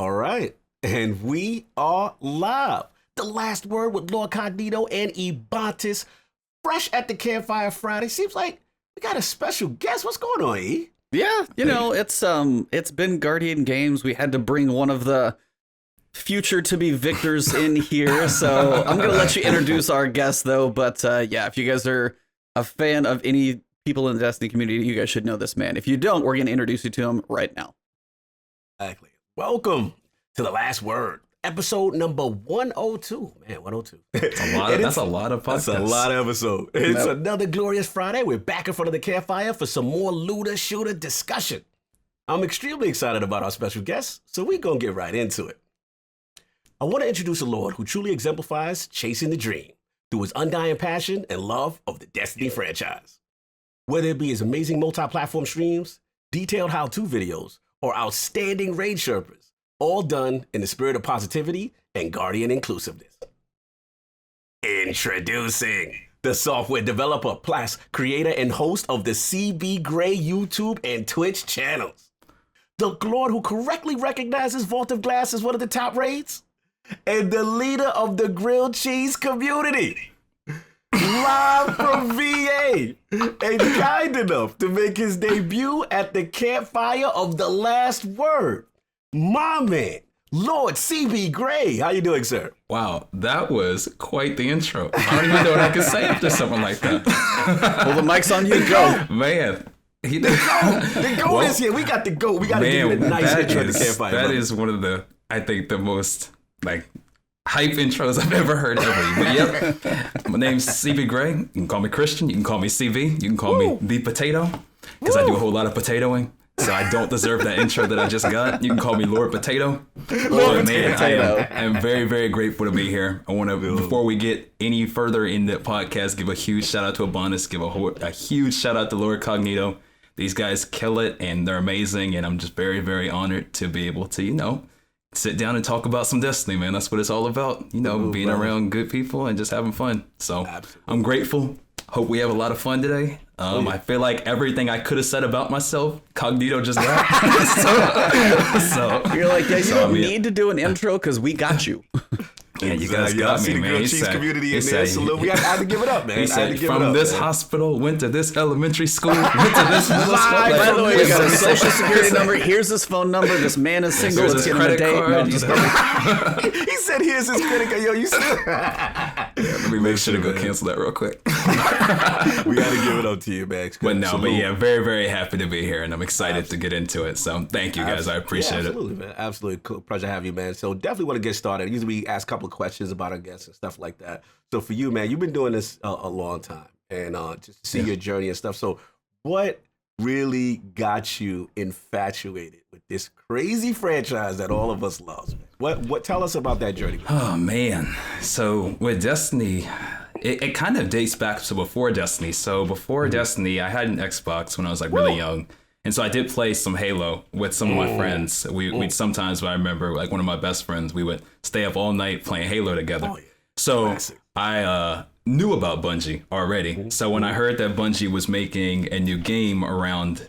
All right. And we are live. The last word with Lord Cognito and Ebontis. Fresh at the Campfire Friday. Seems like we got a special guest. What's going on, E? Yeah, it's been Guardian Games. We had to bring one of the future to be victors in here. So I'm gonna let you introduce our guest though. But yeah, if you guys are a fan of any people in the Destiny community, you guys should know this man. If you don't, we're gonna introduce you to him right now. Exactly. Welcome to The Last Word, episode number 102. Man, 102. That's a lot of podcasts. That's a lot of episodes. It's another glorious Friday. We're back in front of the campfire for some more looter shooter discussion. I'm extremely excited about our special guest, so we're going to get right into it. I want to introduce a Lord who truly exemplifies chasing the dream through his undying passion and love of the Destiny franchise. Whether it be his amazing multi-platform streams, detailed how-to videos, or outstanding raid Sherpas, all done in the spirit of positivity and Guardian inclusiveness. Introducing the software developer, plus creator and host of the cbgray YouTube and Twitch channels. The Lord who correctly recognizes Vault of Glass as one of the top raids, and the leader of the grilled cheese community. Live from VA, and kind enough to make his debut at the campfire of The Last Word, my man, Lord cbgray. How you doing, sir? Wow, that was quite the intro. I don't even know what I can say after something like that. Well, the mic's on you. Go. Man. The goat is here. We got the goat. We got to give it a nice intro to the campfire. That is one of the, I think, the most, hype intros I've ever heard ever. But yep, my name's cbgray. You can call me Christian. You can call me CB. You can call me The Potato, because I do a whole lot of potatoing. So I don't deserve that intro that I just got. You can call me Lord Potato. Lord Potato. I am very, very grateful to be here. I want to, before we get any further in the podcast, give a huge shout out to Ebontis, give a huge shout out to Lord Cognito. These guys kill it, and they're amazing, and I'm just very, very honored to be able to, sit down and talk about some Destiny, man. That's what it's all about, being around good people and just having fun. So absolutely. I'm grateful. Hope we have a lot of fun today. I feel like everything I could have said about myself, Cognito just got. so you're like, yeah, you don't need to do an intro because we got you. Yeah, you guys got me, man. The grilled cheese community in there. So we had to give it up, man. He said, from this hospital, went to this elementary school, went to this middle school. By the way, we got a social security number. Here's his phone number. This man is single. Let's get him a date. No, he said, here's his credit card. Yo, you still... Let me make sure to go cancel that real quick. We got to give it up to you, man. But yeah, very, very happy to be here, and I'm excited to get into it. So thank you, guys. I appreciate it. Absolutely, man. Absolutely. Cool. Pleasure to have you, man. So definitely want to get started. Usually we ask a couple of questions about our guests and stuff like that. So for you, man, you've been doing this a long time, and just to see your journey and stuff. So what really got you infatuated with this crazy franchise that all of us love, man? What tell us about that journey, man? Oh man, so with Destiny, it kind of dates back to before Destiny. So before Destiny, I had an Xbox when I was really young. And so I did play some Halo with some of my friends. We'd sometimes, I remember, one of my best friends, we would stay up all night playing Halo together. Oh, yeah. So classic. I knew about Bungie already. So when I heard that Bungie was making a new game around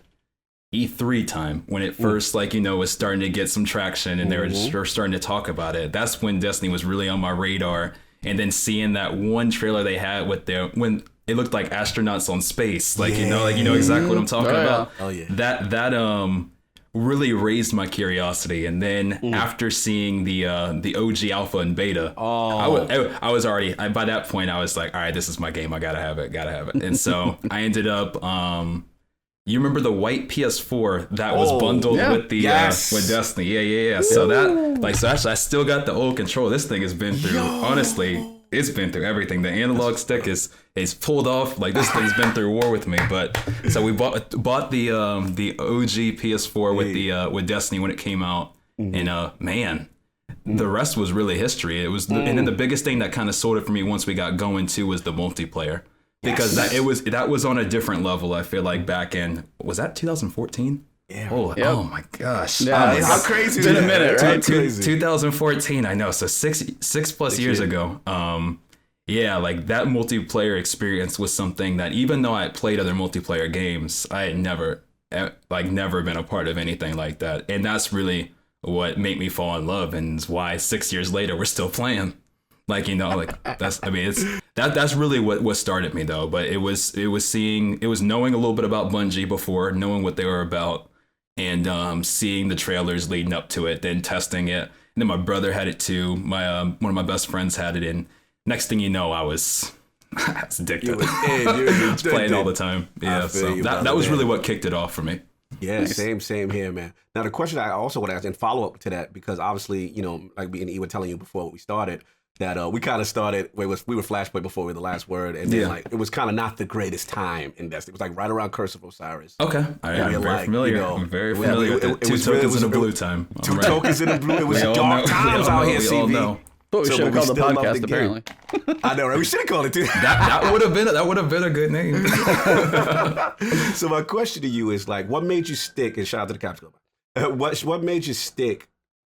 E3 time, when it first, was starting to get some traction and they were starting to talk about it, that's when Destiny was really on my radar. And then seeing that one trailer they had with when it looked like astronauts on space, you know exactly what I'm talking about. Oh yeah. That really raised my curiosity. And then after seeing the OG alpha and beta, I was already by that point I was like, all right, this is my game. I gotta have it. And so I ended up. You remember the white PS4 that was bundled with the with Destiny? Yeah. So that so I still got the old control. This thing has been through honestly. It's been through everything. The analog stick is pulled off. This thing's been through war with me. But so we bought the OG PS4 with Destiny when it came out, and man, the rest was really history. It was, and then the biggest thing that kind of sold it for me once we got going too was the multiplayer, because that was on a different level. I feel like back in, was that 2014? Yeah. Oh my gosh. Yeah, how crazy is it? Been a minute, right? 2014, I know. So six plus years ago. That multiplayer experience was something that, even though I had played other multiplayer games, I had never been a part of anything like that. And that's really what made me fall in love, and is why 6 years later we're still playing. Like, you know, like that's that's really what started me though. But it was knowing a little bit about Bungie before, knowing what they were about, and seeing the trailers leading up to it, then testing it. And then my brother had it too. My one of my best friends had it, and next thing you know, I was addicted. Playing all the time. Yeah, so that was really what kicked it off for me. Yeah, same here, man. Now, the question I also want to ask, and follow up to that, because obviously, you know, like me and E were telling you before we started, that we kind of started, we were Flashpoint before we were the last word, and then like it was kind of not the greatest time in Destiny. It was like right around Curse of Osiris. Okay, I'm very familiar. You know, I'm very familiar with it. Two tokens in the blue time. Two tokens in the blue. It was dark times out here, CB. But we should have called the podcast, apparently. I know, right? We should have called it too. That would have been a good name. So my question to you is like, what made you stick? And shout out to the Caps Club. What made you stick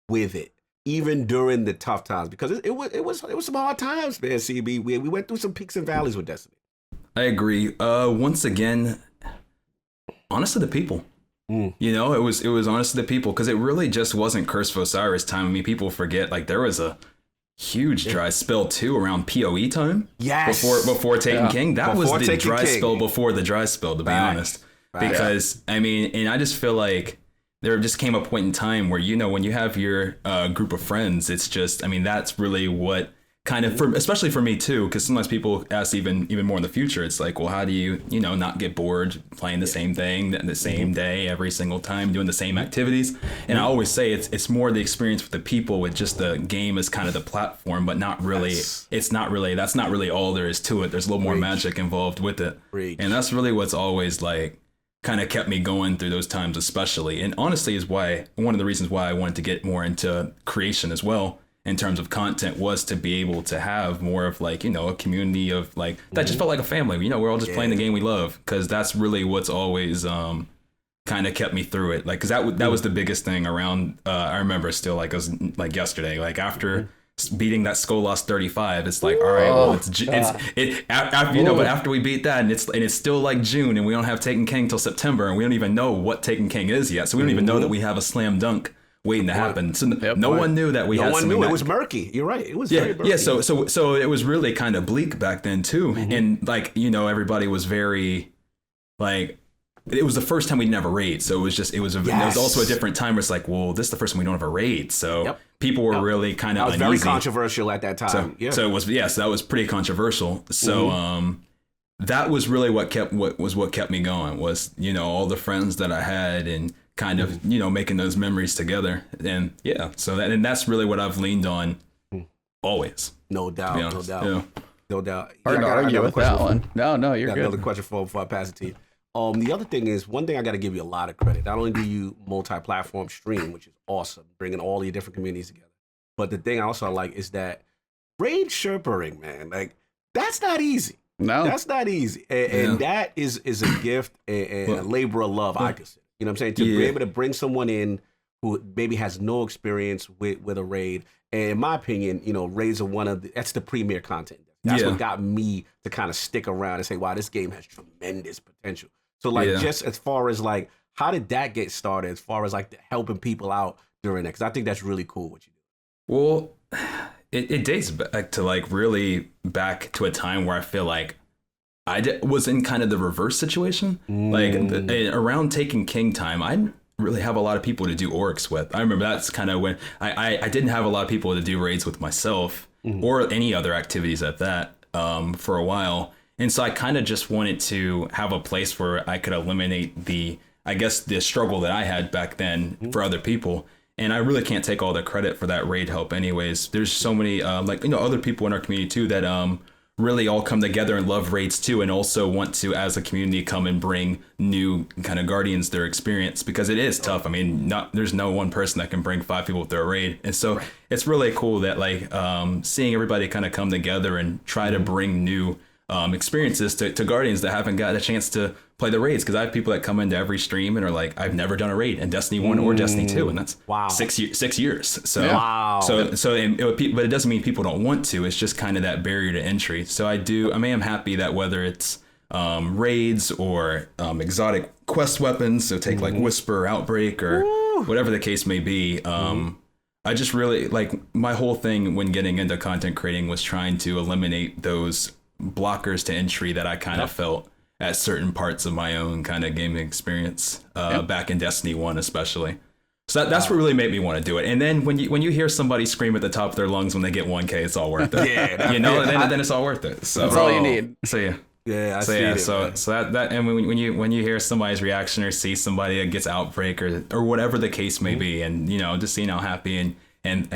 with it, even during the tough times? Because it was some hard times, man. CB, we went through some peaks and valleys with Destiny. I agree. Once again, honestly, the people. You know, it was honestly the people, because it really just wasn't Curse of Osiris time. I mean, people forget, like, there was a huge dry spell too around PoE time. Yes. Before Taken King. That Before was the dry King. spell before the dry spell, to be honest. Because I mean, and I just feel like there just came a point in time where, you know, when you have your group of friends, it's just, I mean, that's really what kind of, especially for me too, because sometimes people ask even more in the future. It's like, well, how do you know, not get bored playing the same thing the same day every single time, doing the same activities? And I always say it's more the experience with the people, with just the game as kind of the platform, but not really. It's not really. That's not really all there is to it. There's a little more magic involved with it, and that's really what's always like kind of kept me going through those times, especially. And honestly, is why one of the reasons why I wanted to get more into creation as well, in terms of content, was to be able to have more of, like, you know, a community of like that just felt like a family. You know, we're all just playing the game we love, because that's really what's always kind of kept me through it. Like, because that was the biggest thing around. I remember still, like, it was like yesterday, like after beating that Skolas 35, it's like, all right, well, but after we beat that, and it's still like June, and we don't have Taken King till September, and we don't even know what Taken King is yet, so we don't even know that we have a slam dunk waiting to happen. So no one knew that we had something. No one knew. It was murky. You're right. It was very murky. Yeah. So it was really kind of bleak back then too. And like, you know, everybody was very like, it was the first time we'd never raid. So it was also a different time where it's like, well, this is the first time we don't have a raid. So people were really kind of uneasy. That was very controversial at that time. So it was, so that was pretty controversial. So that was really what kept me going, was, you know, all the friends that I had, and kind of, you know, making those memories together. And so that's really what I've leaned on always. No doubt. No doubt. Hard to argue with that one. No, you're good. Another question before I pass it to you. The other thing is, one thing I got to give you a lot of credit. Not only do you multi-platform stream, which is awesome, bringing all your different communities together, but the thing I also like is that raid Sherpaing, man, like, that's not easy. No, that's not easy, and that is a gift and a labor of love, I consider. You know what I'm saying? To be able to bring someone in who maybe has no experience with a raid. And in my opinion, you know, raids are that's the premier content. That's what got me to kind of stick around and say, wow, this game has tremendous potential. So like, just as far as like, how did that get started, as far as like helping people out during that? Because I think that's really cool what you do. Well, it dates back to like really back to a time where I feel like I was in kind of the reverse situation. Like around Taken King time, I didn't really have a lot of people to do orcs with. I remember that's kind of when I didn't have a lot of people to do raids with myself or any other activities at that for a while. And so I kind of just wanted to have a place where I could eliminate the struggle that I had back then for other people. And I really can't take all the credit for that raid help anyways. There's so many like, you know, other people in our community too that really all come together and love raids too, and also want to, as a community, come and bring new kind of guardians their experience, because it is tough. I mean, there's no one person that can bring 5 people with their raid. And so it's really cool that like seeing everybody kind of come together and try to bring new experiences to guardians that haven't got a chance to play the raids, because I have people that come into every stream and are like, I've never done a raid in Destiny 1 or Destiny 2, and that's 6 years. So but it doesn't mean people don't want to. It's just kind of that barrier to entry. So I am happy that whether it's raids or exotic quest weapons, so take like Whisper or Outbreak or whatever the case may be. I just really like my whole thing when getting into content creating was trying to eliminate those blockers to entry that I kind of felt at certain parts of my own kind of gaming experience back in Destiny 1 especially. So that's what really made me want to do it. And then when you hear somebody scream at the top of their lungs when they get 1K, it's all worth it. Then it's all worth it. So that's all you need. So yeah. Yeah, So that and when you hear somebody's reaction or see somebody that gets outbreak or whatever the case may be, and just seeing how happy and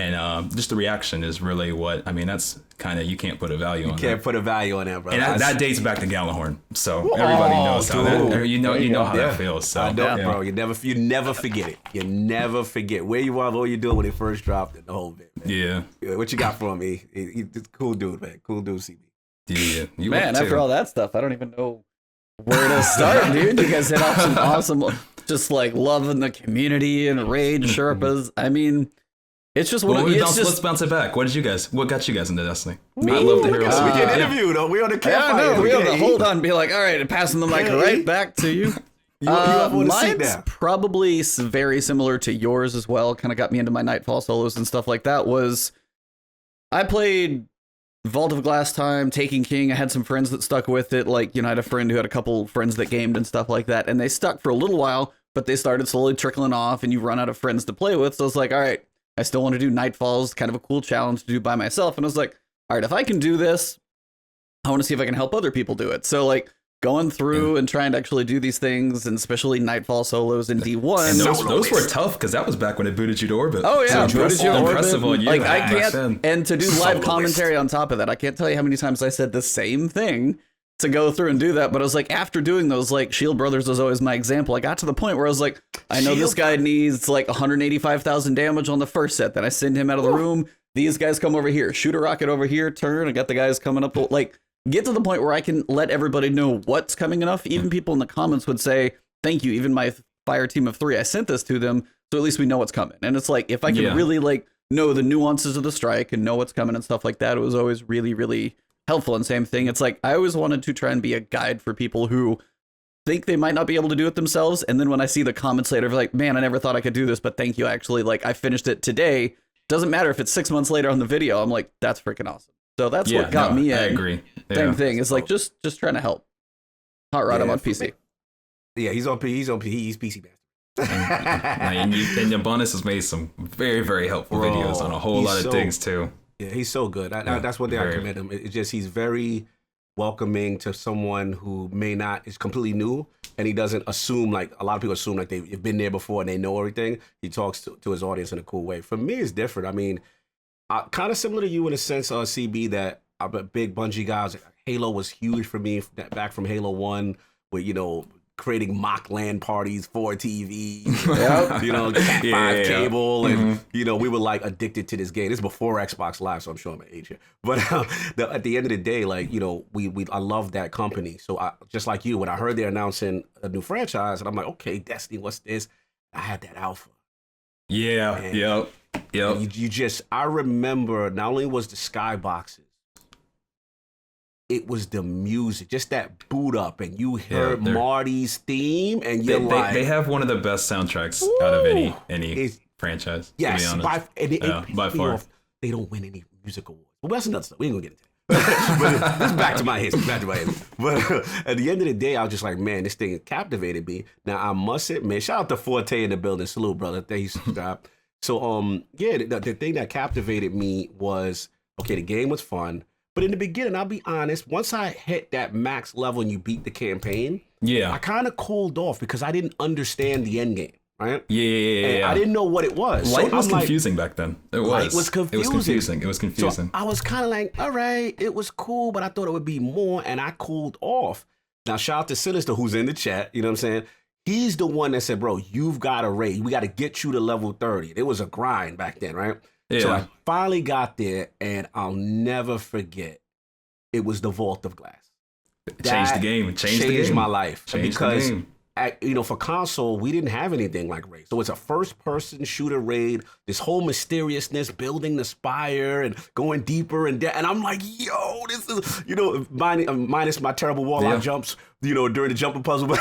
just the reaction is really what I mean. That's kind of you can't put a value on. You can't put a value on that, bro. And that dates back to Gallahorn, so everybody knows how that. You know how that feels. So I know, bro. You never forget it. You never forget where you are, what you doing when it first dropped, and the whole bit. Man. Yeah. What you got for me? He's a cool dude, man. Cool dude, CB. Yeah, man. After all that stuff, I don't even know where to start, dude. You guys hit off some awesome, just like loving the community and raid Sherpas. I mean, it's just let's bounce it back. What got you guys into Destiny? I'd love to hear. We get interviewed though. We on the campfire. We have to hold on and be like, all right, passing the mic right back to you. Mine's probably very similar to yours as well. Kind of got me into my Nightfall solos and stuff like that. I played Vault of Glass time, Taking King. I had some friends that stuck with it. Like, I had a friend who had a couple friends that gamed and stuff like that. And they stuck for a little while, but they started slowly trickling off and you run out of friends to play with. So I was like, all right, I still want to do Nightfalls, kind of a cool challenge to do by myself. And I was like, all right, if I can do this, I want to see if I can help other people do it. So like going through and trying to actually do these things, and especially Nightfall solos in D1. And those were tough because that was back when it booted you to orbit. Oh yeah, so impressive on you. Like I can't, and to do live commentary on top of that, I can't tell you how many times I said the same thing to go through and do that. But I was like, after doing those, like Shield Brothers was always my example. I got to the point where I was like, I know this guy needs like 185,000 damage on the first set. Then I send him out of the room. These guys come over here, shoot a rocket over here, turn. I got the guys coming up. Like, get to the point where I can let everybody know what's coming enough. Even people in the comments would say, thank you. Even my fire team of 3, I sent this to them. So at least we know what's coming. And it's like, if I can really like know the nuances of the strike and know what's coming and stuff like that, it was always really, really helpful. And same thing. It's like, I always wanted to try and be a guide for people who think they might not be able to do it themselves. And then when I see the comments later, like, man, I never thought I could do this, but thank you. Actually, like I finished it today. Doesn't matter if it's 6 months later on the video. I'm like, that's freaking awesome. So that's what got me in. I agree. Same thing. It's like just trying to help. Hot Rod, I'm on PC. Yeah, he's PC master. and Ebontis has made some very, very helpful videos on a whole lot of things too. Yeah, he's so good. That's one thing I commend him. It's just he's very welcoming to someone who is completely new, and he doesn't assume, like a lot of people assume, like they've been there before and they know everything. He talks to his audience in a cool way. For me, it's different. I mean, kind of similar to you in a sense, CB, that I'm a big Bungie guy. Halo was huge for me back from Halo 1, where, creating mock LAN parties for TV, Cat 5 cable, and, we were like addicted to this game. This is before Xbox Live, so I'm sure I'm an age here. But at the end of the day, like, I love that company. So just like you, when I heard they're announcing a new franchise, and I'm like, okay, Destiny, what's this? I had that alpha. Yeah, and yep. I remember not only was the skyboxes, it was the music, just that boot up, and you heard Marty's theme, and they have one of the best soundtracks out of any franchise. Yes, to be honest. by far. They don't win any music awards. Well, that's another stuff. We ain't gonna get into it. But this is back to my history. But at the end of the day, I was just like, man, this thing captivated me. Now I must admit, shout out to Forte in the building. Salute, brother. Thanks. So the thing that captivated me was, okay, the game was fun. But in the beginning, I'll be honest, once I hit that max level and you beat the campaign, I kind of cooled off because I didn't understand the end game, right? Yeah. I didn't know what it was. Light was confusing back then. Light was confusing. It was confusing. So I was kind of like, all right, it was cool, but I thought it would be more, and I cooled off. Now, shout out to Sinister, who's in the chat, you know what I'm saying? He's the one that said, bro, you've got to raid. We got to get you to level 30. It was a grind back then, right? Yeah. So I finally got there, and I'll never forget. It was the Vault of Glass. Changed the game. It changed my life. Because, for console, we didn't have anything like raid. So it's a first-person shooter raid. This whole mysteriousness, building the spire and going deeper and I'm like, yo, this is, minus my terrible wall jumps. during the jumping puzzle. But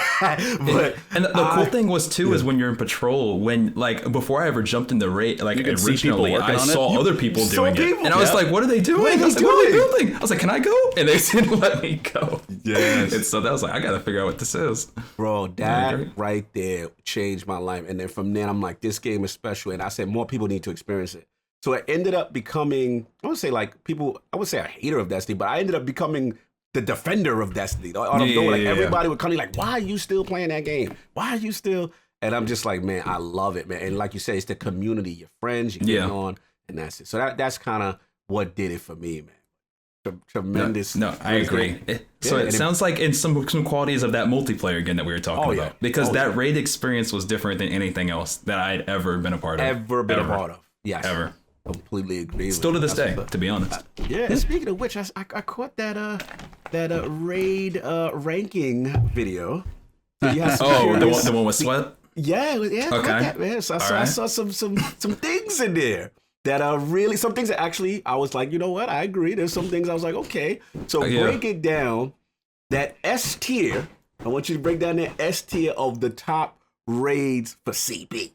and the cool thing was too is when you're in patrol, when like before I ever jumped in the raid, like originally I saw other people doing it, and I was like, "What are they doing? What are they building?" I was like, "Can I go?" And they didn't let me go. Yes. And so that was like, I gotta figure out what this is, bro. That right there changed my life, and then from then I'm like, this game is special, and I said more people need to experience it. So I ended up becoming, I would say a hater of Destiny, but I ended up becoming the defender of Destiny. Everybody would come in like, why are you still playing that game? Why are you still? And I'm just like, man, I love it, man. And like you said, it's the community, your friends, you get on, and that's it. So that's kind of what did it for me, man. Tremendous. No, I agree. It sounds like in some qualities of that multiplayer again that we were talking about. Because that raid experience was different than anything else that I'd ever been a part of. Ever been a part of. Yes. Ever. Completely agree. Still to this day, to be honest. Yeah. Speaking of which, I caught that raid ranking video. The one with sweat. Yeah. Okay. Caught that, man. So I saw some things in there that are really some things that actually I was like, you know what? I agree. There's some things I was like, okay. So break it down. That S tier. I want you to break down that S tier of the top raids for CB.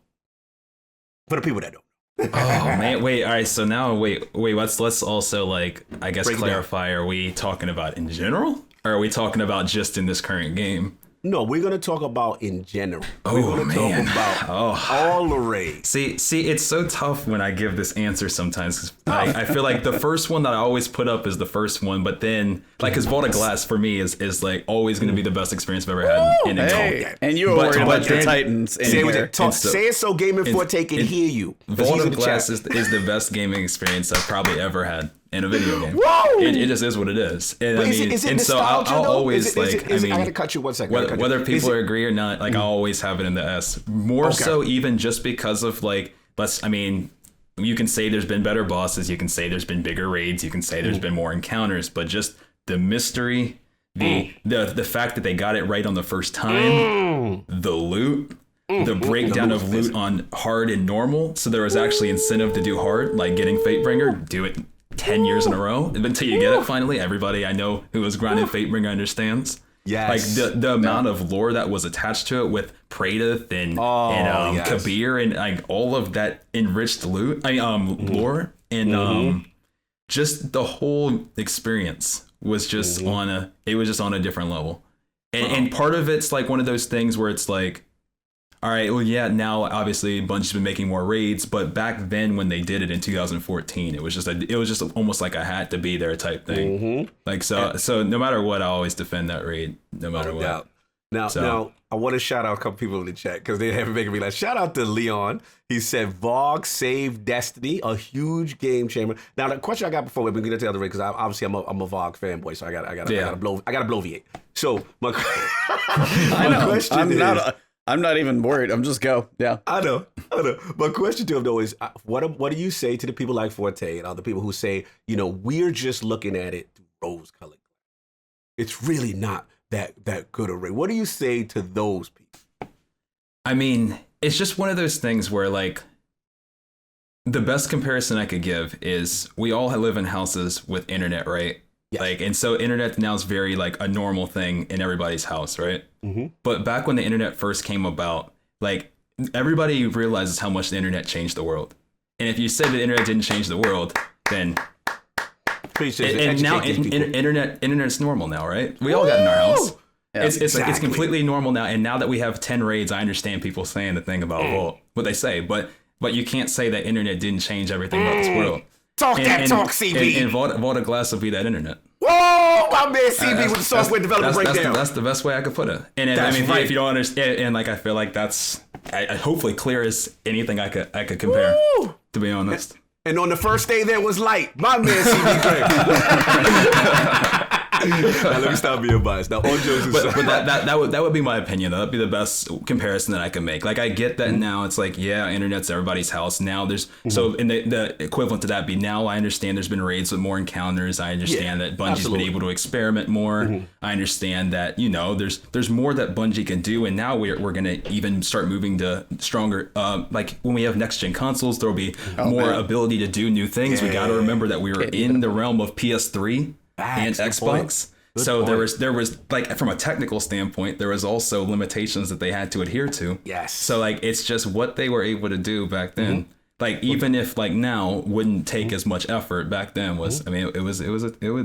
For the people that don't. Oh man, wait, all right, so now let's also like I guess clarify, are we talking about in general or are we talking about just in this current game? No, we're going to talk about in general. We're going to talk about all the raids. See, it's so tough when I give this answer sometimes. I feel like the first one that I always put up is the first one, but then, like, because Vault of Glass for me is like always going to be the best experience I've ever had in a game. And you were worried about the Titans in here. Say it so Game & Forte can hear you. Vault of Glass is the best gaming experience I've probably ever had in a video game. Whoa! It just is what it is. And is it nostalgia, I'll always I gotta cut you 1 second. Whether people agree or not, like I'll always have it in the S. More so even just because of like, you can say there's been better bosses, you can say there's been bigger raids, you can say there's been more encounters, but just the mystery, the fact that they got it right on the first time, the loot, the breakdown of loot on hard and normal. So there was actually incentive to do hard, like getting Fatebringer, do it 10 years in a row until you get it finally. Everybody I know who was grinding Fatebringer understands. Yes. Like the amount of lore that was attached to it with Praedyth and Kabir and like all of that enriched loot, lore and just the whole experience was just on a different level. And part of it's like one of those things where it's like, all right, well, yeah, now obviously Bungie's been making more raids, but back then when they did it in 2014, it was just almost like I had to be there type thing. Like so no matter what, I always defend that raid, no matter what. Now I want to shout out a couple people in the chat because they have been making me laugh. Shout out to Leon. He said Vogue saved Destiny, a huge game changer. Now the question I got before we get into the other raid, because obviously I'm a Vogue fanboy, so I gotta blow V8. So my question is. I'm not even worried. I'm just go. Yeah. I know. My question to him though is, what do you say to the people like Forte and other people who say, we're just looking at it through rose-colored glasses? It's really not that good a rate. What do you say to those people? I mean, it's just one of those things where like the best comparison I could give is we all live in houses with internet, right? Yes. Like, and so internet now is very like a normal thing in everybody's house, right? But back when the internet first came about, like everybody realizes how much the internet changed the world. And if you say the internet didn't change the world, then internet's normal now, right? We all got in our house. Yeah, it's completely normal now. And now that we have 10 raids, I understand people saying the thing about Vault, what they say, but you can't say that internet didn't change everything about this world. Talk, CB. And Vault of Glass will be that internet. Whoa, my man CB with the software development breakdown. That's the best way I could put it. And if you don't understand, and like I feel like that's hopefully clear as anything I could compare. Woo! To be honest. And on the first day there was light. My man CB Gray. Now, let me stop being biased. Now, all jokes aside. But that would be my opinion. That'd be the best comparison that I can make. Like I get that now. It's like internet's everybody's house. Now there's so in the equivalent to that be now I understand there's been raids with more encounters. I understand that Bungie's been able to experiment more. I understand that there's more that Bungie can do, and now we're gonna even start moving to stronger. Like when we have next gen consoles, there'll be more ability to do new things. We got to remember that we were in the realm of PS3. And Xbox. So there was like from a technical standpoint, there was also limitations that they had to adhere to. Yes. So like it's just what they were able to do back then. Like even if like now wouldn't take as much effort, back then was I mean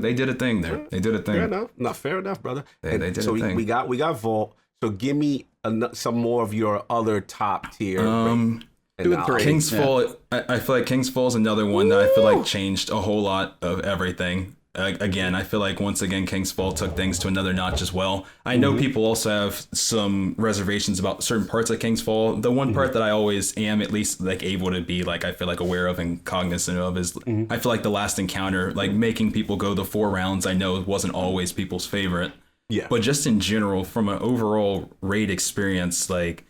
they did a thing there. They did a thing. Fair enough. Not fair enough, brother. They did so a thing. we got Vault. So give me some more of your other top tier. 2 and 3. King's Fall. I feel like King's Fall is another one that I feel like changed a whole lot of everything. Again, I feel like once again King's Fall took things to another notch as well. I know people also have some reservations about certain parts of King's Fall. The one part that I always am at least like able to be like I feel like aware of and cognizant of is I feel like the last encounter, like making people go the 4 rounds, I know wasn't always people's favorite. Yeah. But just in general, from an overall raid experience, like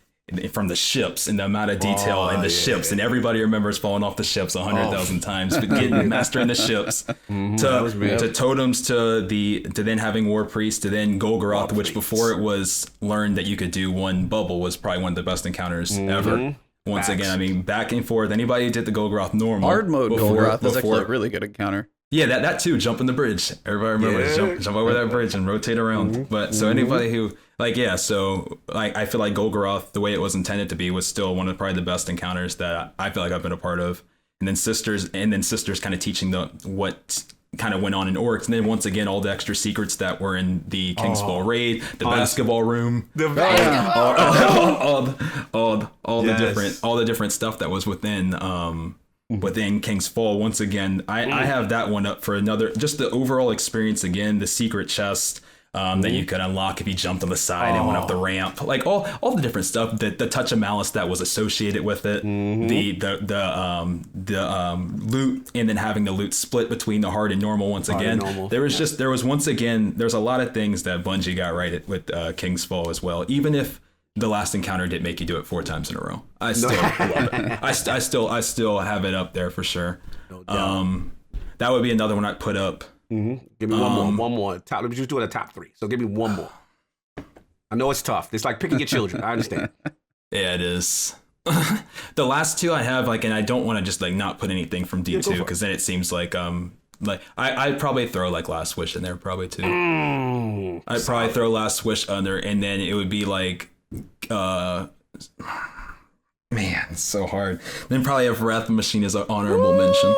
from the ships and the amount of detail in the ships, and everybody remembers falling off the ships 100,000 times, but getting mastering the ships to totems to then having War Priest to then Golgoroth, which before it was learned that you could do one bubble was probably one of the best encounters ever. Once again, I mean, back and forth. Anybody who did the Golgoroth normal Hard mode Golgoroth is actually a really good encounter. Yeah, that too. Jump in the bridge. Everybody remembers jump over that bridge and rotate around. But so anybody who so I feel like Golgoroth, the way it was intended to be, was still one of probably the best encounters that I feel like I've been a part of. And then Sisters kind of teaching what kind of went on in Orcs, and then once again all the extra secrets that were in the King's Fall raid, the basketball room, all the different stuff that was within King's Fall. Once again, I have that one up for another, just the overall experience again, the secret chest that you could unlock if you jumped on the side and went up the ramp, like all the different stuff, the touch of malice that was associated with it, the loot, and then having the loot split between the hard and normal. Once again, there was a lot of things that Bungie got right with King's Fall as well, even if the last encounter didn't make you do it 4 times in a row. I still love it. I still have it up there for sure. No doubt. That would be another one I'd put up. Give me one more. Let me just do it a top 3. So give me one more. I know it's tough. It's like picking your children. I understand. Yeah, it is. The last 2 I have, like, and I don't want to just like not put anything from D2 because then it seems like I'd probably throw like Last Wish in there probably too. I'd probably throw Last Wish under, and then it would be like man, it's so hard. Then probably have Wrath Machine as an honorable mention.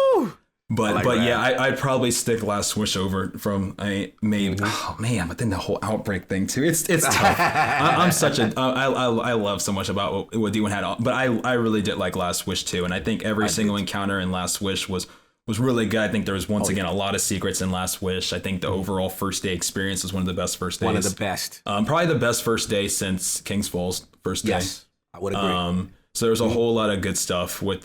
But yeah, I'd probably stick Last Wish over from maybe. Oh man, but then the whole Outbreak thing too. It's tough. I'm such a I love so much about what D1 had, but I really did like Last Wish too, and I think every single encounter in Last Wish was really good. I think there was once again a lot of secrets in Last Wish. I think the overall first day experience was one of the best first days. One of the best. Probably the best first day since King's Fall's first day. Yes, I would agree. So there's a whole lot of good stuff with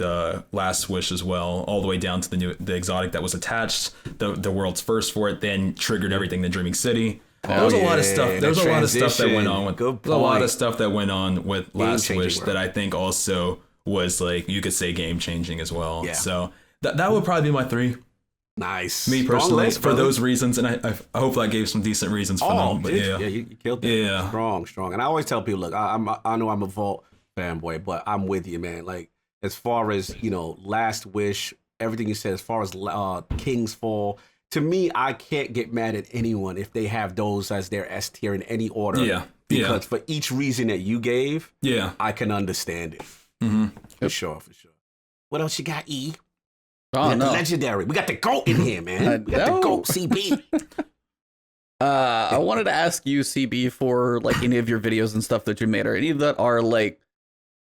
Last Wish as well, all the way down to the exotic that was attached, the world's first for it, then triggered everything in Dreaming City. There was a lot of stuff. There was a lot of stuff that went on with a lot of stuff that went on with Last Wish that I think also was like you could say game changing as well. Yeah. So that would probably be my 3. Nice. Me personally, list, for those reasons, and I hope I gave some decent reasons for them. But yeah, you killed it. Yeah, strong. And I always tell people, look, I know I'm a Vault fanboy, but I'm with you, man. Like as far as Last Wish, everything you said, as far as King's Fall, to me, I can't get mad at anyone if they have those as their S tier in any order. Yeah, because for each reason that you gave, I can understand it. For sure. What else you got, E? Oh, no. Legendary. We got the GOAT in here, man. We got the GOAT, CB. I wanted to ask you, CB, for like any of your videos and stuff that you made, or any that are like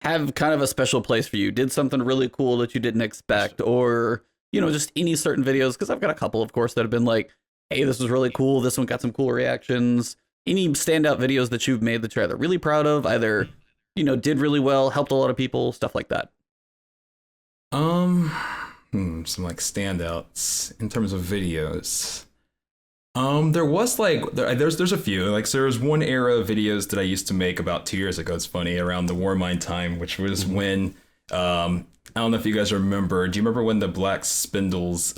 have kind of a special place for you. Did something really cool that you didn't expect, or just any certain videos, because I've got a couple, of course, that have been like, hey, this was really cool, this one got some cool reactions. Any standout videos that you've made that you're either really proud of, either did really well, helped a lot of people, stuff like that? Some like standouts in terms of videos. There was like there's a few, like, so there was one era of videos that I used to make about 2 years ago. It's funny, around the Warmind time, which was when I don't know if you guys remember. Do you remember when the Black Spindle's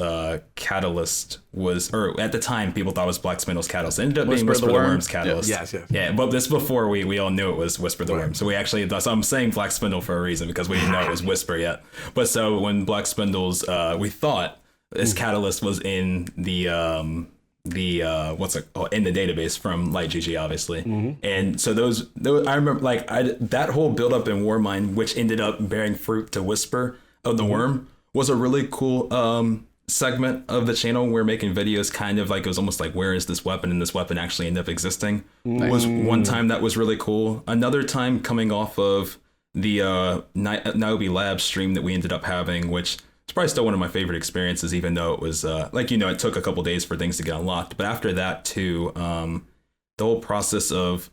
catalyst was, or at the time people thought it was Black Spindle's catalyst, it ended up being Whisper the Worm's catalyst. Yes. Yeah, but this before we all knew it was Whisper the Worm. So we actually, so I'm saying Black Spindle for a reason, because we didn't know it was Whisper yet. But so when Black Spindle's we thought this catalyst was in the in the database from LightGG, obviously. And so those I remember like that whole build up in Warmind, which ended up bearing fruit to Whisper of the Worm, was a really cool segment of the channel. We're making videos kind of like, it was almost like, where is this weapon, and this weapon actually ended up existing. Was one time that was really cool. Another time coming off of the Niobe Labs stream that we ended up having, which it's probably still one of my favorite experiences, even though it was it took a couple days for things to get unlocked. But after that too, the whole process of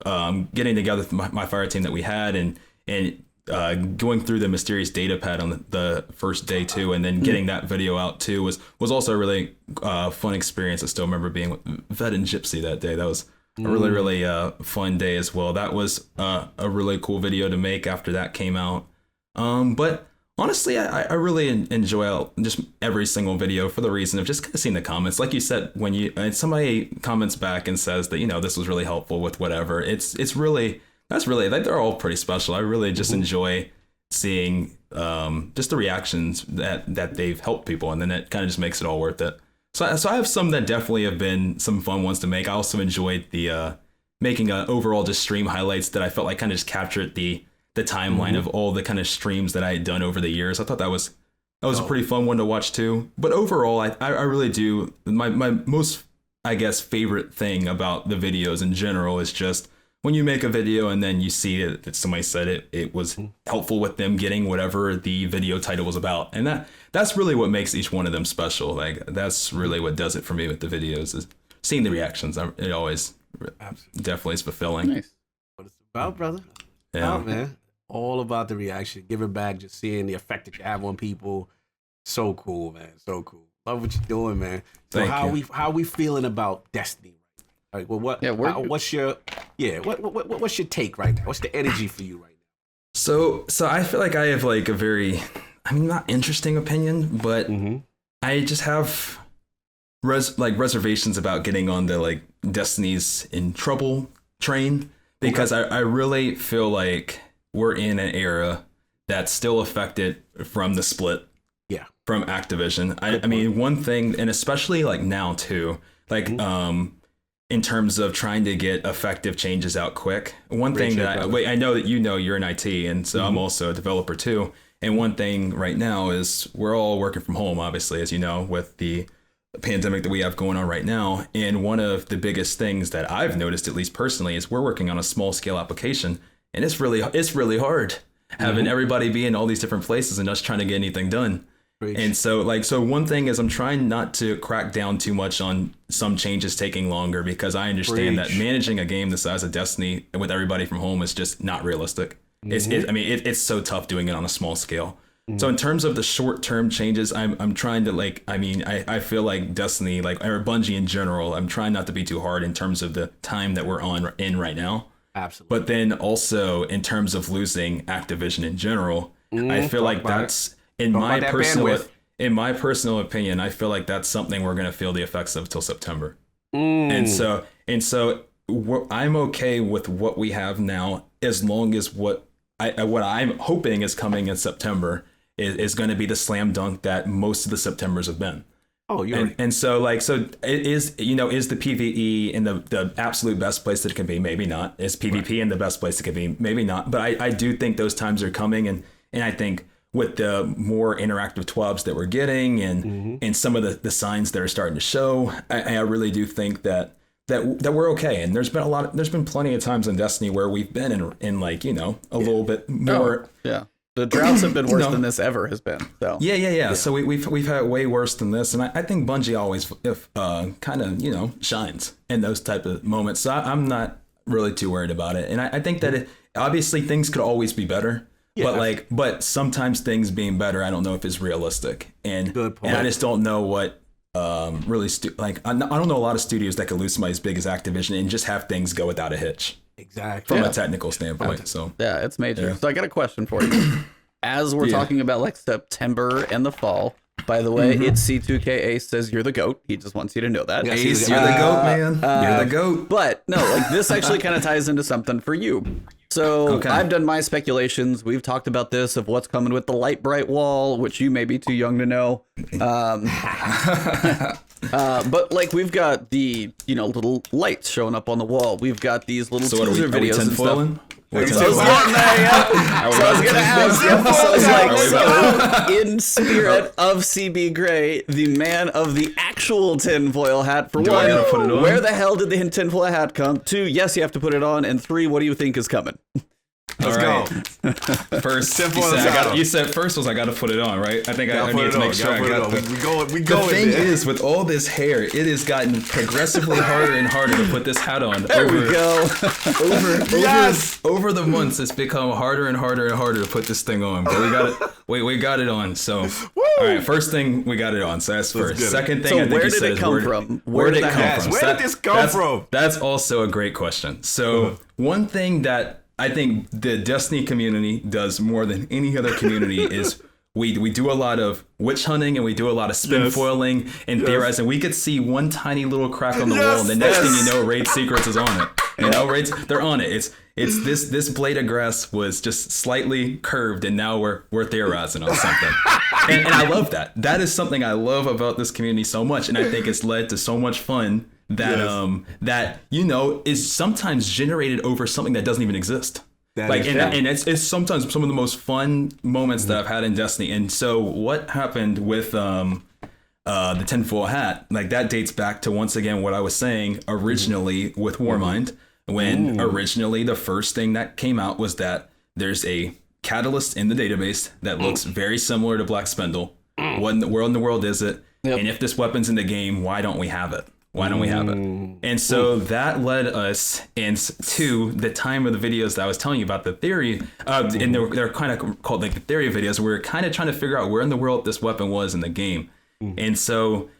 getting together with my fire team that we had and going through the mysterious data pad on the first day too, and then getting that video out too was also a really fun experience. I still remember being with Vet and Gypsy that day. That was a really fun day as well. That was a really cool video to make after that came out. But honestly, I really enjoy just every single video for the reason of just kind of seeing the comments. Like you said, when somebody comments back and says that, this was really helpful with whatever, that's really, like, they're all pretty special. I really just enjoy seeing just the reactions that they've helped people, and then it kind of just makes it all worth it. So I have some that definitely have been some fun ones to make. I also enjoyed the making overall just stream highlights that I felt like kind of just captured the timeline of all the kind of streams that I had done over the years. I thought that was a pretty fun one to watch too. But overall, I really do, my most, I guess, favorite thing about the videos in general is just when you make a video and then you see that somebody said it was helpful with them getting whatever the video title was about. And that's really what makes each one of them special. Like, that's really what does it for me with the videos, is seeing the reactions. It always definitely is fulfilling. Nice. What it's about, brother. Yeah, man. All about the reaction, giving back, just seeing the effect that you have on people. So cool, man. So cool. Love what you're doing, man. So how we feeling about Destiny? Like, well, what's your take right now? What's the energy for you right now? So I feel like I have like a very, not interesting opinion, but I just have reservations about getting on the like Destiny's in trouble train, because I really feel like we're in an era that's still affected from the split. Yeah. From Activision. I mean, one thing, and especially like now too, like in terms of trying to get effective changes out quick. One thing that I know that you're in IT, and so I'm also a developer too. And one thing right now is we're all working from home, obviously, as you know, with the pandemic that we have going on right now. And one of the biggest things that I've noticed, at least personally, is we're working on a small scale application. And it's really hard having everybody be in all these different places and us trying to get anything done. Preach. And so one thing is I'm trying not to crack down too much on some changes taking longer, because I understand that managing a game the size of Destiny with everybody from home is just not realistic. It's so tough doing it on a small scale. So in terms of the short-term changes, I'm trying to I feel like Destiny, or Bungie in general, I'm trying not to be too hard in terms of the time that we're in right now. Absolutely. But then also in terms of losing Activision in general, I feel like that's in my personal opinion, I feel like that's something we're going to feel the effects of till September. And so I'm okay with what we have now, as long as what I'm hoping is coming in September is going to be the slam dunk that most of the Septembers have been. Oh, so it is the PvE in the absolute best place that it can be? Maybe not. Is PvP in the best place it can be? Maybe not. But I do think those times are coming, and I think with the more interactive TWABs that we're getting and some of the signs that are starting to show, I really do think that we're okay. And there's been plenty of times in Destiny where we've been in a little bit more. Yeah. The droughts have been worse than this ever has been. So yeah. So we've had way worse than this, and I think Bungie always kind of shines in those type of moments. So I'm not really too worried about it, and I think that obviously things could always be better. Yeah. But sometimes things being better, I don't know if it's realistic, and I just don't know what really I don't know a lot of studios that could lose somebody as big as Activision and just have things go without a hitch. Exactly. From a technical standpoint. So yeah, it's major. So I got a question for you. As we're talking about like September and the fall, by the way, it's C2K Ace says you're the GOAT. He just wants you to know that. Ace, you're the GOAT, man. You're the GOAT. But no, this actually kind of ties into something for you. So I've done my speculations. We've talked about this of what's coming with the Light Bright wall, which you may be too young to know. But like we've got the little lights showing up on the wall. We've got these little teaser videos and stuff. So I was getting there, yeah. So I was gonna ask, in spirit of cbgray, the man of the actual tinfoil hat, for one, where the hell did the tinfoil hat come? 2, yes, you have to put it on, and 3, what do you think is coming? Let's go. First, you said first was I got to put it on, right? I think I need to make sure I got the. We go. The thing is, with all this hair, it has gotten progressively harder and harder to put this hat on. There we go. Over the months, it's become harder and harder and harder to put this thing on. But we got it. We got it on. So, all right. First thing, we got it on. So that's first. Second thing, so I think where did it come from? Where did this come from? That's also a great question. So one thing that I think the Destiny community does more than any other community is we do a lot of witch hunting and we do a lot of spin foiling and theorizing. We could see one tiny little crack on the wall, and the next thing you know, Raid Secrets is on it. Raids, they're on it. It's this blade of grass was just slightly curved, and now we're theorizing on something. and I love that. That is something I love about this community so much, and I think it's led to so much fun that is sometimes generated over something that doesn't even exist. And it's sometimes some of the most fun moments that I've had in Destiny. And so what happened with the tinfoil hat, like that dates back to, once again, what I was saying originally with Warmind, when originally the first thing that came out was that there's a catalyst in the database that looks very similar to Black Spindle. What in the world is it? Yep. And if this weapon's in the game, why don't we have it? Why don't we have it? And so that led us into the time of the videos that I was telling you about, the theory, and they're kind of called like the theory videos. Where we're kind of trying to figure out where in the world this weapon was in the game. And so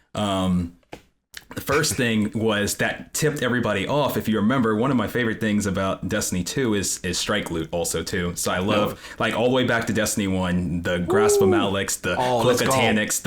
the first thing was that tipped everybody off. If you remember, one of my favorite things about Destiny 2 is strike loot also too. So I love like all the way back to Destiny 1, the Grasp of Malix, the Cloak of Taniks,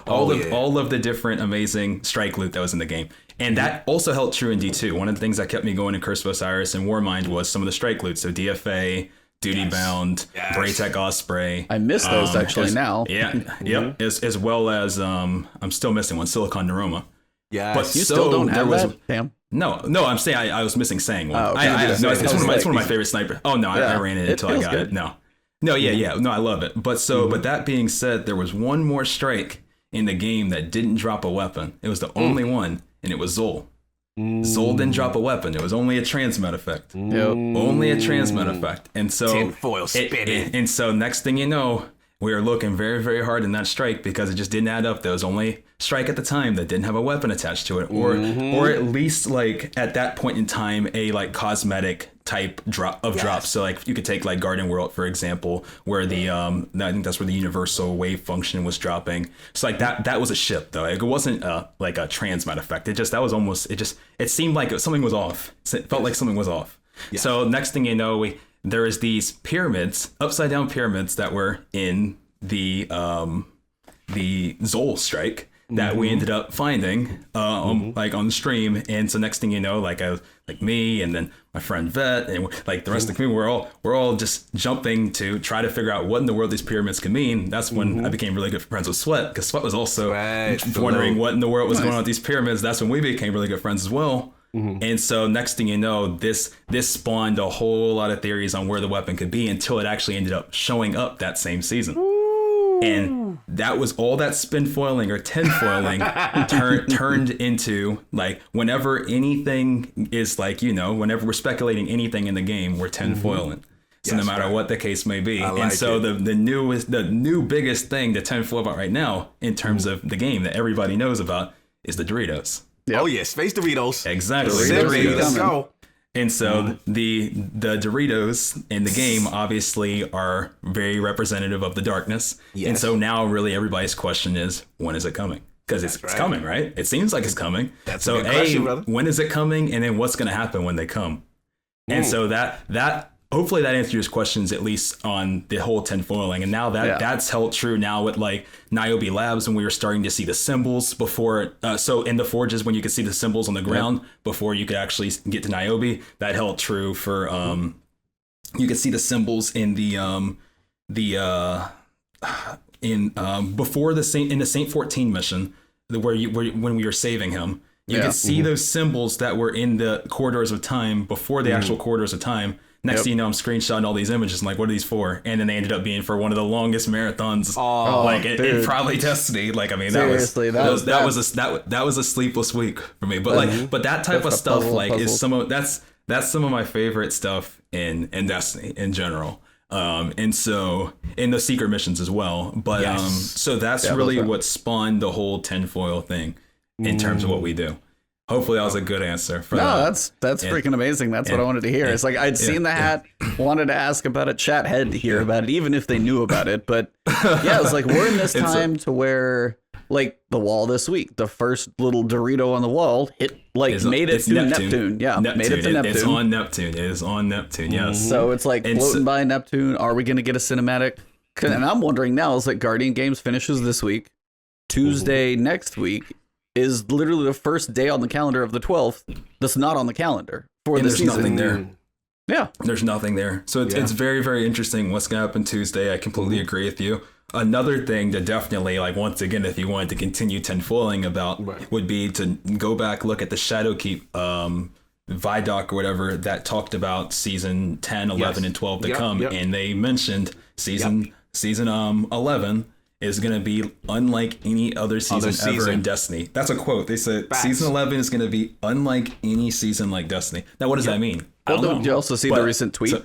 all of the different amazing strike loot that was in the game. And that also held true in D2. One of the things that kept me going in Curse of Osiris and Warmind was some of the strike loot. So DFA, Duty Bound, Braytech Osprey. I miss those actually now. Yep. As well as I'm still missing one, Silicon Neuroma. Yeah, but you still don't have that? Damn. No, I'm saying I was missing Sang one. Oh, okay. It's one of my favorite snipers. Oh no, I ran it until I got it. No, I love it. But but that being said, there was one more strike in the game that didn't drop a weapon. It was the only one, and it was Zol. Zol didn't drop a weapon. It was only a transmit effect. Only a transmit effect. And so tinfoil spinning. And so next thing you know, we were looking very, very hard in that strike because it just didn't add up. There was only strike at the time that didn't have a weapon attached to it, or at least like at that point in time, a like cosmetic type drop. So like you could take like Garden World, for example, where the I think that's where the universal wave function was dropping. So like that was a ship though. Like, it wasn't like a transmit effect. It seemed like something was off. It felt like something was off. Yeah. So next thing you know, there is these pyramids, upside down pyramids that were in the Zol strike that we ended up finding like on the stream. And so next thing you know, like me and then my friend Vet and like the rest of the community, we're all just jumping to try to figure out what in the world these pyramids could mean. That's when I became really good friends with Sweat, because Sweat was also wondering what in the world was going on with these pyramids. That's when we became really good friends as well. And so next thing you know, this spawned a whole lot of theories on where the weapon could be until it actually ended up showing up that same season. And that was all that spin foiling or tin foiling turned into like whenever anything is like, whenever we're speculating anything in the game, we're tin foiling. So no matter what the case may be. And so the new biggest thing to tin foil about right now in terms of the game that everybody knows about is the Doritos. Yep. Oh yeah, Space Doritos. Exactly. Let's go. And so the Doritos in the game obviously are very representative of the darkness. Yes. And so now really everybody's question is, when is it coming? Because it's coming, right? It seems like it's coming. That's so a good question, brother. When is it coming? And then what's going to happen when they come? And so that hopefully that answers questions at least on the whole tinfoiling. And now that's held true now with like Niobe Labs, when we were starting to see the symbols before. So in the forges, when you could see the symbols on the ground before you could actually get to Niobe, that held true for you could see the symbols in before the Saint 14 mission. when we were saving him. You could see those symbols that were in the corridors of time before the actual corridors of time. Next thing you know, I'm screenshotting all these images. I'm like, what are these for? And then they ended up being for one of the longest marathons, in probably Destiny. Like, I mean, seriously, that was a sleepless week for me. But but that type of stuff is that's some of my favorite stuff in Destiny in general. And so in the secret missions as well. But so that's really what spawned the whole tinfoil thing in terms of what we do. Hopefully that was a good answer for that. That's freaking amazing. That's what I wanted to hear. It's like I'd seen the hat, wanted to ask about it, chat had to hear about it, even if they knew about it. But yeah, it's like we're in this time to where like the wall this week, the first little Dorito on the wall made it to Neptune. Yeah, made it to Neptune. It's on Neptune. It is on Neptune. Yes. So it's like floating by Neptune. Are we going to get a cinematic? And I'm wondering now, is like Guardian Games finishes this week. Tuesday next week is literally the first day on the calendar of the 12th that's not on the calendar for the season. There's nothing there. Yeah. There's nothing there. So it's very, very interesting what's going to happen Tuesday. I completely agree with you. Another thing to definitely, like, once again, if you wanted to continue tinfoiling about would be to go back, look at the Shadowkeep Vidoc or whatever that talked about season 10, 11, and 12 to come. And they mentioned season 11 is going to be unlike any other season ever in Destiny. That's a quote. They said season 11 is going to be unlike any season like Destiny. Now, what does that mean? Well, did you also see the recent tweet?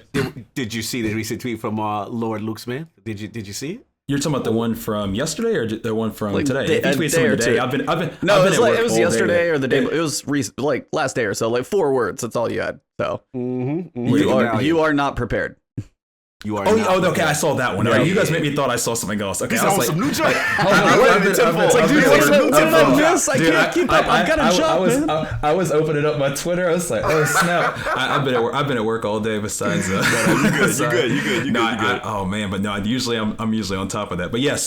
Did you see the recent tweet from Lord Luke's man? Did you see it? You're talking about the one from yesterday or the one from today? If you tweeted something today, I've been it was yesterday or the day. It was like last day or so. Like 4 words. That's all you had. So you are not prepared. You are. Okay. I saw that one. Yeah, you guys made me thought I saw something else. Okay, I was like, some new joint. It's like, dude, what did I miss? I can't keep up. I've got a job, man. I was opening up my Twitter. I was like, oh snap! I've been at work all day. Besides, you good. Oh man, but no. Usually I'm usually on top of that. But yeah.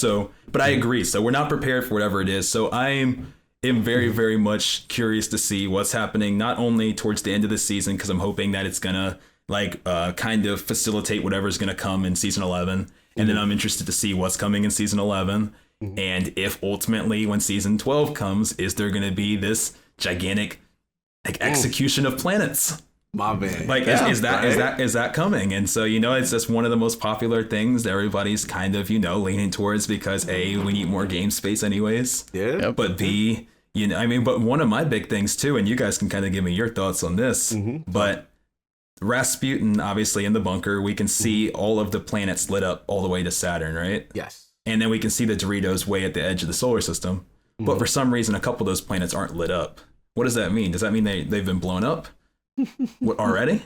But I agree. So we're not prepared for whatever it is. So I'm very, very much curious to see what's happening. Not only towards the end of the season, because I'm hoping that it's gonna kind of facilitate whatever's going to come in season 11. And then I'm interested to see what's coming in season 11. And if ultimately when season 12 comes, is there going to be this gigantic execution of planets? My man. Is that coming? And so, it's just one of the most popular things that everybody's kind of, leaning towards because A, we need more game space anyways. Yeah. But B, but one of my big things too, and you guys can kind of give me your thoughts on this, but Rasputin, obviously in the bunker, we can see all of the planets lit up all the way to Saturn, right? Yes. And then we can see the Doritos way at the edge of the solar system. But for some reason, a couple of those planets aren't lit up. What does that mean? Does that mean they've been blown up already?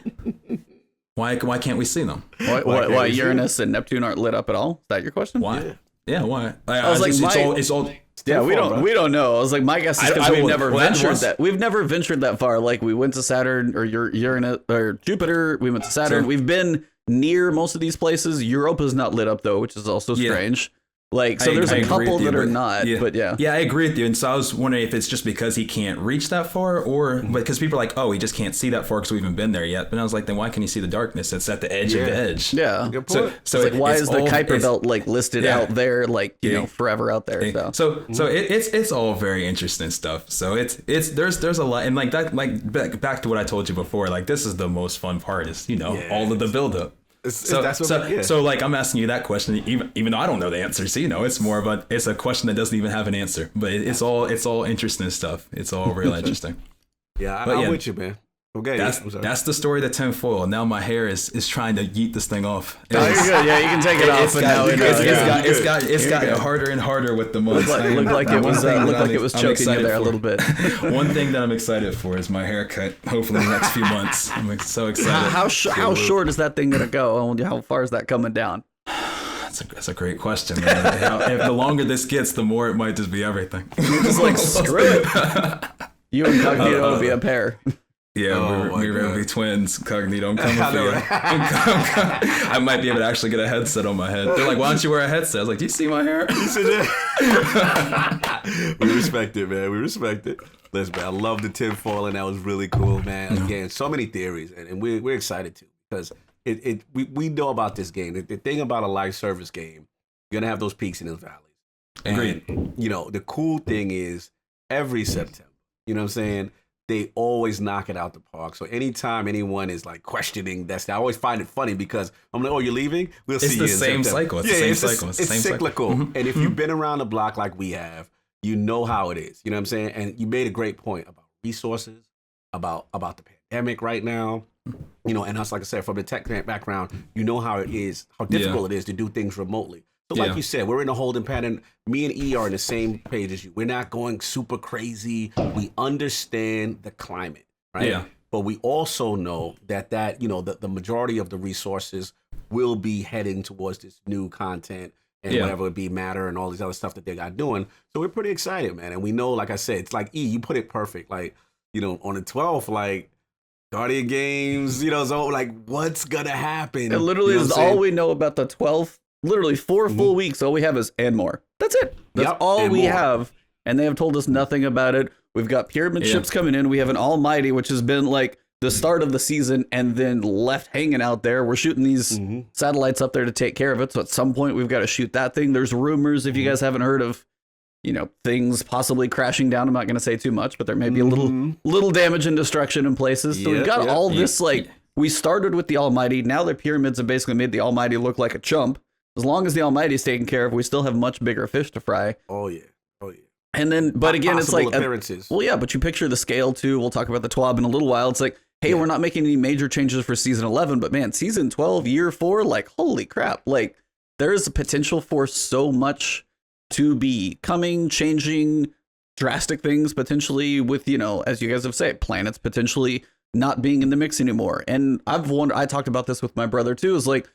Why can't we see them? Why Uranus and Neptune aren't lit up at all? Is that your question? Why? Yeah, why? I was it's all. Yeah, we don't know. I was like, my guess is because we've never ventured that. We've never ventured that far. Like we went to Saturn or Uranus or Jupiter. We went to Saturn. We've been near most of these places. Europa's not lit up though, which is also strange. So there's a couple that are not, but yeah. Yeah, I agree with you. And so I was wondering if it's just because he can't reach that far or because people are like, oh, he just can't see that far because we haven't been there yet. But I was like, then why can you see the darkness that's at the edge of the edge? Yeah. So why is the Kuiper Belt listed out there, forever out there? So it's all very interesting stuff. So there's a lot. And back to what I told you before, this is the most fun part is, all of the buildup. So I'm asking you that question, even though I don't know the answer. So it's more of it's a question that doesn't even have an answer, but it's all interesting stuff. It's all real interesting. I'm with you, man. Okay, that's the story of the tinfoil. Now my hair is trying to yeet this thing off. Oh, you're good. Yeah, you can take it off. It's gotten harder and harder with the months. Looked like it was choking you there a little bit. One thing that I'm excited for is my haircut. Hopefully, in the next few months. I'm so excited. How short is that thing gonna go? How far is that coming down? That's a great question, man. If the longer this gets, the more it might just be everything. You're just like screw it. You and Cognito will be a pair. Yeah, we're gonna be twins. Cognito, I'm coming for you. I might be able to actually get a headset on my head. They're like, why don't you wear a headset? I was like, do you see my hair? We respect it, man. We respect it. Listen, man, I love the tinfoil, and that was really cool, man. Again, so many theories, and we're excited too because we know about this game. The thing about a live service game, you're gonna have those peaks and those valleys. Agreed. And, the cool thing is every September. You know what I'm saying? They always knock it out the park. So anytime anyone is like questioning Destiny, I always find it funny because I'm like, oh, you're leaving? We'll see you in same September. cycle. It's the same cycle. It's cyclical. And if you've been around the block like we have, you know how it is. You know what I'm saying? And you made a great point about resources, about the pandemic right now. You know, and us, like I said, from the tech background, you know how it is, how difficult it is to do things remotely. So like you said, we're in a holding pattern. Me and E are in the same page as you. We're not going super crazy. We understand the climate, right? Yeah. But we also know that you know, the majority of the resources will be heading towards this new content and whatever it be, Matter and all these other stuff that they got doing. So we're pretty excited, man. And we know, like I said, it's like E, you put it perfect. Like, you know, on the 12th, like, Guardian Games, you know, so like, what's gonna happen? It literally is all we know about the 12th. Literally 4 full weeks. All we have is and more. That's it. That's all we have. And they have told us nothing about it. We've got pyramid ships coming in. We have an Almighty, which has been like the start of the season and then left hanging out there. We're shooting these satellites up there to take care of it. So at some point we've got to shoot that thing. There's rumors, if you guys haven't heard of, you know, things possibly crashing down. I'm not going to say too much, but there may be a little damage and destruction in places. So we've got all this, like, we started with the Almighty. Now the pyramids have basically made the Almighty look like a chump. As long as the Almighty is taken care of, we still have much bigger fish to fry. Oh yeah. And then, but again, it's like, appearances. Well, yeah, but you picture the scale too. We'll talk about the TWAB in a little while. It's like, hey, we're not making any major changes for season 11, but man, season 12, year 4, like, holy crap. Like, there is a potential for so much to be coming, changing, drastic things potentially with, you know, as you guys have said, planets potentially not being in the mix anymore. And I've wondered, I talked about this with my brother too, is like,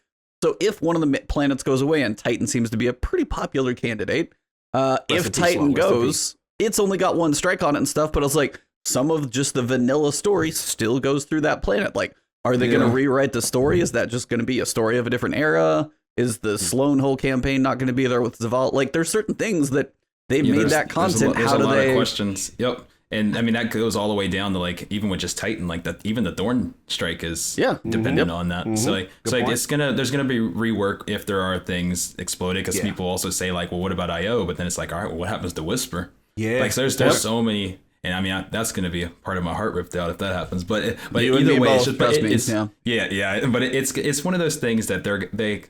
so if one of the planets goes away, and Titan seems to be a pretty popular candidate, if Titan goes, it's only got one strike on it and stuff, but it's like some of just the vanilla story still goes through that planet. Like, are they going to rewrite the story? Is that just going to be a story of a different era? Is the Sloan whole campaign not going to be there with Zaval? Like, there's certain things that they've made that content. There's a lot of questions. Yep. And I mean, that goes all the way down to like, even with just Titan, like that, even the Thorn strike is dependent on that. So like, there's going to be rework if there are things exploded. Cause people also say like, well, what about IO? But then it's like, all right, well, what happens to Whisper? Yeah. Like, so there's so many, and I mean, that's going to be a part of my heart ripped out if that happens. But either way, it's just, but it's one of those things that they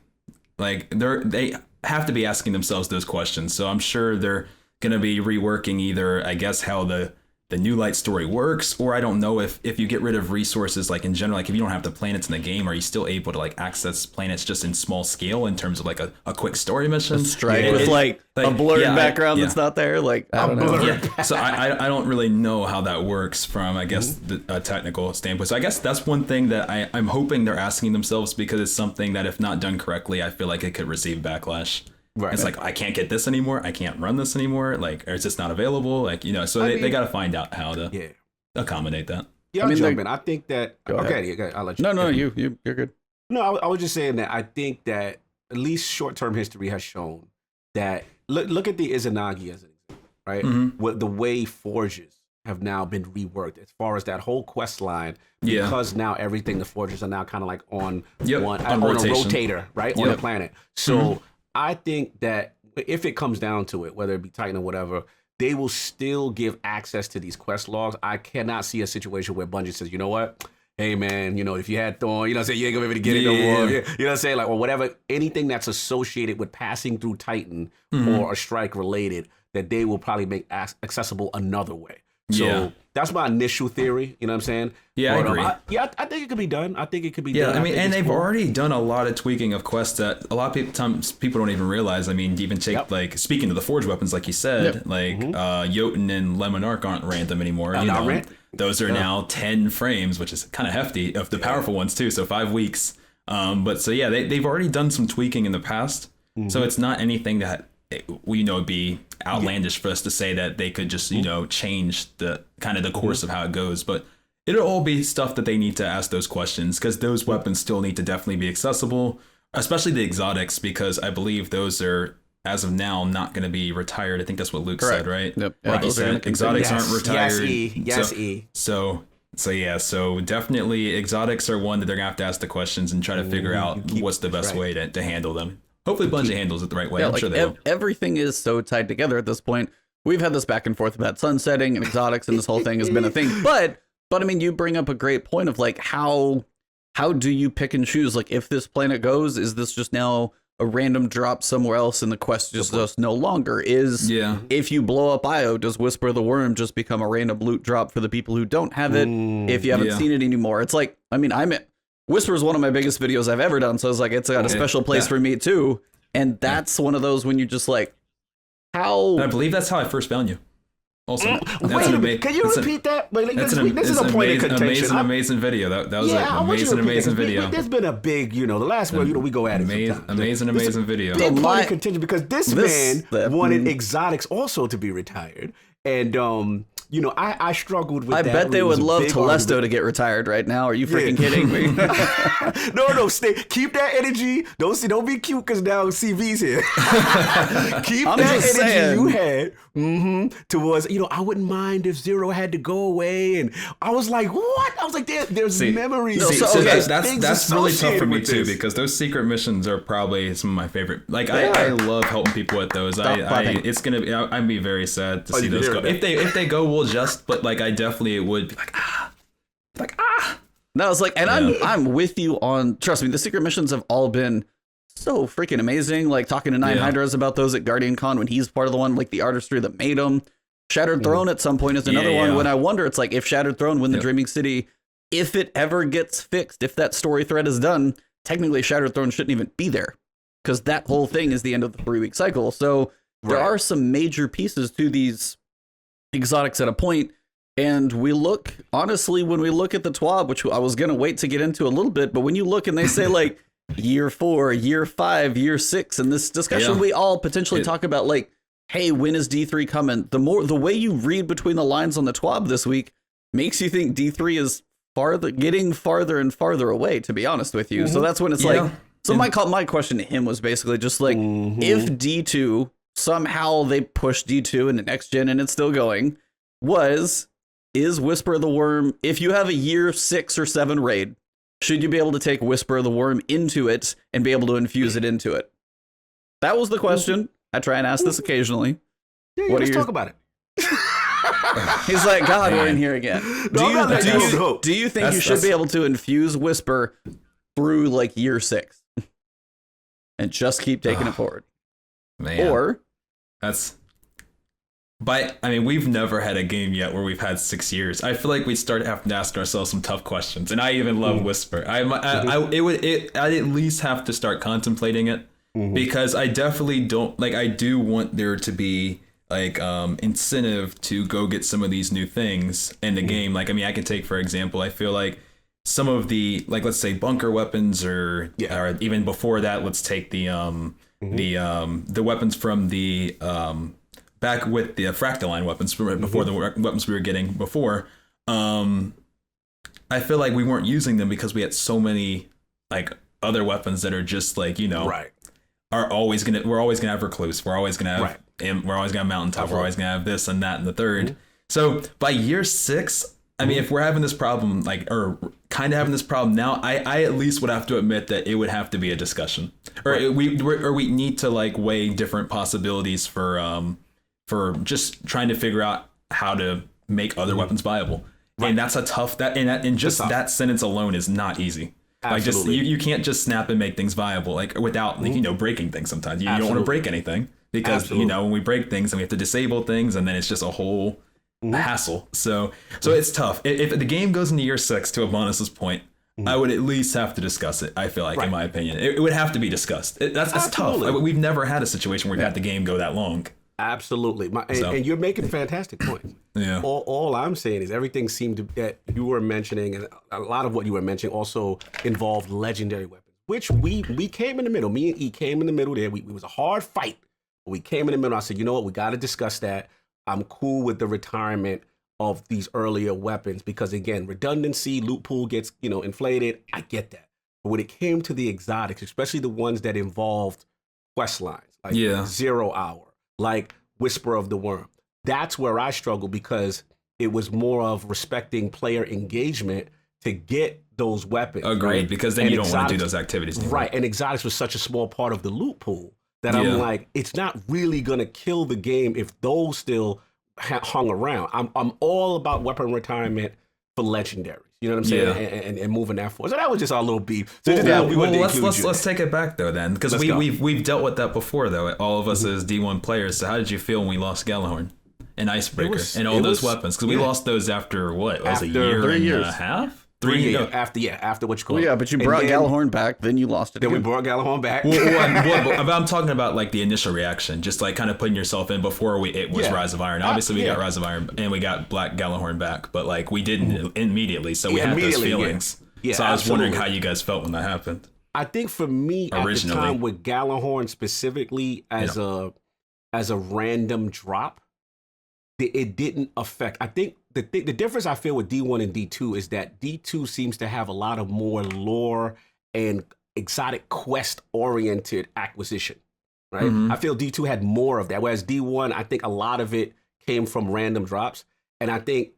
have to be asking themselves those questions. So I'm sure they're going to be reworking either, I guess, how the New Light story works, or I don't know if you get rid of resources, like in general, like if you don't have the planets in the game, are you still able to like access planets just in small scale in terms of like a quick story mission? A strike with like a blurred background that's not there. Like, I don't know. So I don't really know how that works from, I guess, a technical standpoint. So I guess that's one thing that I'm hoping they're asking themselves, because it's something that if not done correctly, I feel like it could receive backlash. Right. It's like, I can't get this anymore. I can't run this anymore. Like, or it's just not available. Like, you know, so they got to find out how to accommodate that. Yeah, I think that. Okay, I'll let you. No, you're good. No, I was just saying that I think that at least short-term history has shown that. Look at the Izanagi as an example, right? With the way Forges have now been reworked as far as that whole quest line, because now everything, the Forges are now kind of like on a rotator, right, on the planet. So. I think that if it comes down to it, whether it be Titan or whatever, they will still give access to these quest logs. I cannot see a situation where Bungie says, you know what? Hey, man, you know, if you had Thorn, you know what I'm saying, you ain't going to be able to get it no more. You know what I'm saying? Like, or whatever, anything that's associated with passing through Titan or a strike related, that they will probably make accessible another way. So that's my initial theory, you know what I'm saying? Yeah, but, I agree. I think it could be done. I think it could be done. Yeah, I mean, and they've already done a lot of tweaking of quests that a lot of times people don't even realize. I mean, even take, like, speaking of the Forge weapons, like you said, like Jotun and Lemon Arc aren't random anymore. You know, those are now 10 frames, which is kind of hefty, of the powerful ones too, so 5 weeks. But so yeah, they've already done some tweaking in the past, so it's not anything that it'd be outlandish for us to say that they could just, change the kind of the course of how it goes. But it'll all be stuff that they need to ask those questions, because those weapons still need to definitely be accessible, especially the exotics, because I believe those are, as of now, not going to be retired. I think that's what Luke said, right? Yep. Like you said, exotics aren't retired. Yes, E. So definitely exotics are one that they're going to have to ask the questions and try to figure out what's the best way to handle them. Hopefully Bungie handles it the right way. Yeah, I'm sure they will. Everything is so tied together at this point. we've had this back and forth about sunsetting and exotics, and this whole thing has been a thing. But I mean, you bring up a great point of like how do you pick and choose? Like, if this planet goes, is this just now a random drop somewhere else and the quest is just no longer? If you blow up Io, does Whisper of the Worm just become a random loot drop for the people who don't have it if you haven't seen it anymore? It's like, I mean, Whisper is one of my biggest videos I've ever done, so it's like it's got a special place for me too. And that's one of those when you're just like, how? I believe that's how I first found you. Also, wait, can you repeat that? This is a point of contention. Amazing video. That was an amazing video. There's been a big, the last one, we go at it. Amazing video. Big point of contention because this man wanted exotics also to be retired, and I struggled with that. I bet they would love Telesto to get retired right now. Are you freaking kidding me? No, keep that energy. Don't be cute because now CV's here. Keep that energy you had towards, I wouldn't mind if Zero had to go away. And I was like, what? I was like, there's memories. That's really tough for me too, because those secret missions are probably some of my favorite. Like I love helping people with those. I'd be very sad to see those go. If they go, we'll just, but like I definitely would be like. No, it's like, and I'm with you on, trust me, the secret missions have all been so freaking amazing. Like talking to Nine Hydras about those at Guardian Con when he's part of the one, like the artistry that made them. Shattered Throne at some point is another one when I wonder, it's like if Shattered Throne, when the Dreaming City, if it ever gets fixed, if that story thread is done, technically Shattered Throne shouldn't even be there because that whole thing is the end of the 3-week cycle. So there are some major pieces to these exotics at a point. And we look, honestly, when we look at the TWAB, which I was going to wait to get into a little bit, but when you look and they say like year 4, year 5, year 6, in this discussion, we all potentially talk about like, hey, when is D3 coming? The way you read between the lines on the TWAB this week makes you think D3 is getting farther and farther away, to be honest with you. So that's when it's like, so my question to him was basically just like, if D2, somehow they push D2 into next gen and it's still going, is Whisper of the Worm, if you have a year 6 or 7 raid, should you be able to take Whisper of the Worm into it and be able to infuse it into it? That was the question. I try and ask this occasionally. Let's talk about it. He's like, God, we're in here again. Do you think you should be able to infuse Whisper through like year 6 and just keep taking it forward? Man. Or But I mean, we've never had a game yet where we've had 6 years. I feel like we start having to ask ourselves some tough questions, and I even love Whisper. I'd at least have to start contemplating it because I definitely don't like. I do want there to be like incentive to go get some of these new things in the game. Like, I mean, I can take for example. I feel like some of the let's say bunker weapons or even before that. Let's take the weapons from the back with the Fractaline weapons before the weapons we were getting before. I feel like we weren't using them because we had so many like other weapons that are just like, we're always gonna have Recluse, we're always gonna have we're always gonna have Mountaintop, we're always gonna have this and that and the third. So by year 6, I mean, if we're having this problem, or kind of having this problem now, I at least would have to admit that it would have to be a discussion, or we need to like weigh different possibilities for just trying to figure out how to make other weapons viable. And that's a tough that sentence alone is not easy. Absolutely. Like you can't just snap and make things viable like without breaking things. Sometimes you don't want to break anything because when we break things and we have to disable things and then it's just a whole hassle. So it's tough. If the game goes into year 6, to Ebontis' point, I would at least have to discuss it. I feel like, in my opinion, it would have to be discussed. That's tough. We've never had a situation where we've had the game go that long. Absolutely. And you're making fantastic points. Yeah. All I'm saying is everything seemed to that you were mentioning, and a lot of what you were mentioning also involved legendary weapons, which we came in the middle. Me and E came in the middle there. It was a hard fight. But we came in the middle. I said, you know what? We got to discuss that. I'm cool with the retirement of these earlier weapons because, again, redundancy, loot pool gets, inflated. I get that. But when it came to the exotics, especially the ones that involved quest lines, like 0 Hour, like Whisper of the Worm, that's where I struggle because it was more of respecting player engagement to get those weapons. Agreed, because then you don't want to do those activities anymore. Right, and exotics was such a small part of the loot pool that I'm like, it's not really gonna kill the game if those still hung around. I'm all about weapon retirement for legendaries. You know what I'm saying? And moving that forward. So that was just our little beef. So let's take it back though then, because we've dealt with that before though. All of us as D1 players. So how did you feel when we lost Gallahorn and Icebreaker and all those weapons? Because we lost those after what? It was a year and a half. 3 years after what you call it. Yeah, but you brought Gallahorn back, then you lost it. Then we brought Gallahorn back. I'm talking about like the initial reaction, just like kind of putting yourself in before it was Rise of Iron. Obviously, we got Rise of Iron and we got Black Gallahorn back, but like we didn't immediately, so we had those feelings. Yeah, so I was wondering how you guys felt when that happened. I think for me at the time with Gallahorn specifically as a random drop, it didn't affect. I think the difference I feel with D1 and D2 is that D2 seems to have a lot of more lore and exotic quest oriented acquisition, right? I feel D2 had more of that, whereas D1, I think a lot of it came from random drops. And I think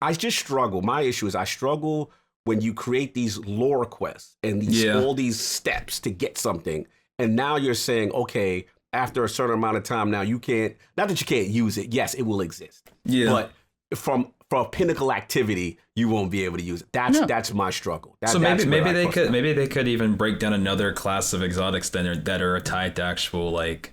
I just struggle. My issue is I struggle when you create these lore quests and all these steps to get something. And now you're saying, okay, after a certain amount of time now, you can't, not that you can't use it. Yes, it will exist. Yeah. But for pinnacle activity, you won't be able to use it. That's my struggle. Maybe they could even break down another class of exotics that are tied to actual like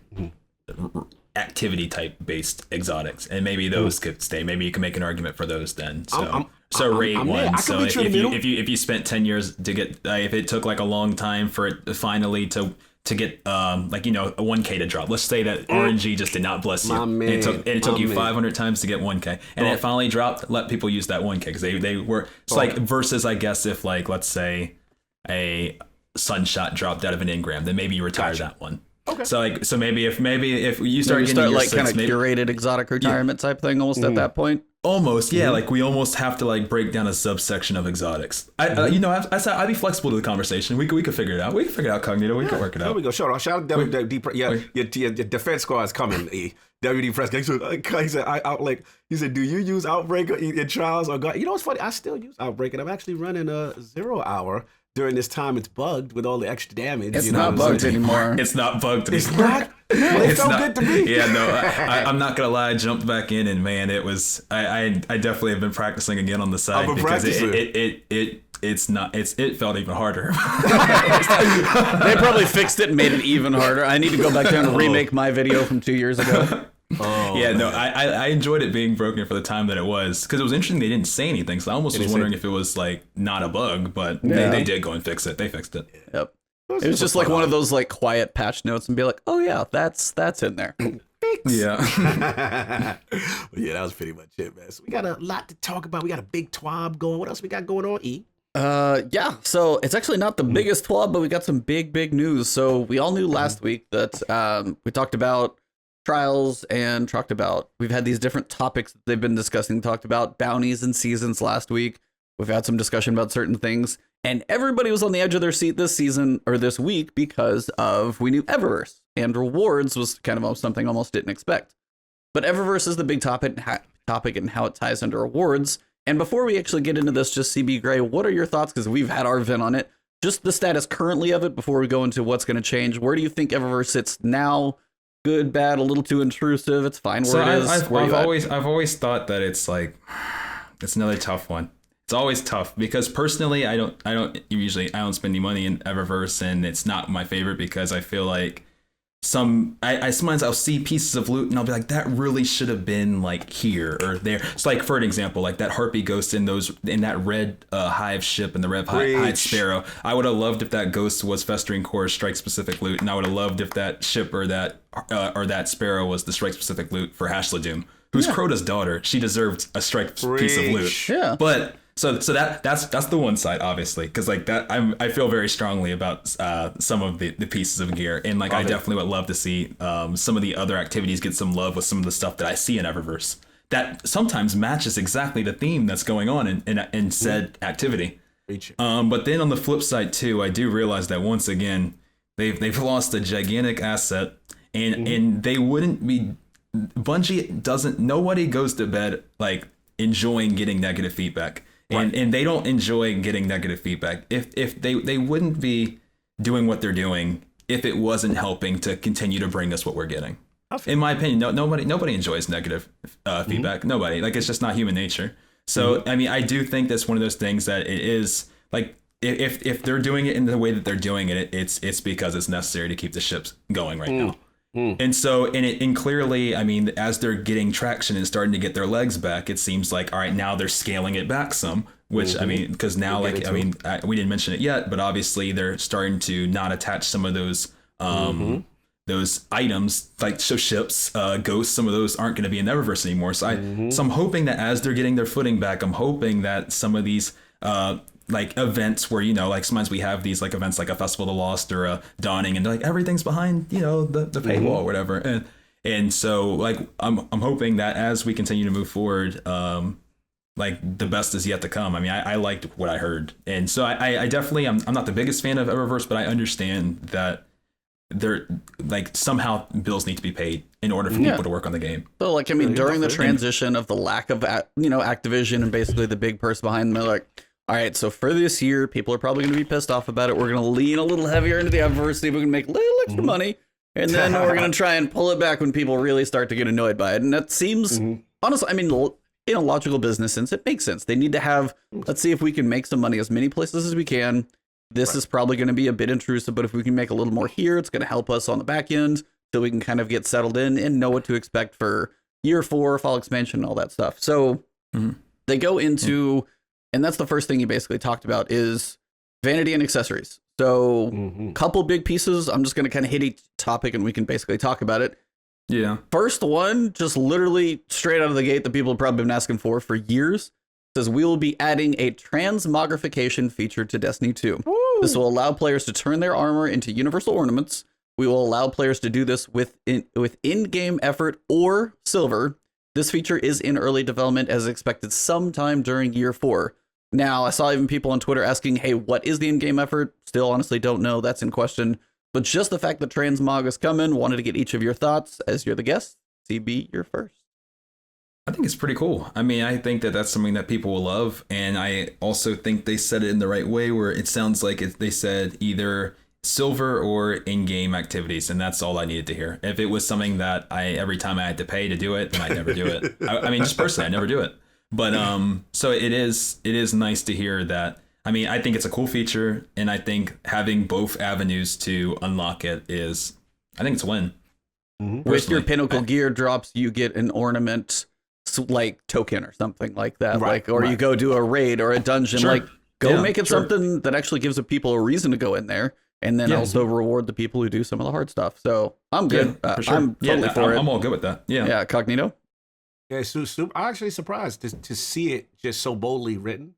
activity type based exotics, and maybe those could stay. Maybe you can make an argument for those then. So raid one. So if you spent 10 years to get, if it took like a long time for it finally to get like a 1K to drop. Let's say that RNG just did not bless you. It took you 500 times to get 1K, and it finally dropped. Let people use that 1K because they were. It's like versus, I guess, if like let's say a Sunshot dropped out of an Engram, then maybe you retire that one. Okay. So maybe if you start like kind of curated exotic retirement type thing almost at that point. Almost, yeah. Like we almost have to like break down a subsection of exotics. I'd be flexible to the conversation. We could figure it out. We can figure it out, Cognito. We can work it out. There we go. Shout out WD. Your defense squad is coming. WD Press. He said, do you use Outbreaker in trials or God? You know what's funny? I still use Outbreaker. I'm actually running a 0 hour. During this time, it's bugged with all the extra damage. It's not bugged anymore. It's not bugged anymore. It's not? It felt good to me. Yeah, no, I'm not going to lie. I jumped back in and, man, it was... I definitely have been practicing again on the side because it felt even harder. They probably fixed it and made it even harder. I need to go back down and remake my video from 2 years ago. I enjoyed it being broken for the time that it was, because it was interesting they didn't say anything, so I almost was wondering if it was like not a bug, but they did go and fix it. They fixed it. Yep. It was just like one of those like quiet patch notes and be like, oh yeah, that's in there. Yeah. That was pretty much it, man. So we got a lot to talk about. We got a big TWAB going. What else we got going on, E? So it's actually not the biggest TWAB, but we got some big news. So we all knew last week that we talked about trials and talked about, we've had these different topics that they've been discussing, talked about bounties and seasons last week. We've had some discussion about certain things, and everybody was on the edge of their seat this season or this week because of, we knew Eververse and rewards was kind of something almost didn't expect. But Eververse is the big topic and how it ties into rewards. And before we actually get into this, just cbgray, what are your thoughts? Because we've had our vent on it. Just the status currently of it before we go into what's going to change. Where do you think Eververse sits now? Good, bad, a little too intrusive. It's fine where it is. I've always thought that it's like, it's another tough one. It's always tough because personally, I don't spend any money in Eververse, and it's not my favorite because I feel like sometimes I'll see pieces of loot and I'll be like, that really should have been like here or there. It's like, for an example, like that Harpy Ghost in that red Hive ship and the red Hive Sparrow. I would have loved if that Ghost was Festering Core strike specific loot, and I would have loved if that ship or that Sparrow was the strike specific loot for Hashladum, who's Crota's daughter. She deserved a strike piece of loot. Yeah. But So that's the one side, obviously, because like that I feel very strongly about some of the pieces of gear, and like I definitely would love to see some of the other activities get some love with some of the stuff that I see in Eververse that sometimes matches exactly the theme that's going on in said activity. But then on the flip side too, I do realize that once again they've lost a gigantic asset, and they wouldn't be nobody goes to bed like enjoying getting negative feedback. And they don't enjoy getting negative feedback. If they wouldn't be doing what they're doing if it wasn't helping to continue to bring us what we're getting. In my opinion, nobody enjoys negative feedback. Nobody. Like, it's just not human nature. So, I mean, I do think that's one of those things that it is, like, if they're doing it in the way that they're doing it, it's because it's necessary to keep the ships going right now. And so, and clearly, I mean, as they're getting traction and starting to get their legs back, it seems like, all right, now they're scaling it back some, which, I mean, because now, like, I mean, we didn't mention it yet, but obviously they're starting to not attach some of those items, like ships, ghosts, some of those aren't going to be in Eververse anymore. So I'm hoping that as they're getting their footing back, I'm hoping that some of these like events where, you know, like sometimes we have these like events like a Festival of the Lost or a Dawning, and like everything's behind, you know, the paywall or whatever. And so, like, I'm hoping that as we continue to move forward, like, the best is yet to come. I mean, I liked what I heard. And so I definitely, I'm not the biggest fan of Eververse, but I understand that they're, like, somehow bills need to be paid in order for people to work on the game. So, like, I mean, during the transition of the lack of, you know, Activision and basically the big purse behind them, they're like, all right, so for this year, people are probably going to be pissed off about it. We're going to lean a little heavier into the Eververse, see if we can make a little extra money. And then we're going to try and pull it back when people really start to get annoyed by it. And that seems, honestly, I mean, in a logical business sense, it makes sense. They need to have, let's see if we can make some money as many places as we can. This is probably going to be a bit intrusive, but if we can make a little more here, it's going to help us on the back end so we can kind of get settled in and know what to expect for year 4, fall expansion, and all that stuff. So they go into, and that's the first thing you basically talked about, is vanity and accessories. So couple big pieces. I'm just going to kind of hit each topic and we can basically talk about it. Yeah. First one, just literally straight out of the gate that people have probably been asking for years, says we will be adding a transmogrification feature to Destiny 2. Woo! This will allow players to turn their armor into universal ornaments. We will allow players to do this with in-game effort or silver. This feature is in early development as expected sometime during year 4. Now, I saw even people on Twitter asking, hey, what is the in-game effort? Still honestly don't know. That's in question. But just the fact that Transmog is coming, wanted to get each of your thoughts as you're the guest. CB, you're first. I think it's pretty cool. I mean, I think that that's something that people will love. And I also think they said it in the right way, where it sounds like they said either silver or in-game activities. And that's all I needed to hear. If it was something that every time I had to pay to do it, then I'd never do it. I mean, just personally, I never do it. But so it is nice to hear that. I mean, I think it's a cool feature, and I think having both avenues to unlock it is, I think it's a win. With your pinnacle gear drops, you get an ornament like token or something like that, you go do a raid or a dungeon, make it something that actually gives the people a reason to go in there, and then also reward the people who do some of the hard stuff. So I'm good. For sure. I'm totally for it. I'm all good with that. Yeah. Cognito. Yeah, I'm actually surprised to see it just so boldly written,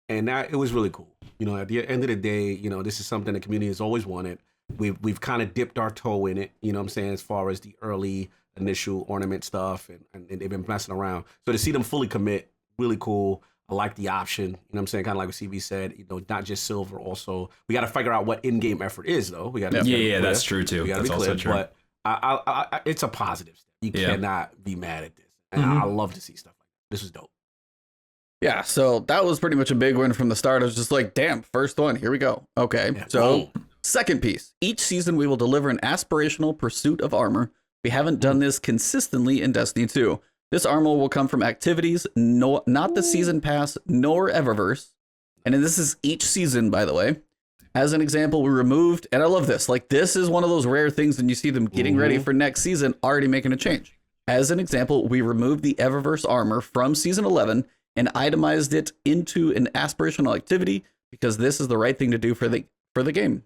and that it was really cool. You know, at the end of the day, you know, this is something the community has always wanted. We've kind of dipped our toe in it, you know what I'm saying, as far as the early initial ornament stuff, and they've been messing around. So to see them fully commit, really cool. I like the option, you know what I'm saying, kind of like what CB said, you know, not just silver. Also, we got to figure out what in-game effort is, though. We got to that's true too. We got to be clear, true. But I it's a positive step. You cannot be mad at this, and I love to see stuff like this. This was dope. Yeah, so that was pretty much a big win from the start. I was just like, damn, first one, here we go. Okay, so second piece. Each season we will deliver an aspirational pursuit of armor. We haven't done this consistently in Destiny 2. This armor will come from activities, not the season pass, nor Eververse. And this is each season, by the way. As an example, we removed, and I love this, like this is one of those rare things when you see them getting ready for next season, already making a change. As an example, we removed the Eververse armor from season 11 and itemized it into an aspirational activity because this is the right thing to do for the game.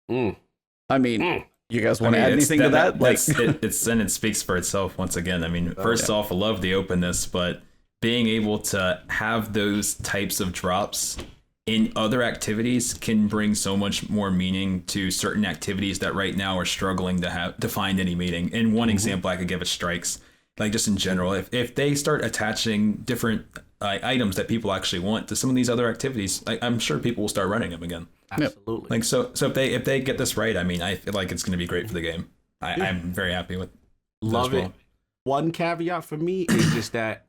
I mean, you guys want to add anything to that? It speaks for itself once again. I mean, first off, I love the openness, but being able to have those types of drops in other activities can bring so much more meaning to certain activities that right now are struggling to find any meaning. And one example I could give is strikes. Like just in general, if they start attaching different items that people actually want to some of these other activities, I'm sure people will start running them again. Absolutely. Like so if they get this right, I mean, I feel like it's going to be great for the game. I'm very happy with. Love it. One caveat for me is just that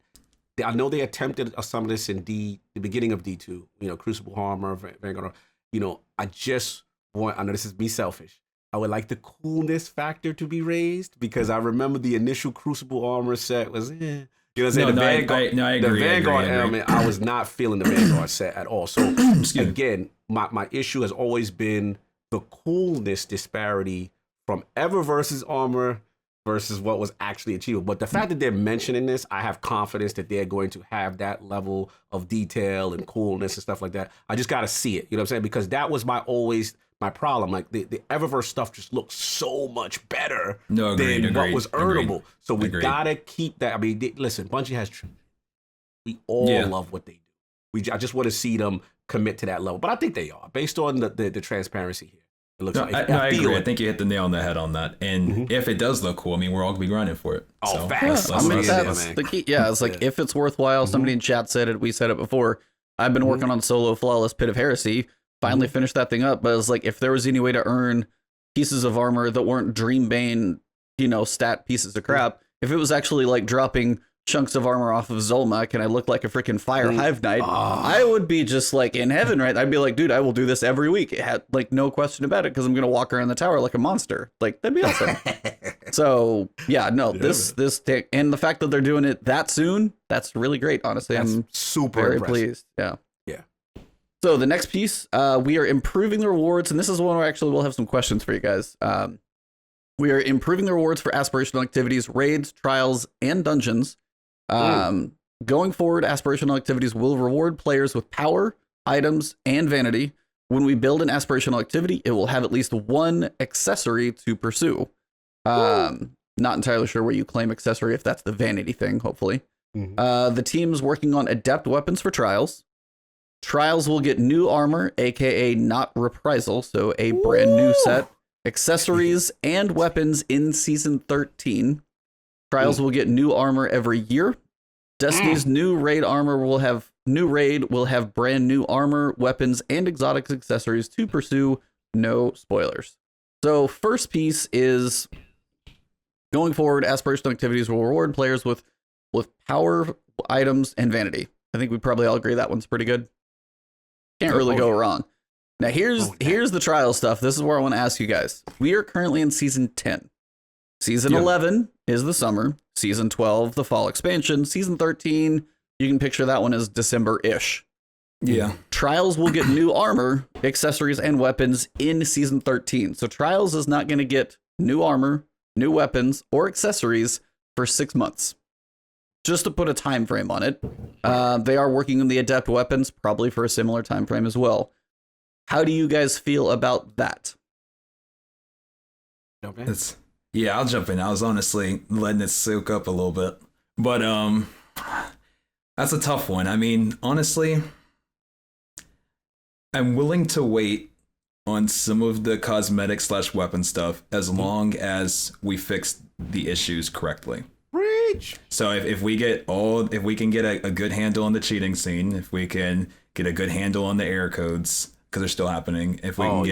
I know they attempted some of this in the beginning of D2. You know, Crucible Armor, Vanguard. You know, I know this is me selfish. I would like the coolness factor to be raised because I remember the initial Crucible armor set was, You know what I'm saying? I agree. The Vanguard element, I was not feeling the Vanguard set at all. So again, my issue has always been the coolness disparity from Eververse's armor versus what was actually achievable. But the fact that they're mentioning this, I have confidence that they're going to have that level of detail and coolness and stuff like that. I just got to see it. You know what I'm saying? Because that was my problem. Like the Eververse stuff just looks so much better than what was earnable. So we gotta keep that. I mean, listen, Bungie has. We all love what they do. I just want to see them commit to that level, but I think they are based on the transparency here. It looks like I agree. I think you hit the nail on the head on that. And if it does look cool, I mean, we're all gonna be grinding for it. Oh, facts. I mean, that's the key. Yeah, it's like if it's worthwhile. Somebody in chat said it. We said it before. I've been working on solo flawless Pit of Heresy. Finally finished that thing up, but it's like if there was any way to earn pieces of armor that weren't Dreambane, stat pieces of crap, if it was actually like dropping chunks of armor off of Zolmak and I looked like a freaking Fire Hive Knight, I would be just like in heaven, right? I'd be like, dude, I will do this every week. It had like no question about it because I'm gonna walk around the tower like a monster. Like that'd be awesome. So yeah, no, this and the fact that they're doing it that soon, that's really great. Honestly, I'm super very impressive. pleased. Yeah. So the next piece, we are improving the rewards, and this is one where actually we'll have some questions for you guys. We are improving the rewards for aspirational activities, raids, trials, and dungeons. Going forward, aspirational activities will reward players with power, items, and vanity. When we build an aspirational activity, it will have at least one accessory to pursue. Not entirely sure where you claim accessory, if that's the vanity thing, hopefully. The team's working on adept weapons for trials. Trials will get new armor, aka not reprisal, so a brand new set, accessories, and weapons in Season 13. Trials will get new armor every year. Destiny's new raid will have brand new armor, weapons, and exotic accessories to pursue. No spoilers. So first piece is going forward, aspirational activities will reward players with power, items, and vanity. I think we probably all agree that one's pretty good. Can't really go wrong. Now here's the trial stuff. This is where I want to ask you guys. We are currently in Season 10. Season 11 is the summer. Season 12, the fall expansion. Season 13, you can picture that one as December-ish. Yeah. Trials will get new armor, accessories, and weapons in Season 13. So Trials is not going to get new armor, new weapons, or accessories for 6 months. Just to put a time frame on it. They are working on the adept weapons, probably for a similar time frame as well. How do you guys feel about that? I'll jump in. I was honestly letting it soak up a little bit. But that's a tough one. I mean, honestly, I'm willing to wait on some of the cosmetic / weapon stuff as long as we fix the issues correctly. So if we can get a good handle on the cheating scene, if we can get a good handle on the error codes because they're still happening, if we can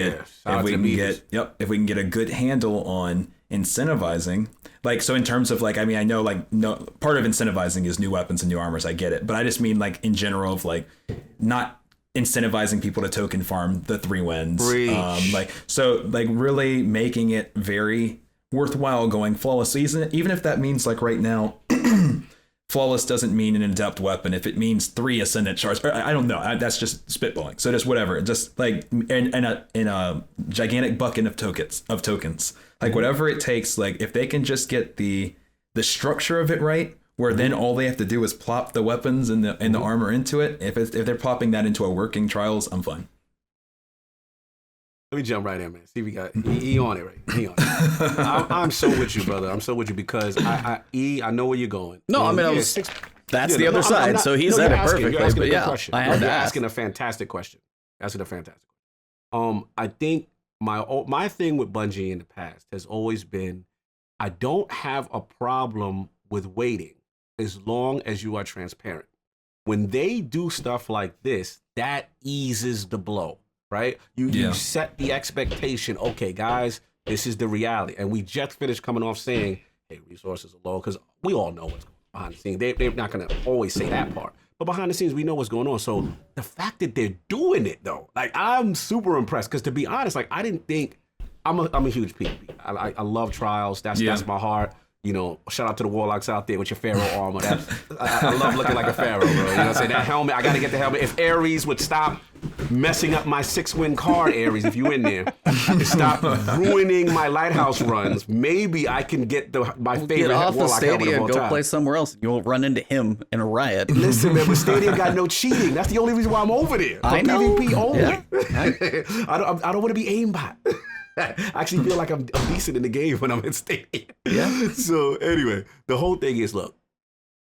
get a good handle on incentivizing, like, so in terms of like, I mean, I know like no part of incentivizing is new weapons and new armors, I get it, but I just mean like in general of like not incentivizing people to token farm the 3 wins, like really making it very worthwhile going flawless. Even if that means like right now, flawless doesn't mean an adept weapon. If it means 3 ascendant shards, I don't know. That's just spitballing. So just whatever. Just like in a gigantic bucket of tokens. Like whatever it takes. Like if they can just get the structure of it right, where then all they have to do is plop the weapons and the armor into it. If they're plopping that into a working trials, I'm fine. Let me jump right in, man. See, we got he on it, right? He on it. I'm so with you, brother. I'm so with you because I know where you're going. No, I mean, that's the other side. So he said it perfectly. But yeah, I had to ask. Asking a fantastic question. I think my thing with Bungie in the past has always been, I don't have a problem with waiting as long as you are transparent. When they do stuff like this, that eases the blow. Right? You set the expectation. Okay, guys, this is the reality. And we just finished coming off saying, hey, resources are low, because we all know what's going on behind the scenes. They're not going to always say that part. But behind the scenes, we know what's going on. So the fact that they're doing it, though, like, I'm super impressed. Because to be honest, like, I I'm a huge PvP. I love trials. That's my heart. You know, shout out to the warlocks out there with your pharaoh armor. I love looking like a pharaoh, bro. You know what I'm saying? That helmet, I gotta get the helmet. If Ares would stop messing up my 6-win card, Ares, if you in there, and stop ruining my lighthouse runs, maybe I can get my favorite Get off the warlock helmet Stadia of all and go time. play somewhere else. You won't run into him in a riot. Listen, man, but Stadia got no cheating. That's the only reason why I'm over there. For I know. PvP only. Yeah. I don't want to be aimbot. I actually feel like I'm decent in the game when I'm in Stadia. Yeah. So anyway, the whole thing is, look,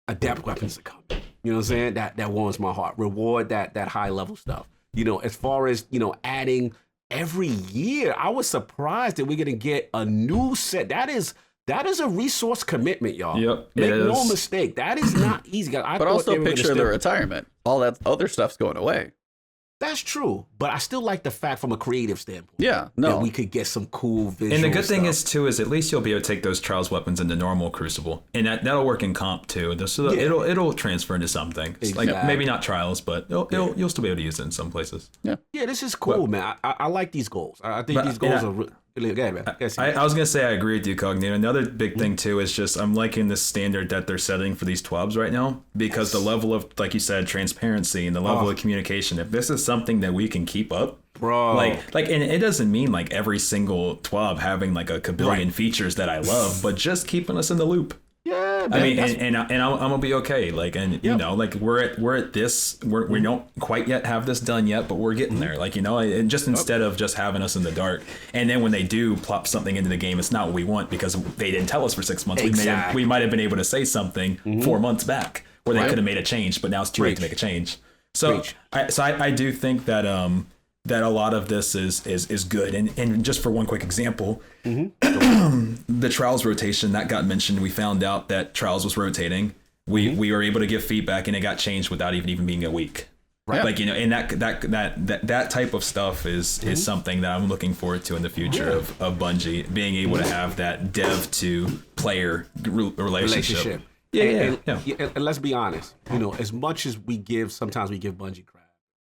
adapt weapons are coming. You know what I'm saying? That warms my heart. Reward that high level stuff. You know, as far as, you know, adding every year, I was surprised that we're gonna get a new set. That is a resource commitment, y'all. Yep, Make it no is. mistake. That is not easy. But also picture the retirement. All that other stuff's going away. That's true, but I still like the fact from a creative standpoint. Yeah, that no. we could get some cool visuals. And the good thing is too is at least you'll be able to take those trials weapons into normal Crucible, and that'll work in comp too. So it'll transfer into something. Exactly. Like maybe not trials, but you'll still be able to use it in some places. Yeah, this is cool, man. I like these goals. I think these goals are really good, man. I was gonna say I agree with you, Cognito. Another big thing too is just I'm liking the standard that they're setting for these TWABs right now, because the level of, like you said, transparency and the level of communication. If this is something that we can keep up, bro, like, and it doesn't mean like every single TWAB having like a kabillion features that I love, but just keeping us in the loop. Yeah, man, I mean, and I'm gonna be okay. Like, and you know, like we're at this. We don't quite yet have this done yet, but we're getting there. Like, you know, and just instead of just having us in the dark, and then when they do plop something into the game, it's not what we want because they didn't tell us for 6 months. Exactly. We might have been able to say something 4 months back where they could have made a change, but now it's too late to make a change. So, I do think that that a lot of this is good. And just for one quick example, the trials rotation that got mentioned, we found out that trials was rotating. We were able to give feedback and it got changed without even being a week. Right. Like, you know, and that type of stuff is something that I'm looking forward to in the future of Bungie being able to have that dev to player relationship. Yeah. And let's be honest, you know, as much as sometimes we give Bungie crap,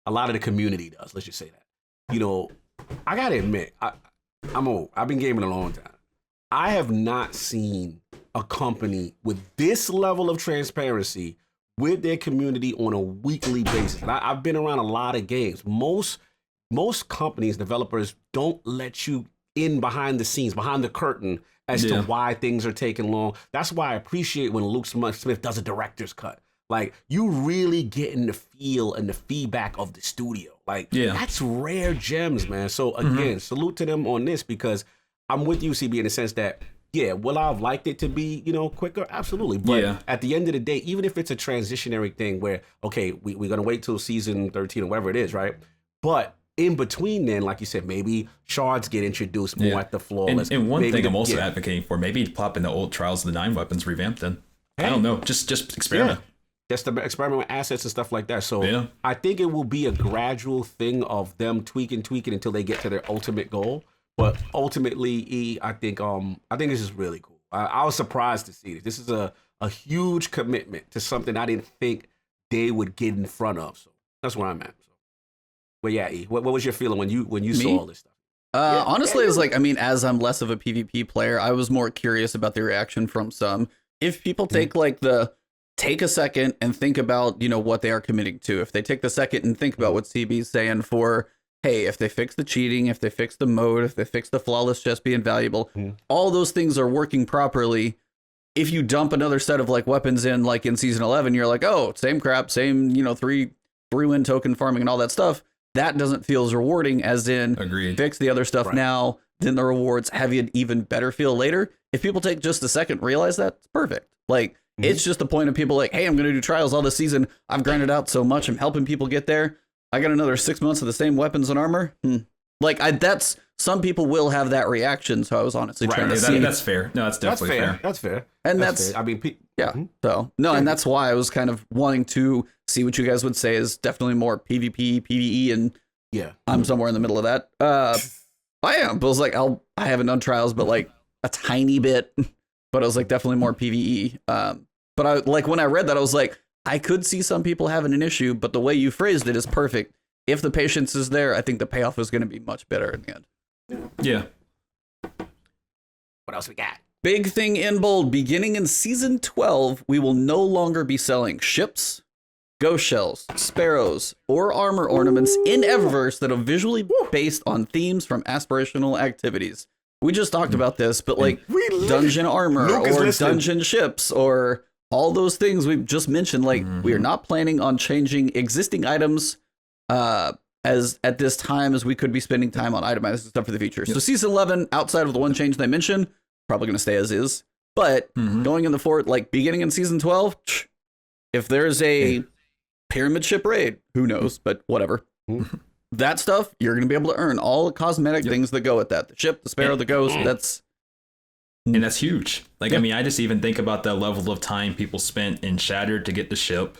a lot of the community does. Let's just say that. You know, I gotta admit, I'm old. I've been gaming a long time. I have not seen a company with this level of transparency with their community on a weekly basis. And I've been around a lot of games. Most companies, developers, don't let you in behind the scenes, behind the curtain, as to why things are taking long. That's why I appreciate when Luke Smith does a director's cut. Like, you really getting the feel and the feedback of the studio. Like, that's rare gems, man. So again, salute to them on this, because I'm with you, CB, in the sense that, will I have liked it to be, you know, quicker? Absolutely. But at the end of the day, even if it's a transitionary thing where, okay, we're going to wait till season 13 or whatever it is, right? But in between then, like you said, maybe shards get introduced more at the flawless. And one thing I'm also advocating for, maybe plop in the old Trials of the 9 weapons revamped in. I don't know. Just experiment. Just to experiment with assets and stuff like that. So I think it will be a gradual thing of them tweaking until they get to their ultimate goal. But ultimately, I think this is really cool. I was surprised to see this. This is a huge commitment to something I didn't think they would get in front of. So that's where I'm at. So, but yeah, E, what was your feeling when you saw all this stuff? Honestly, it's like, I mean, as I'm less of a PvP player, I was more curious about the reaction from some. If people take take a second and think about, you know, what they are committing to. If they take the second and think about what CB's saying for, hey, if they fix the cheating, if they fix the mode, if they fix the flawless chest being valuable, all those things are working properly. If you dump another set of like weapons in, like in season 11, you're like, oh, same crap, same, you know, three win token farming and all that stuff. That doesn't feel as rewarding as in fix the other stuff now, then the rewards have you an even better feel later. If people take just a second, realize that, it's perfect. Like, it's just the point of people like, hey, I'm going to do trials all this season. I've grinded out so much. I'm helping people get there. I got another 6 months of the same weapons and armor. Like, that's some people will have that reaction. So I was honestly trying to see. That's fair. No, that's definitely fair. That's fair. And that's fair. I mean, So no, and that's why I was kind of wanting to see what you guys would say is definitely more PvP, PvE, and I'm somewhere in the middle of that. I am. But I was like, I haven't done trials, but like a tiny bit. But I was like, definitely more PvE. But I like when I read that, I was like, I could see some people having an issue, but the way you phrased it is perfect. If the patience is there, I think the payoff is going to be much better in the end. Yeah. What else we got? Big thing in bold, beginning in Season 12, we will no longer be selling ships, ghost shells, sparrows, or armor ornaments in Eververse that are visually based on themes from aspirational activities. We just talked about this, but like dungeon armor or dungeon ships or all those things we've just mentioned, like we are not planning on changing existing items as at this time as we could be spending time on itemizing stuff for the future. So Season 11, outside of the one change they mentioned, probably going to stay as is. But going in the fort, like beginning in Season 12, if there's a pyramid ship raid, who knows, but whatever. That stuff, you're going to be able to earn all the cosmetic things that go with that. The ship, the sparrow, the ghost, that's huge. Like, I mean, I just even think about the level of time people spent in Shattered to get the ship,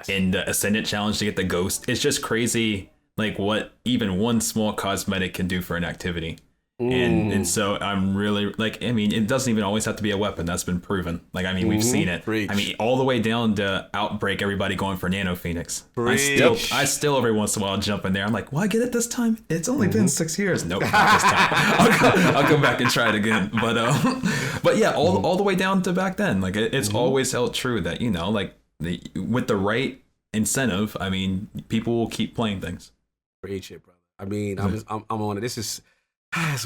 in the Ascendant Challenge to get the ghost. It's just crazy, like, what even one small cosmetic can do for an activity. And so I'm really, like, I mean, it doesn't even always have to be a weapon. That's been proven. Like, I mean, we've seen it. Preach. I mean, all the way down to Outbreak, everybody going for Nano Phoenix. I still every once in a while jump in there. I'm like, will I get it this time? It's only been 6 years. Nope, not this time. I'll go back and try it again. But yeah, all the way down to back then. Like, it's always held true that, you know, like, with the right incentive, I mean, people will keep playing things. Preach it, brother. I mean, I'm on it. This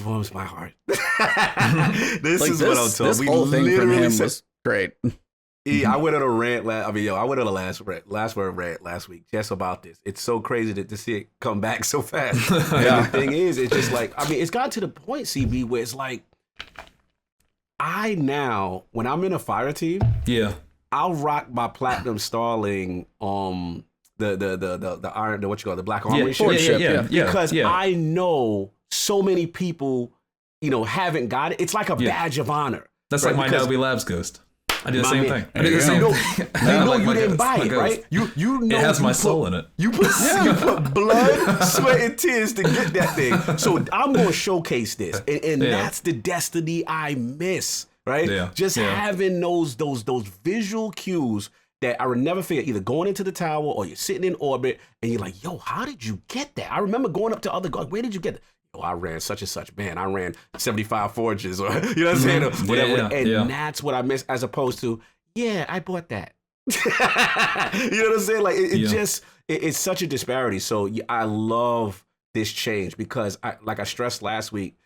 warms my heart. This like is what I'm talking. This whole thing from him was great. I went on a rant. I went on a last word rant last week just about this. It's so crazy to see it come back so fast. The thing is, it's just like, I mean, it's gotten to the point, CB, where it's like, I now, when I'm in a fire team, I'll rock my platinum Starling, the iron, what you call it, the black armory ship, because I know so many people, you know, haven't got it. It's like a badge of honor. That's right? Like my Adobe Labs Ghost. I do the same thing. I did the same thing. You know you didn't buy it, right? You know it has my soul in it. You put blood, sweat, and tears to get that thing. So I'm going to showcase this, and that's the destiny I miss, right? Just having those visual cues that I would never forget, either going into the tower or you're sitting in orbit, and you're like, yo, how did you get that? I remember going up to other guys, where did you get that? Oh, I ran such and such. Man, I ran 75 forges, or you know what I'm saying, or whatever. And that's what I miss, as opposed to, I bought that. You know what I'm saying? Like it's such a disparity. So I love this change because, like I stressed last week,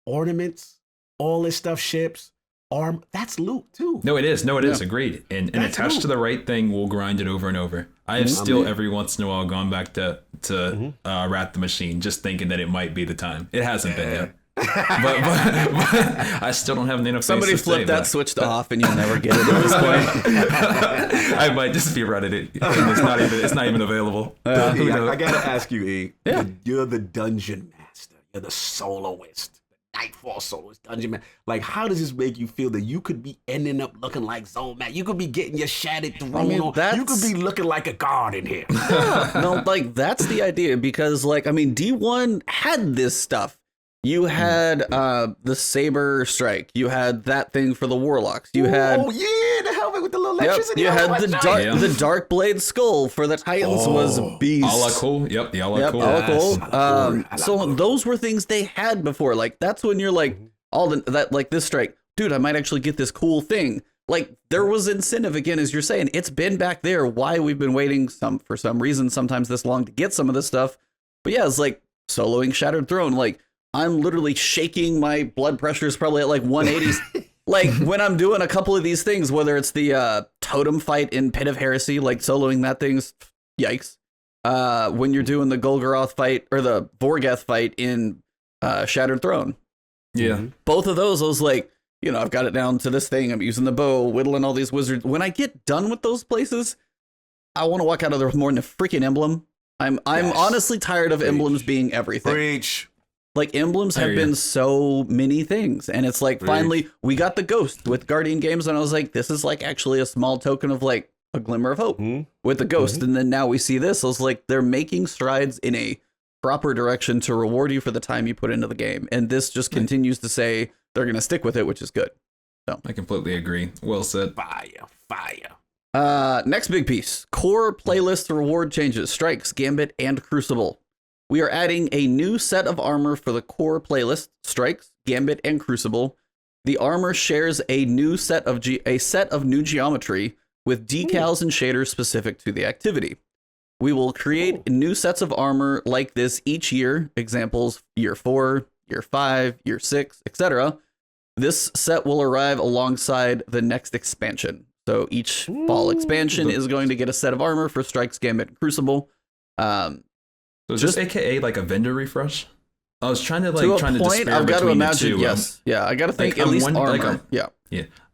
ornaments, all this stuff, ships, that's loot too. No, it is. Agreed. And attached to the right thing, we'll grind it over and over. I have still every once in a while gone back to Rat the Machine, just thinking that it might be the time. It hasn't been yet. but I still don't have Nano. Somebody flip that switch off, and you'll never get it at this point. I might just be running it. It's not even available. I gotta ask you, E. You're the dungeon master. You're the soloist. Nightfall soloist, dungeon man. Like, how does this make you feel that you could be ending up looking like Zone Man? You could be getting your shattered throne on. You could be looking like a guard in here. No, like, that's the idea, because, like, I mean, D1 had this stuff. You had the Saber Strike. You had that thing for the Warlocks. You had the helmet with the little electricity. You had the Dark Blade Skull for the Titans was beast. Ala cool. Yep, the Ala cool. So those were things they had before. Like, that's when you're like, like this strike, dude, I might actually get this cool thing. Like, there was incentive, again, as you're saying. It's been back there. Why we've been waiting for some reason sometimes this long to get some of this stuff. But yeah, it's like soloing Shattered Throne. Like, I'm literally shaking. My blood pressure is probably at like 180s. Like, when I'm doing a couple of these things, whether it's the totem fight in Pit of Heresy, like soloing that thing's yikes. When you're doing the Golgoroth fight or the Vorgeth fight in Shattered Throne. Yeah. Both of those, I was like, you know, I've got it down to this thing. I'm using the bow, whittling all these wizards. When I get done with those places, I want to walk out of there with more than a freaking emblem. I'm honestly tired of emblems being everything. Preach. Like, emblems have been so many things, and it's like, finally, we got the Ghost with Guardian Games, and I was like, this is like actually a small token of like a glimmer of hope with the Ghost, and then now we see this. I was like, they're making strides in a proper direction to reward you for the time you put into the game, and this just continues to say they're going to stick with it, which is good. So I completely agree. Well said. Fire. Next big piece, core playlist reward changes, Strikes, Gambit, and Crucible. We are adding a new set of armor for the core playlist, Strikes, Gambit, and Crucible. The armor shares a set of new geometry with decals and shaders specific to the activity. We will create new sets of armor like this each year. Examples: year 4, year 5, year 6, etc. This set will arrive alongside the next expansion. So each fall expansion is going to get a set of armor for Strikes, Gambit, and Crucible. So is this AKA like a vendor refresh? I was trying to point, I've got to imagine. Yes, I got to think at least armor. Yeah.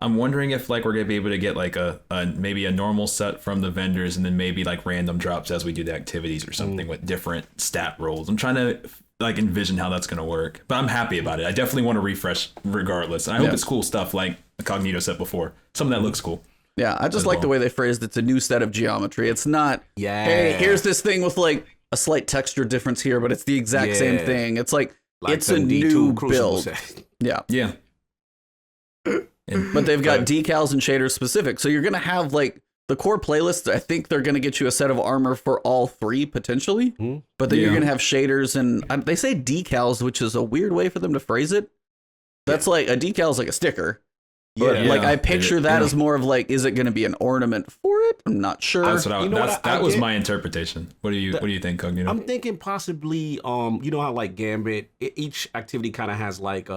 I'm wondering if like we're gonna be able to get like a maybe a normal set from the vendors, and then maybe like random drops as we do the activities or something with different stat rolls. I'm trying to like envision how that's gonna work, but I'm happy about it. I definitely want to refresh regardless, and I hope it's cool stuff like Cognito said before. Something that looks cool. Yeah, I just like the way they phrased it's a new set of geometry. It's not, hey, here's this thing with like a slight texture difference here, but it's the exact same thing. It's like it's a new build. Yeah. But they've got decals and shaders specific. So you're going to have like the core playlist. I think they're going to get you a set of armor for all 3 potentially. But then you're going to have shaders and they say decals, which is a weird way for them to phrase it. That's like a decal is like a sticker. But like I picture that as more of like, is it going to be an ornament for it? I'm not sure. That's what that was my interpretation. What do you think, Cognito? I'm thinking possibly you know how like Gambit, each activity kind of has like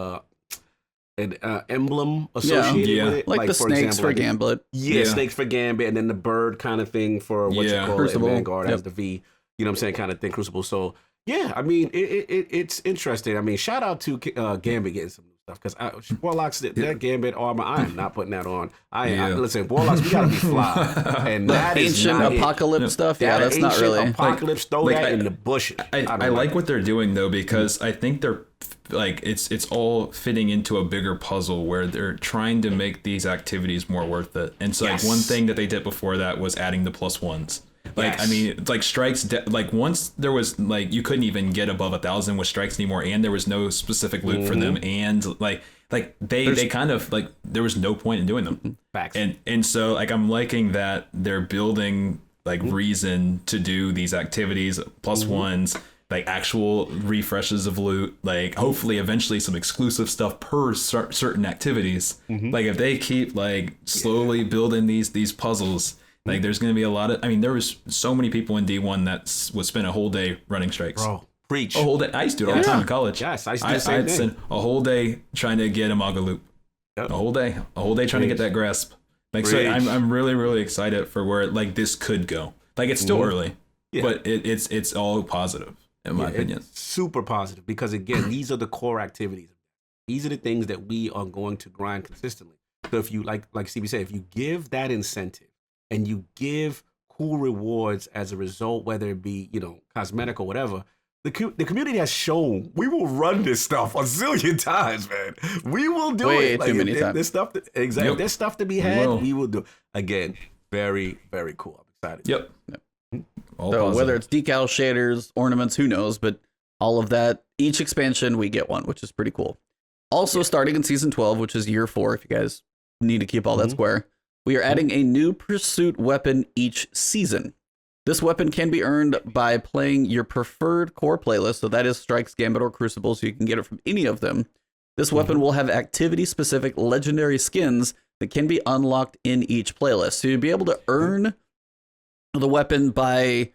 an emblem associated with it, like the for snakes example, for Gambit. Snakes for Gambit, and then the bird kind of thing for what you call Crucible. It. Vanguard has the V. You know what I'm saying, kind of thing. Crucible. So yeah, I mean it's interesting. I mean, shout out to Gambit getting some stuff because Warlocks that Gambit armor, I am not putting that on. Listen, Warlocks, we gotta be fly, and that ancient apocalypse stuff. That's not really apocalypse. Throw that in the bushes. I like what they're doing though, because I think they're like it's all fitting into a bigger puzzle where they're trying to make these activities more worth it. And so like one thing that they did before that was adding the +1s. Like I mean, like strikes, like once there was like you couldn't even get above 1,000 with strikes anymore, and there was no specific loot for them, and like they kind of like there was no point in doing them. Facts. And so like I'm liking that they're building like reason to do these activities +1s. Like actual refreshes of loot, like hopefully eventually some exclusive stuff per certain activities. Like if they keep like slowly building these puzzles, like there's going to be a lot of, I mean, there was so many people in D1 that would spend a whole day running strikes. Bro, preach. A whole day. I used to do it all the time in college. Yes, I used to do the same thing. I'd spend a whole day trying to get a Maga loop. A whole day trying to get that grasp. Like so I'm really, really excited for where like this could go. Like it's still early, but it's all positive. In my opinion, super positive because again, these are the core activities. These are the things that we are going to grind consistently. So if you like CB said, if you give that incentive and you give cool rewards as a result, whether it be cosmetic or whatever, the community has shown we will run this stuff a zillion times, man. We will do it. Way too many times. There's stuff there's stuff to be had. We will do. Again, very very cool. I'm excited. Yep. So whether it's decal, shaders, ornaments, who knows, but all of that, each expansion we get one, which is pretty cool. Also starting in season 12, which is year 4, if you guys need to keep all that square, we are adding a new pursuit weapon each season. This weapon can be earned by playing your preferred core playlist, so that is Strikes, Gambit, or Crucible, so you can get it from any of them. This weapon will have activity-specific legendary skins that can be unlocked in each playlist. So you'll be able to earn the weapon by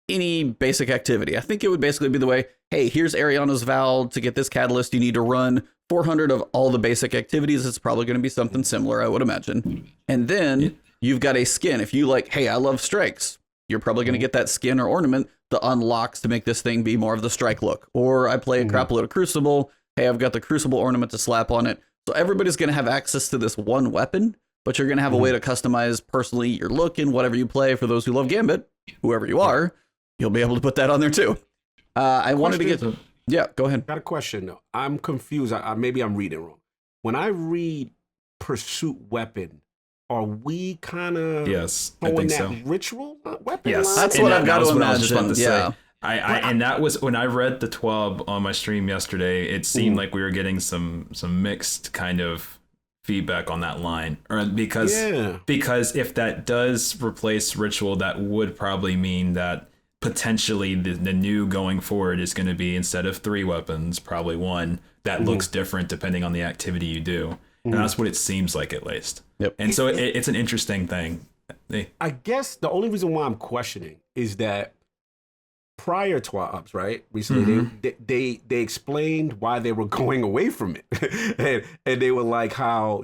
any basic activity. I think it would basically be the way, hey, here's Ariana's Vow. To get this catalyst, you need to run 400 of all the basic activities. It's probably going to be something similar, I would imagine. And then you've got a skin. If you like, hey, I love strikes, you're probably going to get that skin or ornament that unlocks to make this thing be more of the strike look. Or I play a crap load of Crucible. Hey, I've got the Crucible ornament to slap on it. So everybody's going to have access to this one weapon, but you're going to have a way to customize personally your look in whatever you play. For those who love Gambit, whoever you are, you'll be able to put that on there too. I wanted to get to... Yeah, go ahead. Got a question though. I'm confused. Maybe I'm reading wrong. When I read pursuit weapon, are we kind of throwing that ritual weapon? Yes, that's what I've got to imagine. Say. And that was when I read the TWAB on my stream yesterday. It seemed like we were getting some mixed kind of feedback on that line, or because if that does replace ritual, that would probably mean that potentially the new going forward is going to be, instead of 3 weapons, probably 1 that looks different depending on the activity you do. and that's what it seems like at least. Yep. And so it's an interesting thing. I guess the only reason why I'm questioning is that prior TWABs, right? Recently, they explained why they were going away from it, and they were like how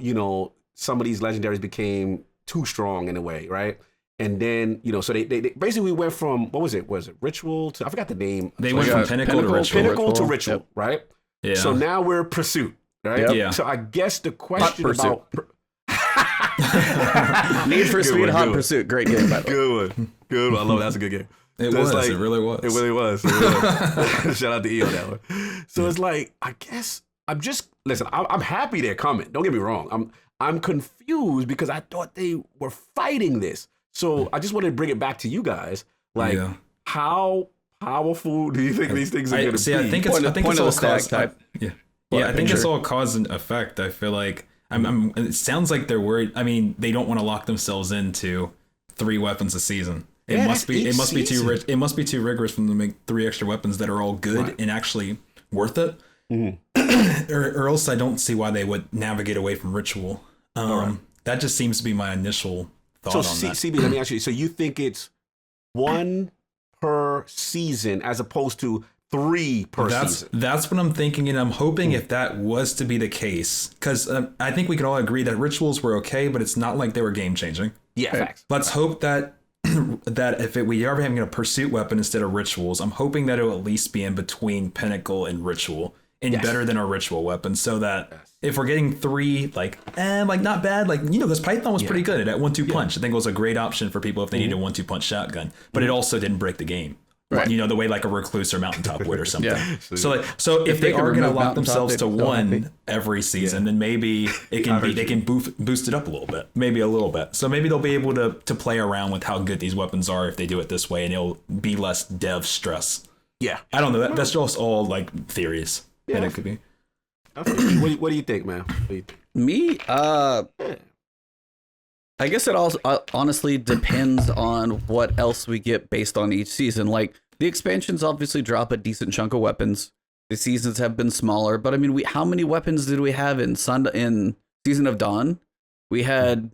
some of these legendaries became too strong in a way, right? And then so they basically went from what was it? Was it Ritual to I forgot the name? They went from Pinnacle to Ritual. Pinnacle to Ritual, yep. right? Yeah. So now we're Pursuit, right? Yep. Yeah. So I guess the question Pursuit. about Need for Good Speed, one, Hot good Pursuit, great game by the way. good one, good one. I love it. That's a good game. It So it's was. It really was. It really was. It really was. Shout out to E on that one. So it's like, I guess I'm happy they're coming. Don't get me wrong. I'm confused because I thought they were fighting this. So I just wanted to bring it back to you guys. Like, how powerful do you think these things are going to be? I think it's all cause type. I think it's all cause and effect. I feel like it sounds like they're worried. I mean, they don't want to lock themselves into 3 weapons a season. It must be too rich. It must be too rigorous for them to make 3 extra weapons that are all good and actually worth it. Or else I don't see why they would navigate away from Ritual. That just seems to be my initial thought on that. CB, let me ask you. So you think it's 1 per season as opposed to 3 per season? That's what I'm thinking, and I'm hoping if that was to be the case, because I think we can all agree that Rituals were okay, but it's not like they were game changing. Yeah, facts. Let's hope that if we are having a Pursuit weapon instead of Rituals, I'm hoping that it'll at least be in between Pinnacle and Ritual, and better than our Ritual weapon, so that if we're getting 3, like not bad, because Python was pretty good at 1-2 punch. I think it was a great option for people if they need a 1-2 punch shotgun, but it also didn't break the game. Right. The way like a Recluse or Mountaintop would or something. So if they are going to lock themselves to 1 every season, then maybe they can boost it up a little bit, maybe a little bit. So maybe they'll be able to play around with how good these weapons are if they do it this way, and it'll be less dev stress. Yeah, I don't know. That's just all like theories. Yeah, and it could be. What do you think, man? Me, I guess it also honestly depends on what else we get based on each season. Like the expansions obviously drop a decent chunk of weapons. The seasons have been smaller, but I mean, how many weapons did we have in Season of Dawn? We had,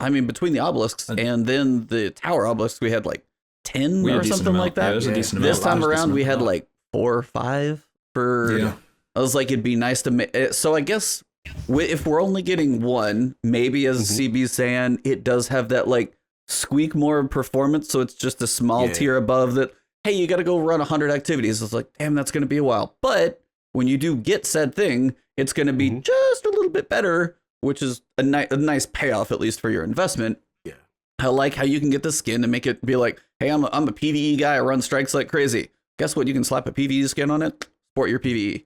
between the obelisks and then the tower obelisks, we had like 10 or something like that. Yeah, there's a decent amount. This time around, we had like 4 or 5 for. Yeah. I was like, it'd be nice to make. So I guess if we're only getting 1, maybe as CB's saying, it does have that like squeak more performance. So it's just a small tier above that. Hey, you got to go run 100 activities. It's like, damn, that's going to be a while. But when you do get said thing, it's going to be just a little bit better, which is a nice payoff, at least for your investment. Yeah. I like how you can get the skin and make it be like, hey, I'm a PvE guy. I run strikes like crazy. Guess what? You can slap a PvE skin on it. Support your PvE.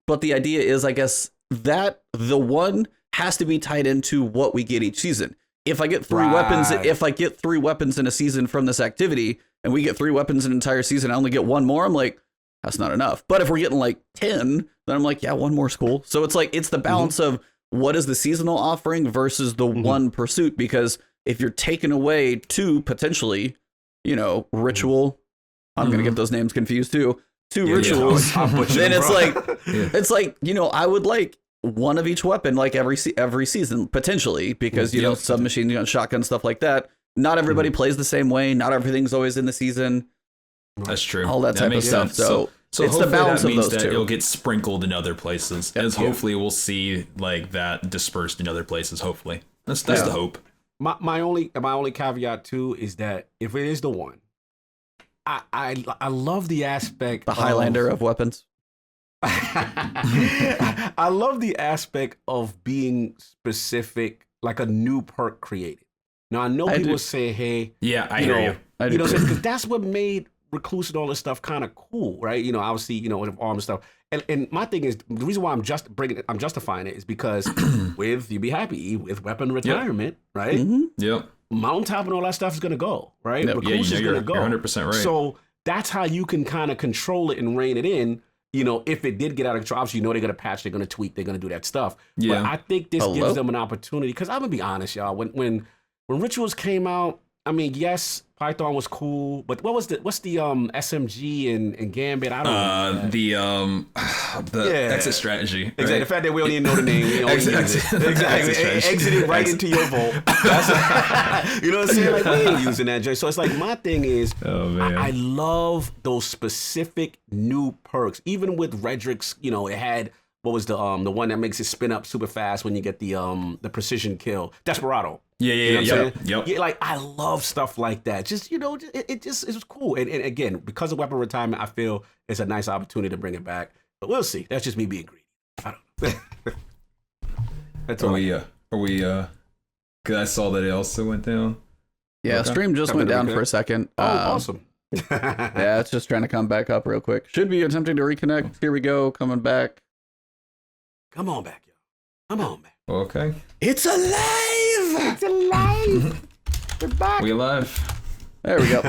But the idea is, I guess, that the 1 has to be tied into what we get each season. If I get 3 weapons in a season from this activity, and we get 3 weapons in an entire season, I only get 1 more, I'm like, that's not enough. But if we're getting like 10, then I'm like, yeah, 1 more is cool. So it's like, it's the balance of what is the seasonal offering versus the 1 pursuit, because if you're taking away 2 potentially, Ritual, I'm going to get those names confused too. 2 rituals, then it's like, I would like 1 of each weapon, like every season potentially, because submachine gun, shotgun, stuff like that. Not everybody plays the same way. Not everything's always in the season. That's true. All that type of stuff. So it's the balance of those 2. It'll get sprinkled in other places, as hopefully we'll see like that dispersed in other places. Hopefully, that's the hope. My only caveat too is that if it is the 1. I love the aspect the Highlander of weapons. I love the aspect of being specific, like a new perk created. Now I know people say, "Hey, I hear you." Because that's what made Recluse and all this stuff kind of cool, right? Obviously, with arm and stuff. And my thing is, the reason why I'm justifying it is because with You Be Happy with weapon retirement, right? Yep. Mountaintop and all that stuff is going to go, right? Yep. Recluse is going to go. You're 100% right. So that's how you can kind of control it and rein it in. If it did get out of control, obviously, they're going to patch, they're going to tweak, they're going to do that stuff. Yeah. But I think this gives them an opportunity. Because I'm going to be honest, y'all. When Rituals came out, I mean, yes, Python was cool, but what's the SMG and Gambit? I don't know. The exit strategy. Right? Exactly. The fact that we don't even know the name, we only use it. Exactly. Exit it right into your vault. You know what I'm saying? Like, we ain't using that joint. So it's like, my thing is, I love those specific new perks. Even with Redrick's, you know, it had, what was the one that makes it spin up super fast when you get the precision kill? Desperado. Yeah, like, I love stuff like that. Just, you know, it was cool. And again, because of weapon retirement, I feel it's a nice opportunity to bring it back. But we'll see. That's just me being greedy. I don't know. That's all. Are we cause I saw that it also went down. Yeah, stream just went down for a second. Oh, awesome. Yeah, it's just trying to come back up real quick. Should be attempting to reconnect. Here we go, coming back. Come on back, yo. Come on back. Okay. It's alive! It's alive! We're back. We alive. There we go.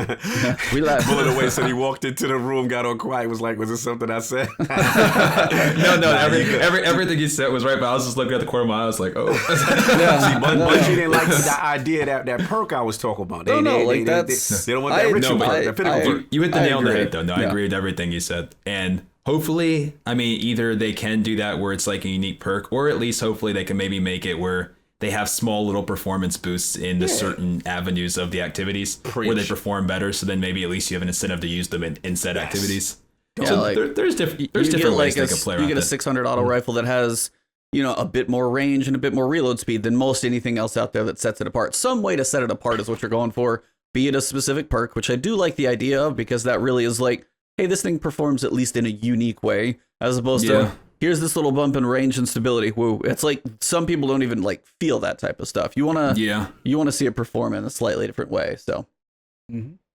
We live. Pulling away, so he walked into the room, got all quiet, was like, was this something I said? No, everything he said was right, but I was just looking at the corner of my eye, I was like, oh. See, but you didn't like the idea, that perk I was talking about. They don't want that ritual perk, that pinnacle perk. You hit the nail on the head, though. No, I agree with everything you said. And hopefully, I mean, either they can do that where it's like a unique perk, or at least hopefully they can maybe make it where they have small little performance boosts in the certain avenues of the activities where they perform better. So then maybe at least you have an incentive to use them in said activities. Yeah, so like, there's different ways they can play around. You get a 600 auto rifle that has, you know, a bit more range and a bit more reload speed than most anything else out there that sets it apart. Some way to set it apart is what you're going for. Be it a specific perk, which I do like the idea of, because that really is like, hey, this thing performs at least in a unique way, as opposed to here's this little bump in range and stability. Woo! It's like some people don't even like feel that type of stuff. You wanna see it perform in a slightly different way. So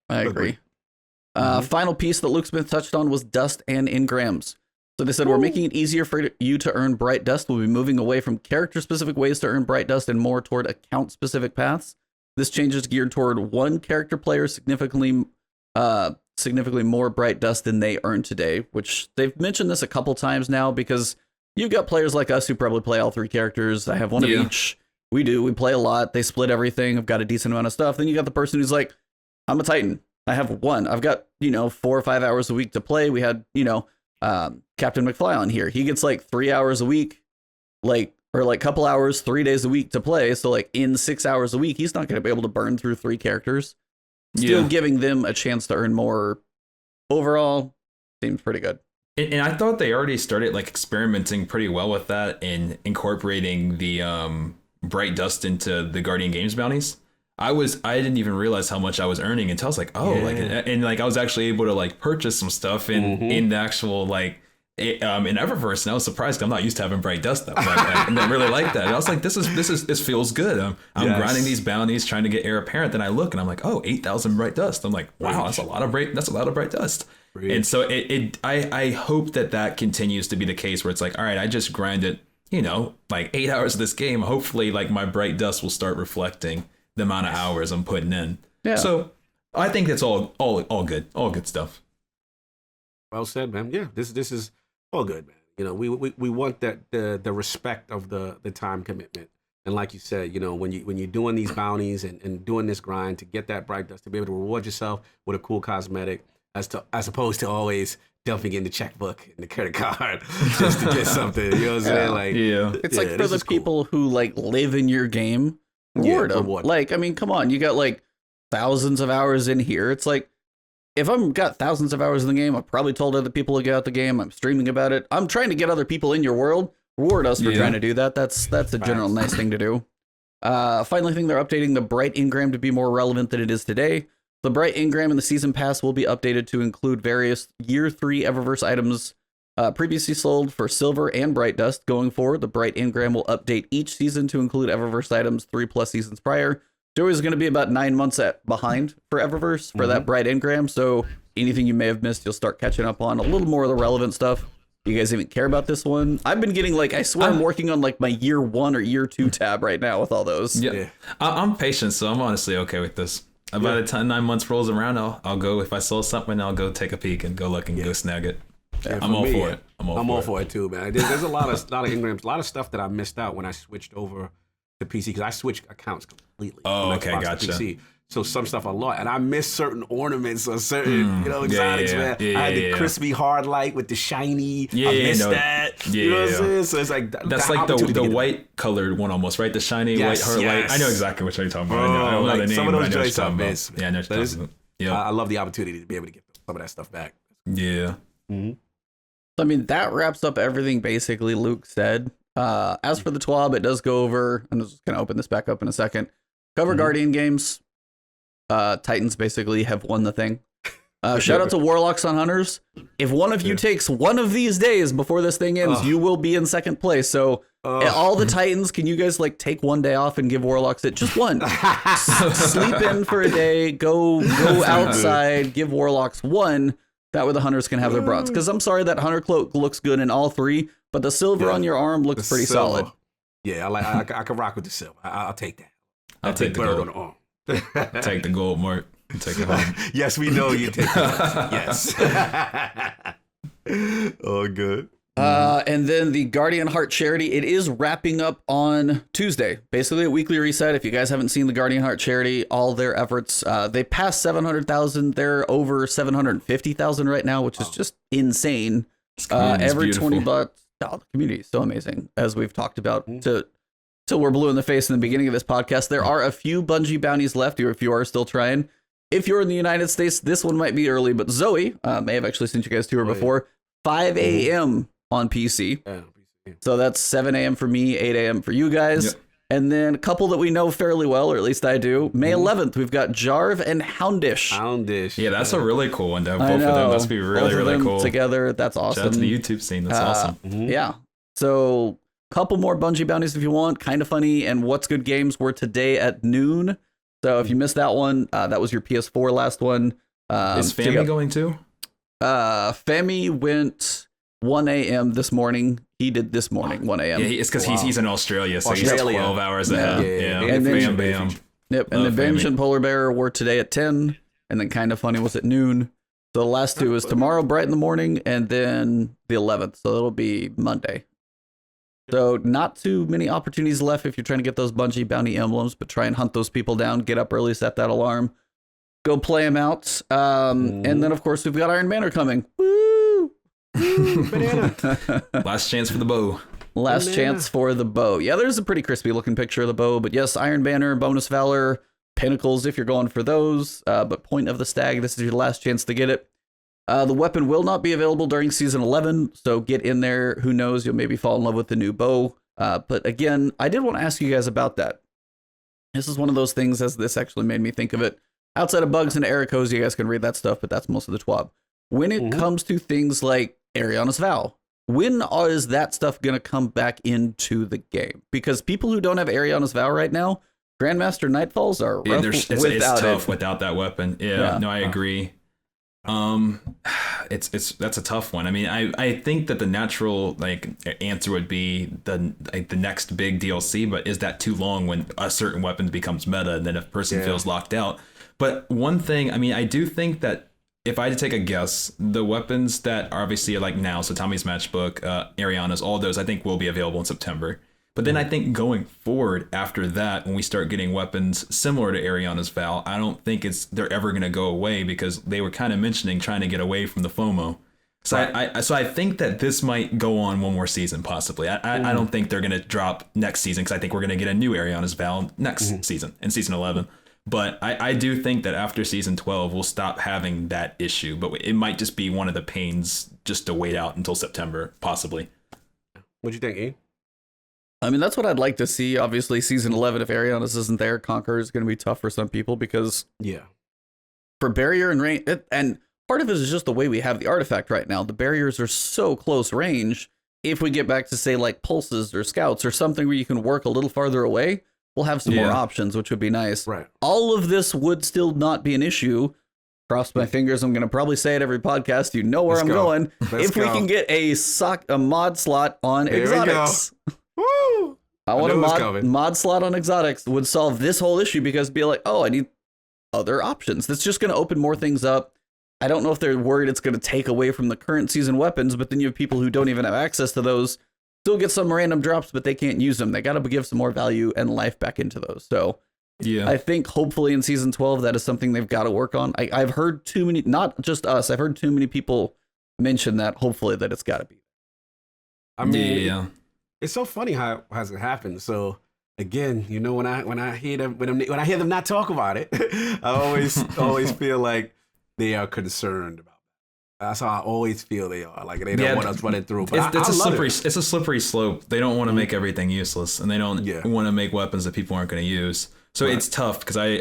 I agree. Final piece that Luke Smith touched on was dust and engrams. So they said we're making it easier for you to earn bright dust. We'll be moving away from character specific ways to earn bright dust and more toward account specific paths. This change is geared toward one character player significantly more bright dust than they earn today, which they've mentioned this a couple times now, because you've got players like us who probably play all three characters. I have one of each. We play a lot. They split everything. I've got a decent amount of stuff. Then you got the person who's like, I'm a Titan. I have one. I've got, 4 or 5 hours a week to play. We had, Captain McFly on here. He gets like 3 hours a week, or couple hours, 3 days a week to play. So like in 6 hours a week, he's not going to be able to burn through 3 characters. Still giving them a chance to earn more. Overall, seems pretty good. And I thought they already started like experimenting pretty well with that and incorporating the bright dust into the Guardian Games bounties. I didn't even realize how much I was earning until I was like, I was actually able to like purchase some stuff in the actual in Eververse, and I was surprised. I'm not used to having bright dust though. And I really like that. And I was like, this feels good. I'm grinding these bounties, trying to get heir apparent. Then I look and I'm like, 8,000 bright dust. I'm like, wow, that's a lot of bright dust. Really? And so I hope that continues to be the case, where it's like, all right, I just grinded, 8 hours of this game. Hopefully, like my bright dust will start reflecting the amount of hours I'm putting in. Yeah. So I think that's all good stuff. Well said, man. Yeah, this is all good, man. We want that the respect of the time commitment, and like you said, when you're doing these bounties and doing this grind to get that bright dust, to be able to reward yourself with a cool cosmetic, as opposed to always dumping in the checkbook and the credit card just to get something. You know what I'm saying? Like, it's like for the people who like live in your game, reward them. Like, I mean, come on, you got like thousands of hours in here. It's like, if I've got thousands of hours in the game, I've probably told other people to get out the game. I'm streaming about it. I'm trying to get other people in your world. Reward us for trying to do that. That's a general nice thing to do. Finally, thing they're updating the Bright Engram to be more relevant than it is today. The Bright Engram in the Season Pass will be updated to include various Year 3 Eververse items previously sold for Silver and Bright Dust. Going forward, the Bright Engram will update each season to include Eververse items 3+ seasons prior. Joey is going to be about 9 months behind for Eververse for that Bright Engram, so anything you may have missed, you'll start catching up on a little more of the relevant stuff. You guys even care about this one? I've been getting I swear I'm working on my year 1 or year 2 tab right now with all those. Yeah. I'm patient, so I'm honestly okay with this. By the time 9 months rolls around, I'll go, if I saw something, I'll go take a peek and go look and go snag it. Yeah, I'm all for it. I'm all for it too, man. There's a lot of engrams, a lot of stuff that I missed out when I switched over to PC, because I switched accounts completely. Oh, okay, gotcha. PC. So some stuff I lost, and I missed certain ornaments or certain, exotics, man. I had the crispy hard light with the shiny. I missed that. Yeah, you know what I'm saying? So it's like that's like the white colored one almost, right? The shiny white hard light. I know exactly what you're talking about. I don't know the name, some of those but I know joints what I you're talking miss. about. Yeah, I know what you're talking about. Yeah, I love the opportunity to be able to get some of that stuff back. Yeah. Mm-hmm. I mean, that wraps up everything basically Luke said. As for the TWAB, it does go over, I'm just going to open this back up in a second. Cover Guardian games. Titans basically have won the thing. Shout out to Warlocks on Hunters. If one of you takes one of these days before this thing ends, you will be in second place. So all the Titans, can you guys like take one day off and give Warlocks it? Just one. Sleep in for a day, go outside, give Warlocks one. That way the Hunters can have their bronze. Because I'm sorry, that Hunter cloak looks good in all three, but the silver on your arm looks pretty solid. Yeah, I can rock with the silver. I'll take that. I'll take the gold on the arm. Take the gold, Mark. Take it home. Yes, we know you take it. Yes. Oh, good. And then the Guardian Heart charity, it is wrapping up on Tuesday. Basically a weekly reset. If you guys haven't seen the Guardian Heart charity, all their efforts, they passed 700,000. They're over 750,000 right now, which is just insane. Every beautiful. $20. Oh, the community is so amazing, as we've talked about. Till we're blue in the face in the beginning of this podcast. There are a few Bungie bounties left, or if you are still trying. If you're in the United States, this one might be early, but Zoe may have actually sent you guys to her before. 5 a.m. on PC. So that's 7 a.m. for me, 8 a.m. for you guys. Yep. And then a couple that we know fairly well, or at least I do. May 11th, we've got Jarv and Houndish. Yeah, that's a really cool one to have both of them. Must be really, really cool. Together, that's awesome. Shout out to the YouTube scene. That's awesome. Yeah. So couple more Bungie bounties if you want. Kind of funny. And What's Good Games were today at noon. So if you missed that one, that was your PS4 last one. Is Fami going too? Fami went 1 a.m. this morning. He did this morning, 1 a.m. Yeah, it's because he's in Australia, so he's 12 hours ahead. Yeah. And then, bam. Yep. And then Bench and Polar Bear were today at 10. And then Kind of Funny was at noon. So the last two is tomorrow, bright in the morning, and then the 11th. So it'll be Monday. So not too many opportunities left if you're trying to get those Bungie bounty emblems, but try and hunt those people down, get up early, set that alarm, go play them out. And then, of course, we've got Iron Banner coming. Woo! Banana. Last chance for the bow. Last chance for the bow. Yeah, there's a pretty crispy looking picture of the bow, but yes, Iron Banner, Bonus Valor, Pinnacles if you're going for those. But Point of the Stag, this is your last chance to get it. The weapon will not be available during Season 11, so get in there. Who knows, you'll maybe fall in love with the new bow. But again, I did want to ask you guys about that. This is one of those things, as this actually made me think of it. Outside of bugs and Ericos, you guys can read that stuff, but that's most of the TWAB. When it comes to things like Ariana's Vow, when is that stuff going to come back into the game? Because people who don't have Ariana's Vow right now, Grandmaster Nightfalls are rough it's tough without that weapon. Yeah, no, I agree. That's a tough one. I mean, I think that the natural answer would be the next big DLC, but is that too long when a certain weapon becomes meta and then a person feels locked out? But one thing, I mean, I do think that if I had to take a guess, the weapons that are obviously like now, so Tommy's Matchbook, Ariana's, all those I think will be available in September. But then I think going forward after that, when we start getting weapons similar to Ariana's Vow, I don't think they're ever going to go away, because they were kind of mentioning trying to get away from the FOMO. So I think that this might go on one more season, possibly. I don't think they're going to drop next season, because I think we're going to get a new Ariana's Vow next season, in Season 11. But I do think that after Season 12, we'll stop having that issue. But it might just be one of the pains just to wait out until September, possibly. What'd you think, E? I mean, that's what I'd like to see. Obviously, Season 11, if Ariana's isn't there, Conqueror is going to be tough for some people, because for barrier and range, and part of it is just the way we have the artifact right now. The barriers are so close range. If we get back to, say, like pulses or scouts or something where you can work a little farther away, we'll have some more options, which would be nice. Right. All of this would still not be an issue. Cross my fingers. I'm going to probably say it every podcast. You know where I'm going. If we can get a mod slot on exotics. Woo! I want a mod slot on exotics would solve this whole issue, because it'd be like, oh, I need other options. That's just going to open more things up. I don't know if they're worried it's going to take away from the current season weapons, but then you have people who don't even have access to those, still get some random drops, but they can't use them. They got to give some more value and life back into those. So Yeah. I think hopefully in season 12 that is something they've got to work on. I've heard too many, not just us, I've heard too many people mention that. Hopefully that it's got to be. I mean, yeah. it's so funny how it hasn't happened. So again, you know, when I hear them not talk about it, I always feel like they are concerned about it. That's how I always feel they are. Like they don't want us running through. But it's a slippery slope. They don't want to make everything useless, and they don't want to make weapons that people aren't going to use. So it's tough because I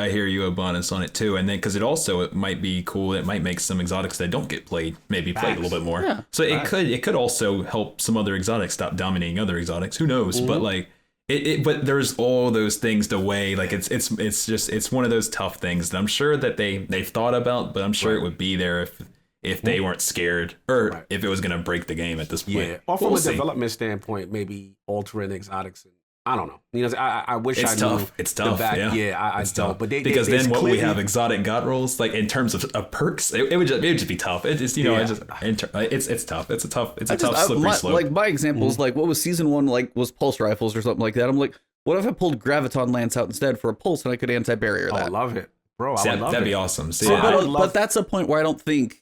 hear you, Ebontis, on it too, and then because it might be cool. It might make some exotics that don't get played a little bit more. Yeah. So it could also help some other exotics stop dominating other exotics. Who knows? But like but there's all those things to weigh. Like it's one of those tough things that I'm sure that they've thought about, but I'm sure it would be there if they weren't scared or if it was going to break the game at this point. Yeah. Or from a development standpoint, maybe altering exotics. I don't know. You know, I wish it's I tough. knew. It's tough. I don't. But because then what we have exotic god rolls, like in terms of perks, it would just be tough. It just it's tough. It's a tough slippery slope. Like my examples, like what was season 1 like was pulse rifles or something like that. I'm like, what if I pulled graviton lance out instead for a pulse and I could anti-barrier that? I love it, bro. That'd be awesome. See, but that's a point where I don't think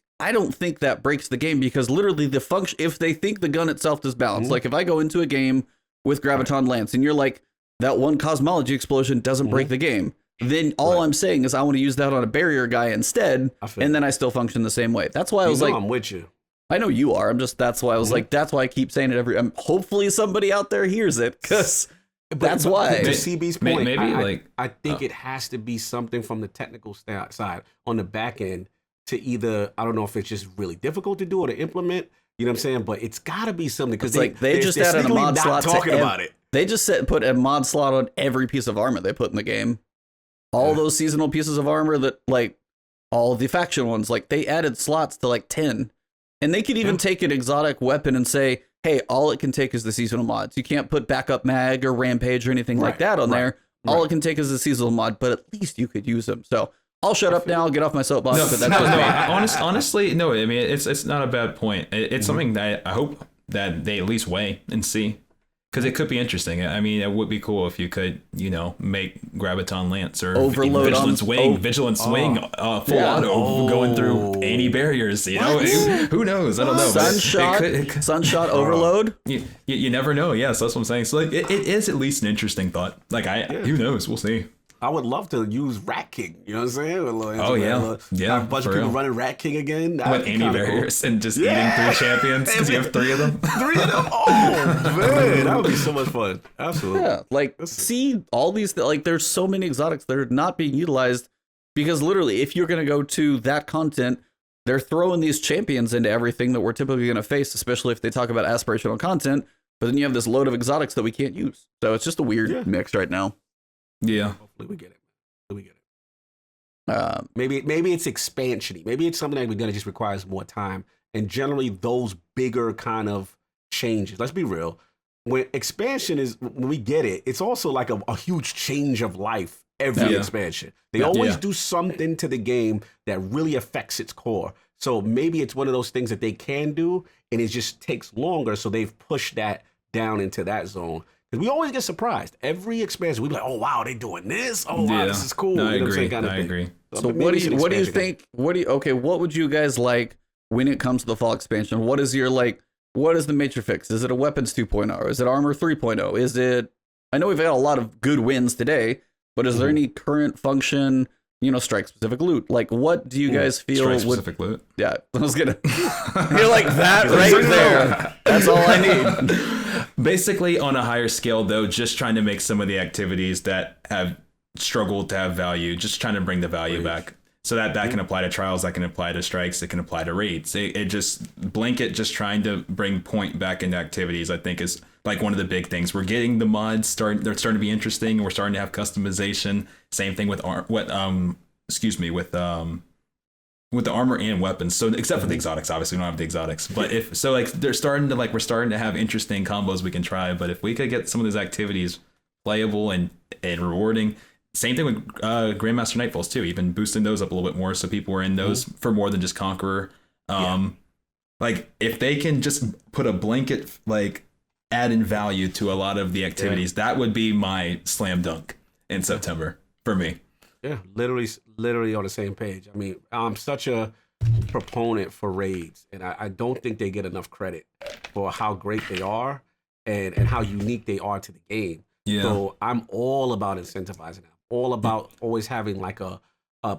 that breaks the game because literally the function, if they think the gun itself is balanced, like if I go into a game with graviton lance and you're like, that one cosmology explosion doesn't break the game, then all I'm saying is I want to use that on a barrier guy instead, and then I still function the same way. That's why I was like, I'm with you. I know you are. That's why I was like, that's why I keep saying it hopefully somebody out there hears it, because that's why. To CB's point, maybe I think it has to be something from the technical side on the back end to either, I don't know if it's just really difficult to do or to implement, you know what I'm saying? But it's got to be something because they just added a mod slot talking about it. They just put a mod slot on every piece of armor they put in the game. All those seasonal pieces of armor that, like, all the faction ones, like, they added slots to, like, 10. And they could even take an exotic weapon and say, hey, all it can take is the seasonal mods. You can't put backup mag or rampage or anything like that on there. All it can take is the seasonal mod, but at least you could use them. So I'll shut up now, get off my soapbox. Honestly, no, I mean, it's not a bad point. It's something that I hope that they at least weigh and see. Because it could be interesting. I mean, it would be cool if you could, make Graviton Lance or Overload Vigilance Wing, Vigilance Swing, full auto going through any barriers. Who knows? I don't know. Sunshot Overload. You never know. Yes, that's what I'm saying. So like, it is at least an interesting thought. Like who knows? We'll see. I would love to use Rat King. You know what I'm saying? Have a bunch of people running Rat King again. With anti-barriers and just eating 3 champions because you have 3 of them. 3 of them? Oh, man. That would be so much fun. Absolutely. Yeah, like, see all these, like, there's so many exotics that are not being utilized because literally, if you're going to go to that content, they're throwing these champions into everything that we're typically going to face, especially if they talk about aspirational content. But then you have this load of exotics that we can't use. So it's just a weird mix right now. Yeah. Hopefully we get it. Maybe it's expansion-y. Maybe it's something that just requires more time. And generally those bigger kind of changes, let's be real, when expansion is, when we get it, it's also like a huge change of life every expansion. They always do something to the game that really affects its core. So maybe it's one of those things that they can do and it just takes longer. So they've pushed that down into that zone. Because we always get surprised. Every expansion, we be like, "Oh wow, they doing this! Oh wow, this is cool." No, I agree. I agree. So what do you think? What would you guys like when it comes to the fall expansion? What is your what is the major fix? Is it a weapons 2.0? Is it armor 3.0? Is it? I know we've had a lot of good wins today, but is there any current function? Strike specific loot. Like, what do you guys feel? Strike specific loot. Yeah, I was gonna. You're like that right there. That's all I need. Basically, on a higher scale, though, just trying to make some of the activities that have struggled to have value, just trying to bring the value back. So that can apply to trials, that can apply to strikes, it can apply to raids. It just blanket, just trying to bring point back into activities, I think is like one of the big things. We're getting the mods they're starting to be interesting, and we're starting to have customization. Same thing with with the armor and weapons. So except for the exotics, obviously we don't have the exotics. But they're starting to we're starting to have interesting combos we can try. But if we could get some of those activities playable and rewarding. Same thing with Grandmaster Nightfalls too, even boosting those up a little bit more so people are in those for more than just Conqueror. Like if they can just put a blanket add in value to a lot of the activities, that would be my slam dunk. in September for me. Yeah, literally on the same page. I mean, I'm such a proponent for raids, and I don't think they get enough credit for how great they are and how unique they are to the game. Yeah. So I'm all about incentivizing them, all about always having like a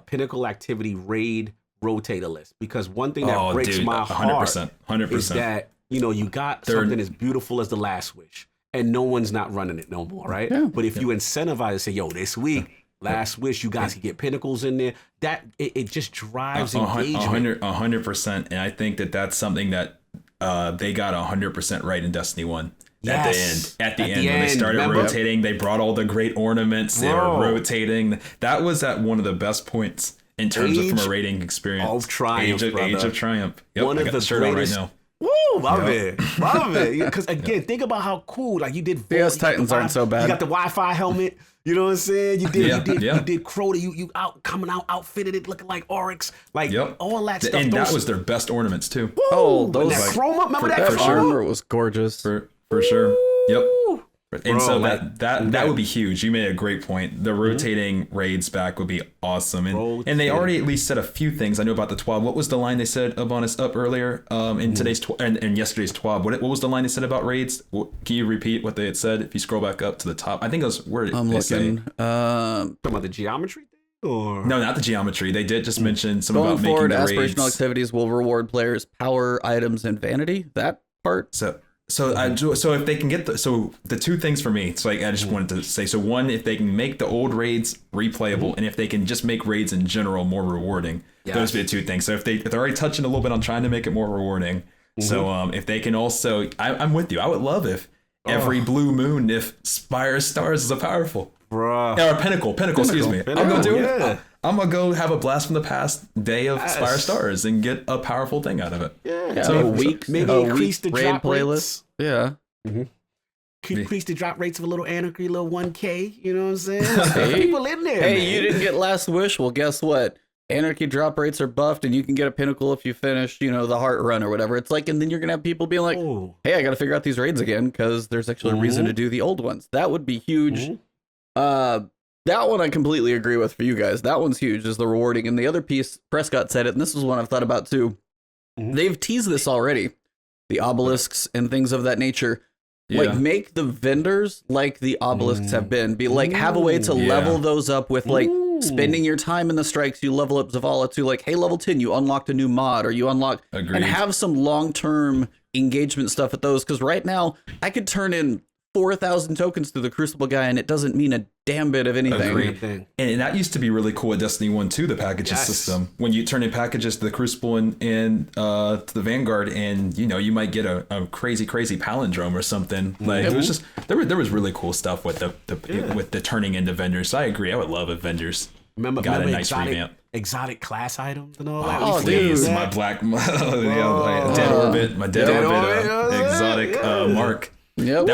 pinnacle activity raid rotator list, because one thing that breaks my heart 100%. is that, you know, you got something as beautiful as the Last Wish and no one's not running it no more, right? Yeah. But if you incentivize and say, yo, this week, Last Wish, you guys can get pinnacles in there, that it just drives engagement. 100%. And I think that's something that they got 100% right in Destiny 1. Yes. At the end, when they started rotating, they brought all the great ornaments. They were rotating. That was at one of the best points in terms of from a rating experience. Of Triumph, Age of Triumph. Yep, one I of got the the shirt greatest. on right now. Woo, love it. Because again, think about how cool. Like you did. DS Titans aren't so bad. You got the Wi-Fi helmet. You know what I'm saying? You did Crota. You coming out outfitted it looking like Oryx. Like all that stuff. And that was their best ornaments too. Woo, Oh, those that chroma. Remember that that chroma? armor was gorgeous. For sure. Yep. And Bro, so like, that would be huge. You made a great point. The rotating raids back would be awesome. And they already at least said a few things. I know about the TWAB. What was the line they said Ebontis up earlier in today's and yesterday's TWAB? What was the line they said about raids? Can you repeat what they had said if you scroll back up to the top? I think it was where I'm they looking. talking about the geometry thing? Or? No, not the geometry. They did just mention some Going about forward, making the aspirational raids. activities will reward players power, items, and vanity. That part. So if they can get the two things for me, so I just wanted to say, so one, if they can make the old raids replayable, and if they can just make raids in general more rewarding, those are the two things. So if they're already touching a little bit on trying to make it more rewarding, so if they can also, I'm with you. I would love if every blue moon, if Spire Stars is a powerful, Bruh. or pinnacle, excuse me. I'm gonna do it. I'm gonna go have a blast from the past day of Spire Stars and get a powerful thing out of it. Yeah. So maybe increase the raid drop playlist. rates. Yeah. Increase the drop rates of a little anarchy, a little 1K. You know what I'm saying? People in there. Hey, man. you didn't get Last Wish. Well, guess what? Anarchy drop rates are buffed, and you can get a pinnacle if you finish, the heart run or whatever. It's like, and then you're gonna have people being like, "Hey, I got to figure out these raids again because there's actually a reason to do the old ones." That would be huge. That one I completely agree with for you guys. That one's huge, is the rewarding. And the other piece, Prescott said it, and this is one I've thought about too. They've teased this already. The obelisks and things of that nature. Like, make the vendors like the obelisks have been. Be like, have a way to level those up with like spending your time in the strikes. You level up Zavala to like, hey, level 10, you unlocked a new mod, or you unlock and have some long-term engagement stuff with those. Because right now, I could turn in 4,000 tokens to the Crucible guy, and it doesn't mean a damn bit of anything. Agreed. And that used to be really cool at Destiny 1 too, the packages system. When you turn in packages to the Crucible and to the Vanguard, and you might get a crazy palindrome or something. Like it was just there was really cool stuff with the turning into vendors. So I agree. I would love if vendors got a nice revamp. Exotic class items and all that. Oh, dude. My black dead orbit, exotic mark. Yep.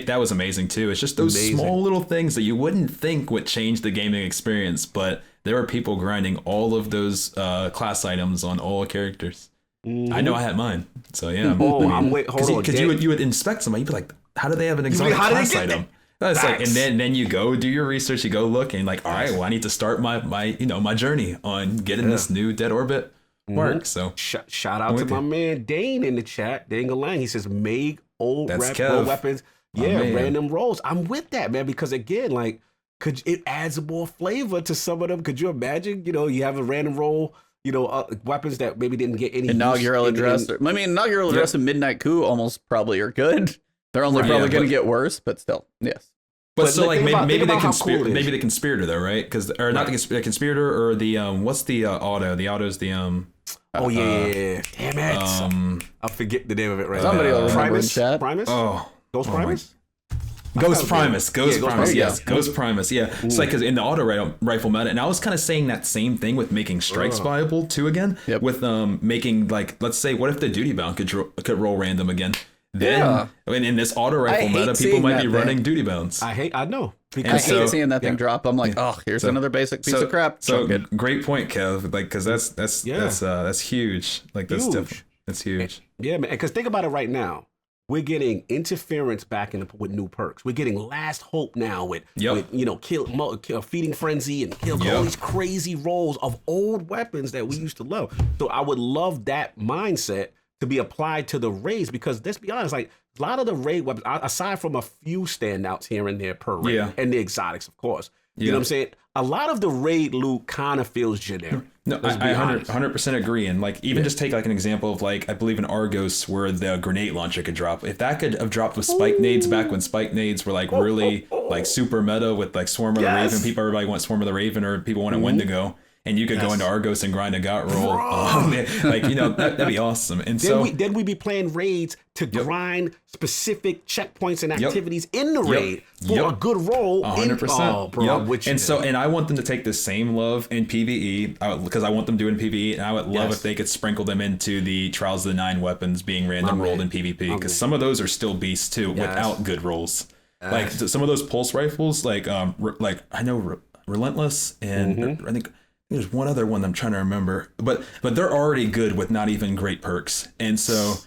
That was amazing too. It's just those small little things that you wouldn't think would change the gaming experience, but there were people grinding all of those class items on all characters. I know I had mine, so yeah. Hold on. Because you would inspect somebody, you'd be like, how do they have an exotic class item? It's like, and then you go do your research, you go look, and like, all right, well, I need to start my journey on getting this new dead orbit mark. So shout out to my man Dane in the chat. Dane Galang, he says, make old weapons, random rolls. I'm with that, man, because again, like, it adds more flavor to some of them. Could you imagine? You have a random roll. Weapons that maybe didn't get any inaugural address. Inaugural address and Midnight Coup almost probably are good. They're only probably going to get worse, but still, yes. But so like maybe the conspirator though, right? Because or not the conspirator or the what's the auto? The auto's the damn it! I forget the name of it right now. Somebody will remember in chat. Primus? Ghost Primus? Ghost Primus. Ghost Primus. Yes. Yeah. Ghost Primus. Yeah. It's like because in the auto rifle meta, and I was kind of saying that same thing with making strikes viable too again. Yep. With making like, let's say, what if the duty bound could roll random again? Then in this auto rifle meta, people might be running duty bounds. I know. I hate seeing that thing drop. I'm like, here's another basic piece of crap. So great point, Kev. Like, because that's huge. Like that's huge. Yeah, man. Because think about it right now. we're getting interference back with new perks. We're getting Last Hope now with kill Feeding Frenzy and kill all these crazy rolls of old weapons that we used to love. So I would love that mindset to be applied to the raids, because let's be honest, like a lot of the raid weapons, aside from a few standouts here and there per raid, and the exotics, of course, you know what I'm saying? A lot of the raid loot kind of feels generic. No, I 100% agree. And like, even just take like an example of like, I believe in Argos where the grenade launcher could drop. If that could have dropped with spike nades back when spike nades were like really like super meta with like Swarm of the Raven, everybody wants Swarm of the Raven, or people wanted Wendigo. And you could go into Argos and grind a got roll. Like, that'd be awesome. And then we'd be playing raids to grind specific checkpoints and activities in the raid for a good roll. 100%. And I want them to take the same love in PvE, because I want them doing PvE, and I would love if they could sprinkle them into the Trials of the 9 weapons being random rolled in PvP, because some of those are still beasts too without good rolls. Like some of those pulse rifles, like I know Relentless, and I think there's one other one I'm trying to remember, but they're already good with not even great perks. And so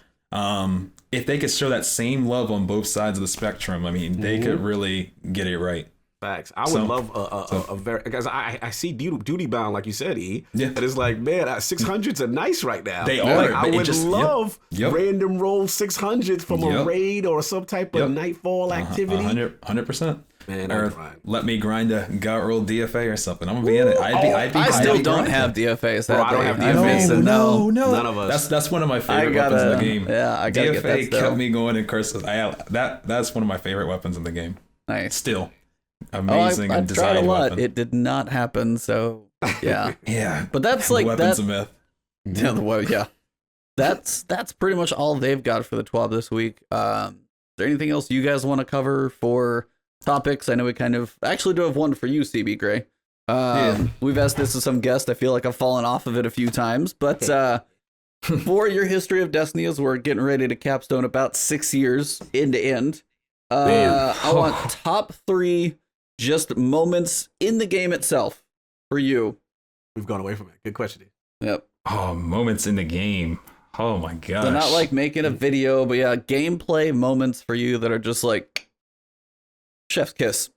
if they could show that same love on both sides of the spectrum, I mean, they could really get it right. Facts. I would love a very, because I see duty bound, like you said, E. Yeah. And it's like, man, 600s are nice right now. They are. Like, I would love random roll 600s from a raid or some type of nightfall activity. 100%. Man, or let me grind a gut roll DFA or something. I'm gonna be in it. I still don't have DFAs. I don't have DFAs. No, none of us. That's one of my favorite weapons in the game. Yeah, I gotta DFA get that kept me going in curses. That's one of my favorite weapons in the game. Nice. Still amazing and I've tried a lot. weapon. It did not happen. So yeah, yeah. But that's like weapons of myth. Yeah, that's pretty much all they've got for the TWAB this week. Is there anything else you guys want to cover for topics? I know we kind of actually do have one for you, cbgray. We've asked this to some guests. I feel like I've fallen off of it a few times, but for your history of Destiny, as we're getting ready to capstone about 6 years end to end, I want top 3 just moments in the game itself for you. We've gone away from it. Good question. Yep. Oh, moments in the game. Oh my gosh. So not like making a video, but gameplay moments for you that are just like chef's kiss.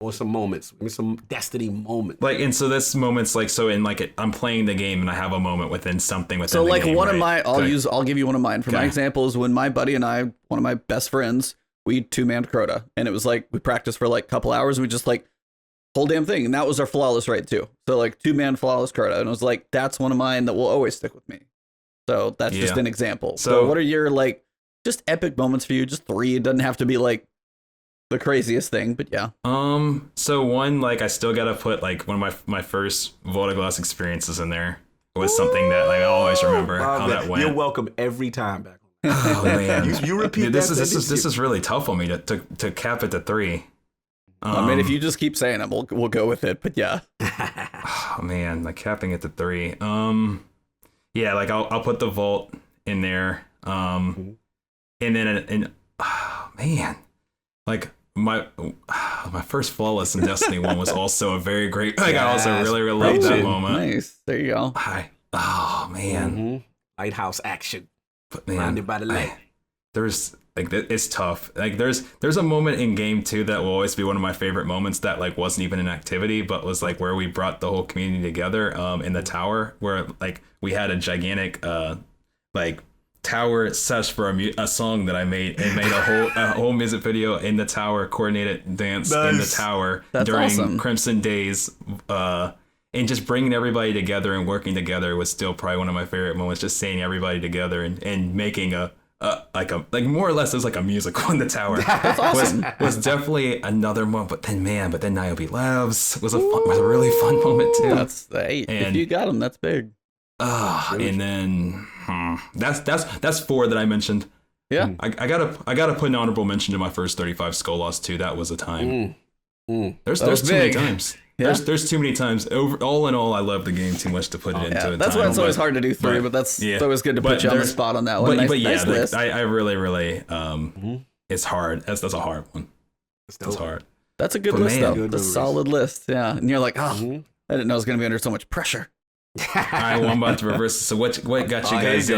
Or some moments. Maybe some Destiny moments. Like, and so this moments like, so in like I'm playing the game and I have a moment within something within so the like game, one right? of my I'll give you one of mine. For my example is when my buddy and I, one of my best friends, we 2-manned Crota, and it was like we practiced for like a couple hours, and we just like whole damn thing, and that was our flawless raid too. So like 2-man flawless Crota, and it was like that's one of mine that will always stick with me. So that's just an example. So what are your like just epic moments for you? Just 3. It doesn't have to be like the craziest thing, but yeah. So one, like I still gotta put like one of my first Vault of Glass experiences in there. It was something that like I always remember how that went. You're welcome every time back. Oh man, you repeat dude, this is really tough on me to cap it to 3. I mean, if you just keep saying it, we'll go with it. But yeah. Oh man, like capping it to 3. Yeah, like I'll put the vault in there. And then oh man, like my first flawless in Destiny 1 was also a very great. Like I also really loved that moment. Nice, there you go. Oh man, lighthouse action. But man, by the light. There's like it's tough. Like there's a moment in game 2 that will always be one of my favorite moments that like wasn't even an activity, but was like where we brought the whole community together in the tower, where like we had a gigantic like tower sesh for a song that I made, and made a whole music video in the tower, coordinated dance in the tower. That's during awesome. Crimson Days. And just bringing everybody together and working together was still probably one of my favorite moments. Just seeing everybody together and making a more or less it was like a musical in the tower. That's awesome. was definitely another moment. But then Niobe Labs was a really fun moment too. That's if you got them, that's big. And then that's 4 that I mentioned. Yeah, I gotta put an honorable mention to my first 35 Skull Loss too. That was a time. There's too many times. Yeah. There's too many times. All in all, I love the game too much to put it into a That's time. why it's always hard to do 3, but that's it's always good to put you on the spot on that one. Nice list. I really it's hard. That's a hard one. It's hard. That's a good list though. It's a solid list. Yeah, and you're like, I didn't know it was gonna be under so much pressure. All right, well, I'm about to reverse. So what got you guys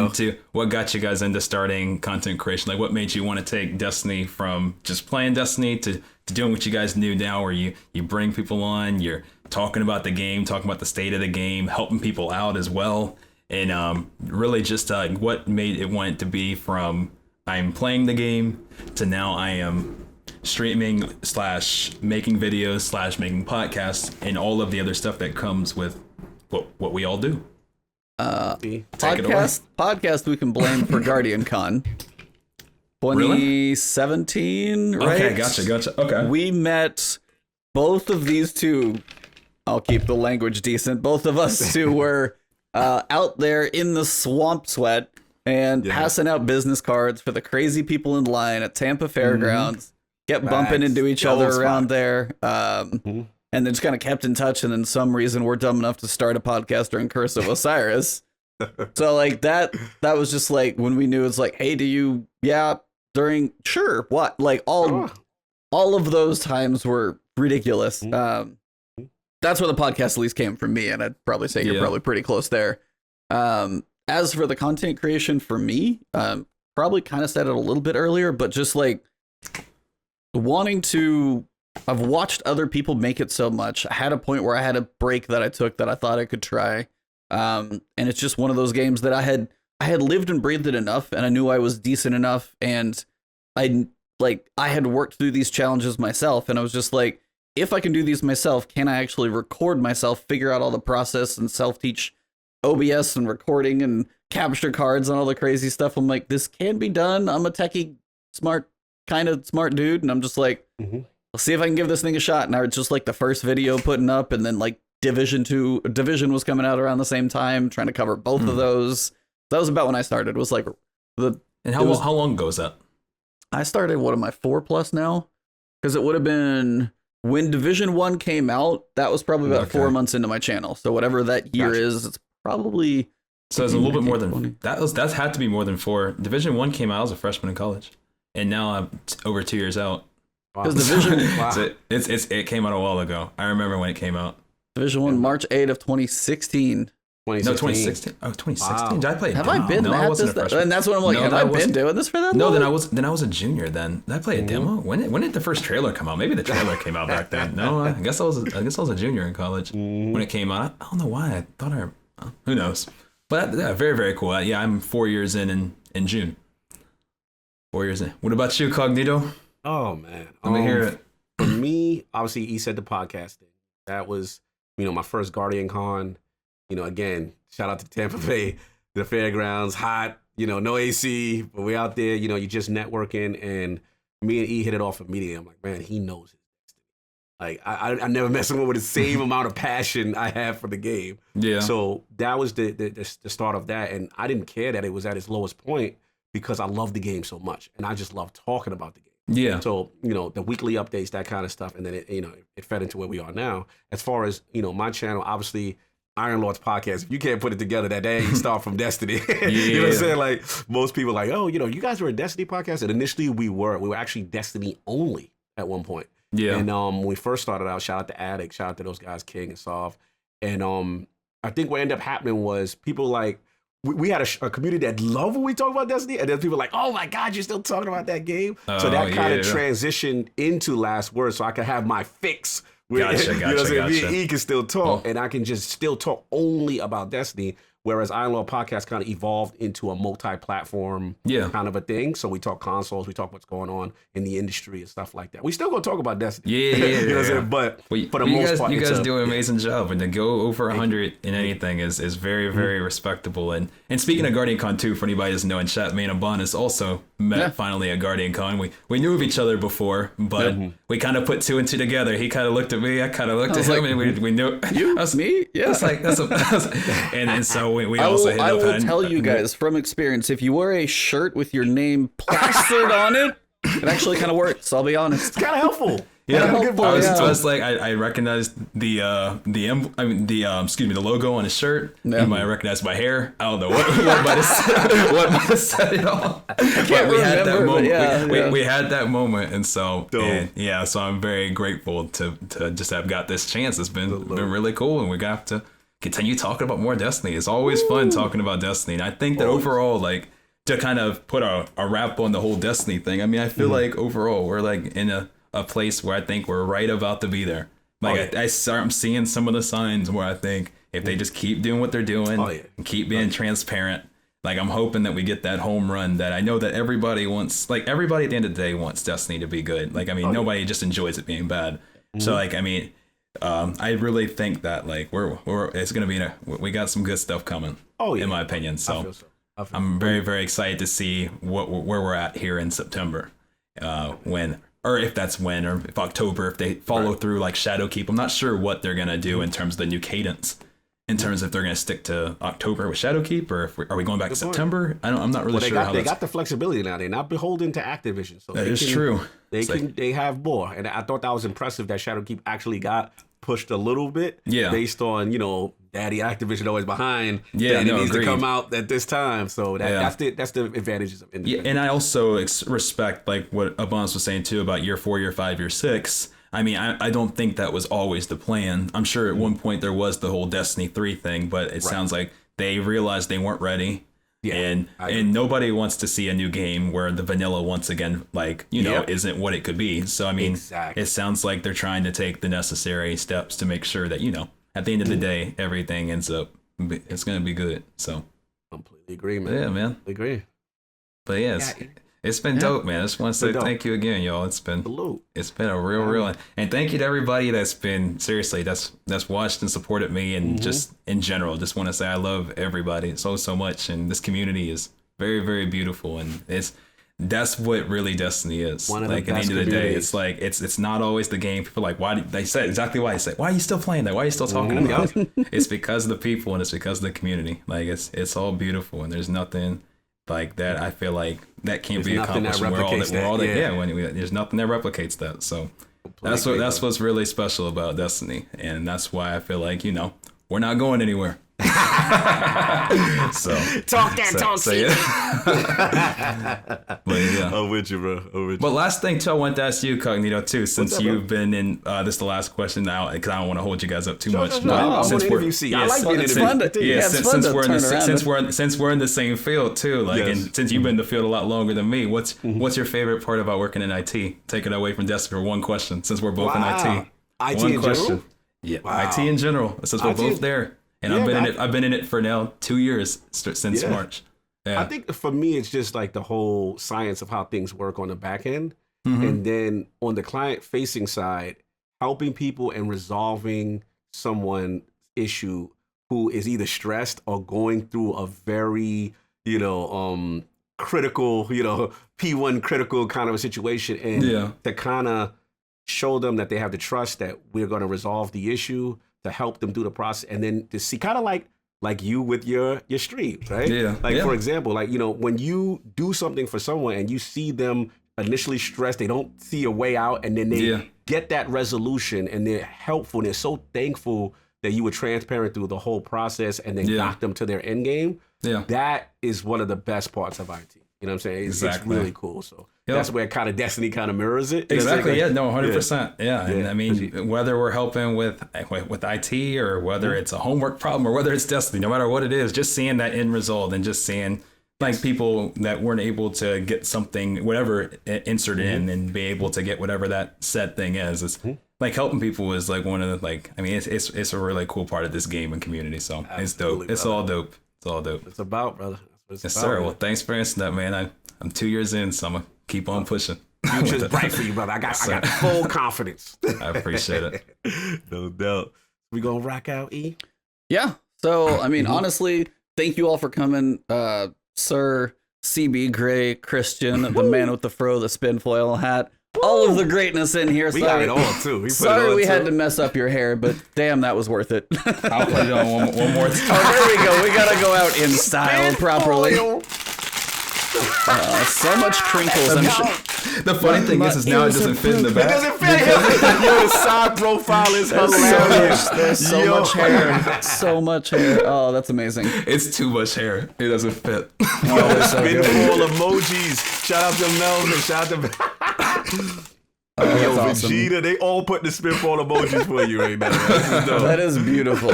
into starting content creation? Like, what made you want to take Destiny from just playing Destiny to doing what you guys do now, where you bring people on, you're talking about the game, talking about the state of the game, helping people out as well, and really just what made it want it to be from I'm playing the game to now I am streaming / making videos / making podcasts and all of the other stuff that comes with what we all do. Podcast we can blame for Guardian Con 2017, really? right? Okay, gotcha. Okay. We met both of these two. I'll keep the language decent. Both of us two were out there in the swamp sweat and passing out business cards for the crazy people in line at Tampa Fairgrounds. Kept bumping into each other around there. And then just kind of kept in touch, and then some reason we're dumb enough to start a podcast during Curse of Osiris. So like that was just like when we knew it's like, hey, do you sure, what? Like all of those times were ridiculous. That's where the podcast at least came from me, and I'd probably say you're probably pretty close there. As for the content creation for me, probably kind of said it a little bit earlier, but just like wanting to, I've watched other people make it so much. I had a point where I had a break that I took that I thought I could try. And it's just one of those games that I had lived and breathed it enough, and I knew I was decent enough, and I had worked through these challenges myself, and I was just like, if I can do these myself, can I actually record myself, figure out all the process, and self-teach OBS and recording and capture cards and all the crazy stuff? I'm like, this can be done. I'm a techie, kind of smart dude, and I'm just like, I'll see if I can give this thing a shot. And I was just like the first video putting up, and then like Division was coming out around the same time, trying to cover both of those. That was about when I started. It was like how long ago was that? I started, what am I, 4+ now? Because it would have been when Division 1 came out. That was probably about 4 months into my channel. So whatever that year is, it's probably. So it's a little bit more than that had to be more than 4. Division 1 came out. I was a freshman in college, and now I'm over 2 years out. Because Division, so it came out a while ago. I remember when it came out. Division 1, March 8 of 2016. 2016. Oh, 2016. Wow. Did I play? Have I been at this? And that's what I'm like. Have I been doing this for that? No, then I was a junior. Then did I play a demo? When did the first trailer come out? Maybe the trailer came out back then. No, I guess I was a junior in college when it came out. I don't know why. I thought who knows? But very, very cool. I'm 4 years in June. 4 years in. What about you, Cognito? Oh man, let me hear it. For me, obviously, he said the podcasting. That was, my first Guardian Con. Again, shout out to Tampa Bay, the fairgrounds, hot. No AC, but we out there. You're just networking, and me and E hit it off immediately. I'm like, man, he knows his destiny. Like I never met someone with the same amount of passion I have for the game. Yeah. So that was the start of that, and I didn't care that it was at its lowest point because I love the game so much, and I just love talking about the game. Yeah. So, the weekly updates, that kind of stuff. And then it fed into where we are now. As far as, my channel, obviously Iron Lord's podcast, if you can't put it together, that ain't start from Destiny. You know what I'm saying? Like most people like, oh, you guys were a Destiny podcast. And initially we were actually Destiny only at one point. Yeah. And when we first started out, shout out to Addict, shout out to those guys, King and Sov. And I think what ended up happening was people like, we had a community that loved when we talk about Destiny, and then people like, oh my God, you're still talking about that game? So that kind of transitioned into Last Word, so I could have my fix. Gotcha. Me and E can still talk, and I can just still talk only about Destiny, whereas Iron Lord Podcast kind of evolved into a multi-platform kind of a thing. So we talk consoles, we talk what's going on in the industry and stuff like that. We still gonna talk about Destiny. You know what I'm saying? But for the most part, you guys do an amazing job, and to go over 100 in anything is very, very respectable. And speaking of Guardian Con 2, for anybody who doesn't know in chat, me and Ebontis also met finally at Guardian Con. We knew of each other before, but we kind of put 2 and 2 together. He kind of looked at me, I kind of looked at him, and we knew. You? Me? Yeah. And so we also hit up. I will tell you guys from experience, if you wear a shirt with your name plastered on it, it actually kind of works. I'll be honest. It's kind of helpful. Yeah, I was like, I recognized the logo on his shirt. Yeah. I recognized my hair. I don't know what might have set it off. But we had that moment. We had that moment, and so so I'm very grateful to just have got this chance. It's been really cool, and we got to continue talking about more Destiny. It's always fun talking about Destiny. And I think that overall, like, to kind of put a wrap on the whole Destiny thing, I mean, I feel like overall we're like in a place where I think we're right about to be there. Like I'm seeing some of the signs where I think if they just keep doing what they're doing and keep being transparent, like I'm hoping that we get that home run that I know that everybody wants. Like everybody at the end of the day wants Destiny to be good. Like I mean, nobody just enjoys it being bad. So like I mean, I really think that like we're it's gonna be we got some good stuff coming. In my opinion. So I'm very very excited to see where we're at here in September, if October, if they follow through like Shadowkeep. I'm not sure what they're gonna do in terms of the new cadence. In terms of if they're going to stick to October with Shadowkeep, or are we going back to September? I'm not really sure. They got the flexibility now. They're not beholden to Activision, so that is true. They have more, and I thought that was impressive that Shadowkeep actually got pushed a little bit, based on Daddy Activision always behind. Yeah, it needs to come out at this time. So that's the advantages of independence. Yeah, and I also respect like what Ebontis was saying too about year 4, year 5, year 6. I mean, I don't think that was always the plan. I'm sure at one point there was the whole Destiny 3 thing, but it sounds like they realized they weren't ready. Yeah, and nobody wants to see a new game where the vanilla once again, like, isn't what it could be. So, I mean, it sounds like they're trying to take the necessary steps to make sure that, at the end of the day, everything ends up, it's going to be good. So, completely agree, man. Yeah, man. Agree. But yes. It's been dope, man. I just want to say thank you again, y'all. It's been a real, and thank you to everybody that's been that's watched and supported me, and just in general. Just want to say I love everybody so much, and this community is very very beautiful, and that's what really Destiny is. Like at the end of the day, it's like it's not always the game. People are like, why? They said exactly why. I said, why are you still playing that? Why are you still talking about it? It's because of the people, and it's because of the community. Like it's all beautiful, and there's nothing like that. I feel like that can't be accomplished. There's nothing that replicates that. So that's what's really special about Destiny, and that's why I feel like we're not going anywhere. So talk yeah. But yeah, I'm with you, bro. But last thing too, I want to ask you, Cognito, too, since you've been in this the last question now, because I don't want to hold you guys up too much. Since we're in the same field too, like, and since you've been in the field a lot longer than me, what's your favorite part about working in IT? Take it away from Destiny for one question, since we're both in IT. IT in general? Yeah, IT in general, since we're both there. And I've been in it for now 2 years since March. Yeah. I think for me, it's just like the whole science of how things work on the back end. And then on the client facing side, helping people and resolving someone's issue who is either stressed or going through a very, critical, P1 critical kind of a situation. And to kind of show them that they have the trust that we're going to resolve the issue, to help them do the process, and then to see kind of like you with your streams, right? Yeah. For example, when you do something for someone and you see them initially stressed, they don't see a way out, and then they get that resolution, and they're helpful, and they're so thankful that you were transparent through the whole process, and then got them to their end game. Yeah. That is one of the best parts of IT. You know what I'm saying? It's really cool. So that's where kind of Destiny kind of mirrors it. Exactly. Yeah. No. 100%. Yeah. And I mean, whether we're helping with IT, or whether it's a homework problem, or whether it's Destiny, no matter what it is, just seeing that end result, and just seeing like people that weren't able to get something, whatever, inserted in, and be able to get whatever that said thing is. It's like helping people is like one of the it's a really cool part of this game and community. So it's dope. Brother. It's all dope. It's all dope. It's about, brother. Yes, sir. Man. Well, thanks for answering that, man. I'm 2 years in, so I'm gonna keep on pushing. Future's bright for you, brother. I got full confidence. I appreciate it. No doubt. We gonna rock out, E? Yeah. So, I mean, honestly, thank you all for coming, Sir cbgray, Christian, the man with the fro, the spin foil hat. All of the greatness in here. We got it all too. Sorry we had to mess up your hair, but damn, that was worth it. I'll put it on one more time. Oh, there we go. We gotta go out in style properly. So much crinkles. The funny thing is now it doesn't fit in the back. It doesn't fit. Yo, the side profile is hilarious. There's so much hair. So much hair. Oh, that's amazing. It's too much hair. It doesn't fit. Spinball emojis. Shout out to Melvin. Shout out to Yo, awesome. Vegeta. They all put the spinball emojis for you right now. That is beautiful.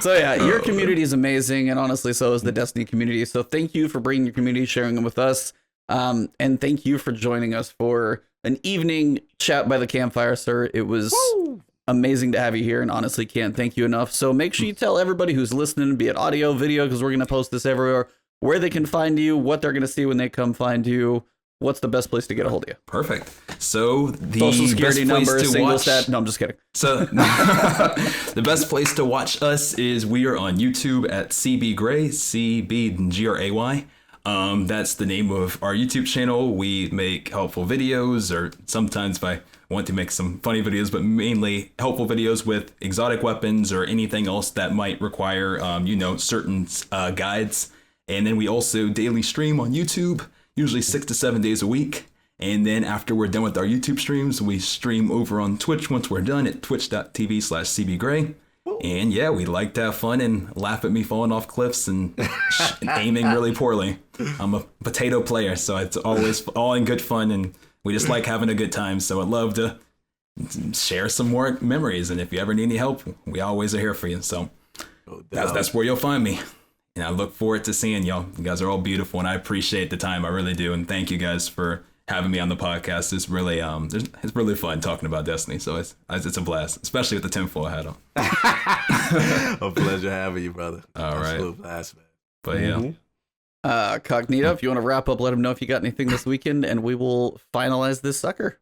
So yeah, your community is amazing, and honestly, so is the Destiny community. So thank you for bringing your community, sharing them with us, and thank you for joining us for an evening chat by the campfire, sir. It was amazing to have you here, and honestly, can't thank you enough. So make sure you tell everybody who's listening, be it audio, video, because we're gonna post this everywhere, where they can find you, what they're gonna see when they come find you. What's the best place to get a hold of you? Perfect. So the Social security best place number, to single watch. stat. No, I'm just kidding. So the best place to watch us is we are on YouTube at cbgray, cbgray. That's the name of our YouTube channel. We make helpful videos, or sometimes I want to make some funny videos, but mainly helpful videos with exotic weapons or anything else that might require, certain guides. And then we also daily stream on YouTube, usually 6 to 7 days a week. And then after we're done with our YouTube streams, we stream over on Twitch once we're done at twitch.tv/cbgray. And yeah, we like to have fun and laugh at me falling off cliffs and aiming really poorly. I'm a potato player, so it's always all in good fun, and we just like having a good time. So I'd love to share some more memories, and if you ever need any help, we always are here for you. So that's where you'll find me. And I look forward to seeing y'all. You guys are all beautiful, and I appreciate the time. I really do. And thank you guys for having me on the podcast. It's really it's really fun talking about Destiny. So it's a blast, especially with the tinfoil hat on. A pleasure having you, brother. All right. Absolute blast, man. But yeah. Cognito, if you want to wrap up, let them know if you got anything this weekend, and we will finalize this sucker.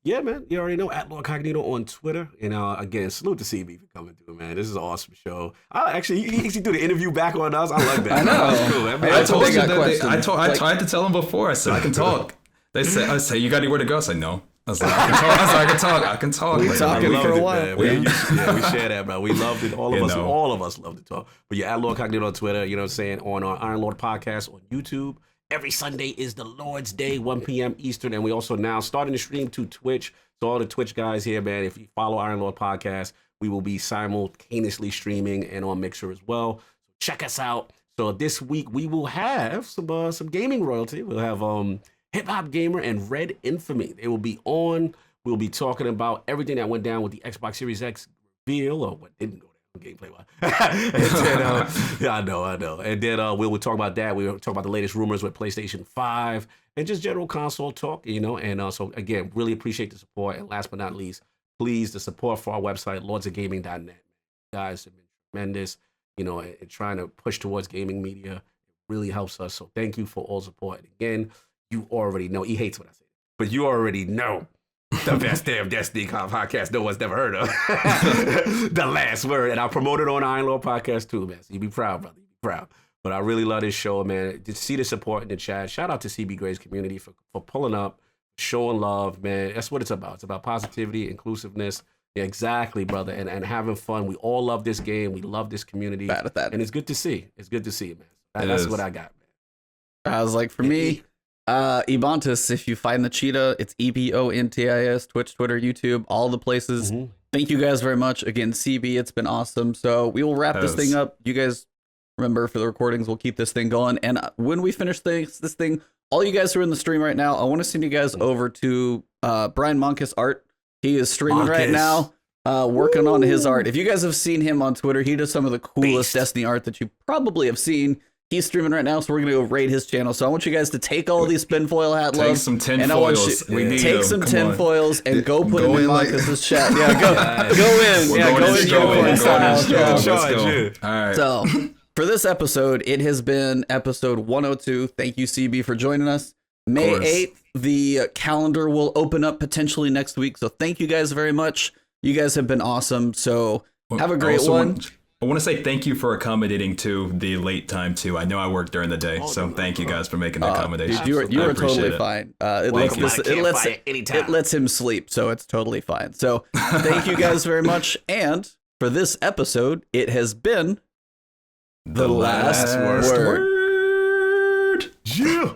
Yeah, man. You already know, at Lord Cognito on Twitter. And again, salute to CB for coming through, man. This is an awesome show. He actually do the interview back on us. I like that. I know. That's cool. I told you that I tried to tell them before. I said I can talk. I say, you got anywhere to go? I said, no. I was like, I can talk. We talking for a while. We share that, bro. We loved it. All of us loved to talk. But yeah, at Lord Cognito on Twitter, you know what I'm saying, on our Iron Lord podcast on YouTube. Every Sunday is the Lord's Day, 1 p.m. Eastern. And we also now starting to stream to Twitch. So all the Twitch guys here, man, if you follow Iron Lord podcast, we will be simultaneously streaming and on Mixer as well. So check us out. So this week we will have some gaming royalty. We'll have Hip Hop Gamer and Red Infamy. They will be on. We'll be talking about everything that went down with the Xbox Series X reveal, or what didn't go down gameplay wise. I know. And then we'll talk about that. We'll talk about the latest rumors with PlayStation 5 and just general console talk, And so again, really appreciate the support. And last but not least, please, the support for our website, lordsofgaming.net. You guys have been tremendous, and trying to push towards gaming media. It really helps us. So thank you for all support. And again, you already know, he hates when I say it, but you already know the best damn Destiny podcast no one's never heard of. The last word. And I'll promote it on Iron Lord podcast too, man. So you be proud, brother. You be proud. But I really love this show, man. To see the support in the chat. Shout out to CB Gray's community for pulling up, showing love, man. That's what it's about. It's about positivity, inclusiveness. Yeah, exactly, brother. And having fun. We all love this game. We love this community. Bad at that. And it's good to see. It's good to see, man. That's what I got, man. I was like, for me, Ebontis, if you find the cheetah, it's EBONTIS, Twitch, Twitter, YouTube, all the places. Mm-hmm. Thank you guys very much. Again, CB, it's been awesome. So we will wrap this thing up. You guys remember, for the recordings, we'll keep this thing going. And when we finish this thing, all you guys who are in the stream right now, I want to send you guys over to Brian Monkus Art. He is streaming right now, working on his art. If you guys have seen him on Twitter, he does some of the coolest Destiny art that you probably have seen. He's streaming right now, so we're going to go raid his channel. So I want you guys to take all these tinfoil hat love. Take some tinfoils. Take some tinfoils and go put them in Marcus's chat. Yeah, go in. Yeah, go in unicorn style. All right. So for this episode, it has been episode 102. Thank you, CB, for joining us. May 8th, the calendar will open up potentially next week. So thank you guys very much. You guys have been awesome. So have a great one. I want to say thank you for accommodating to the late time too. I know I worked during the day, so thank you guys for making the accommodation. You are totally fine. It lets him sleep, so it's totally fine. So thank you guys very much. And for this episode, it has been the last word. Yeah.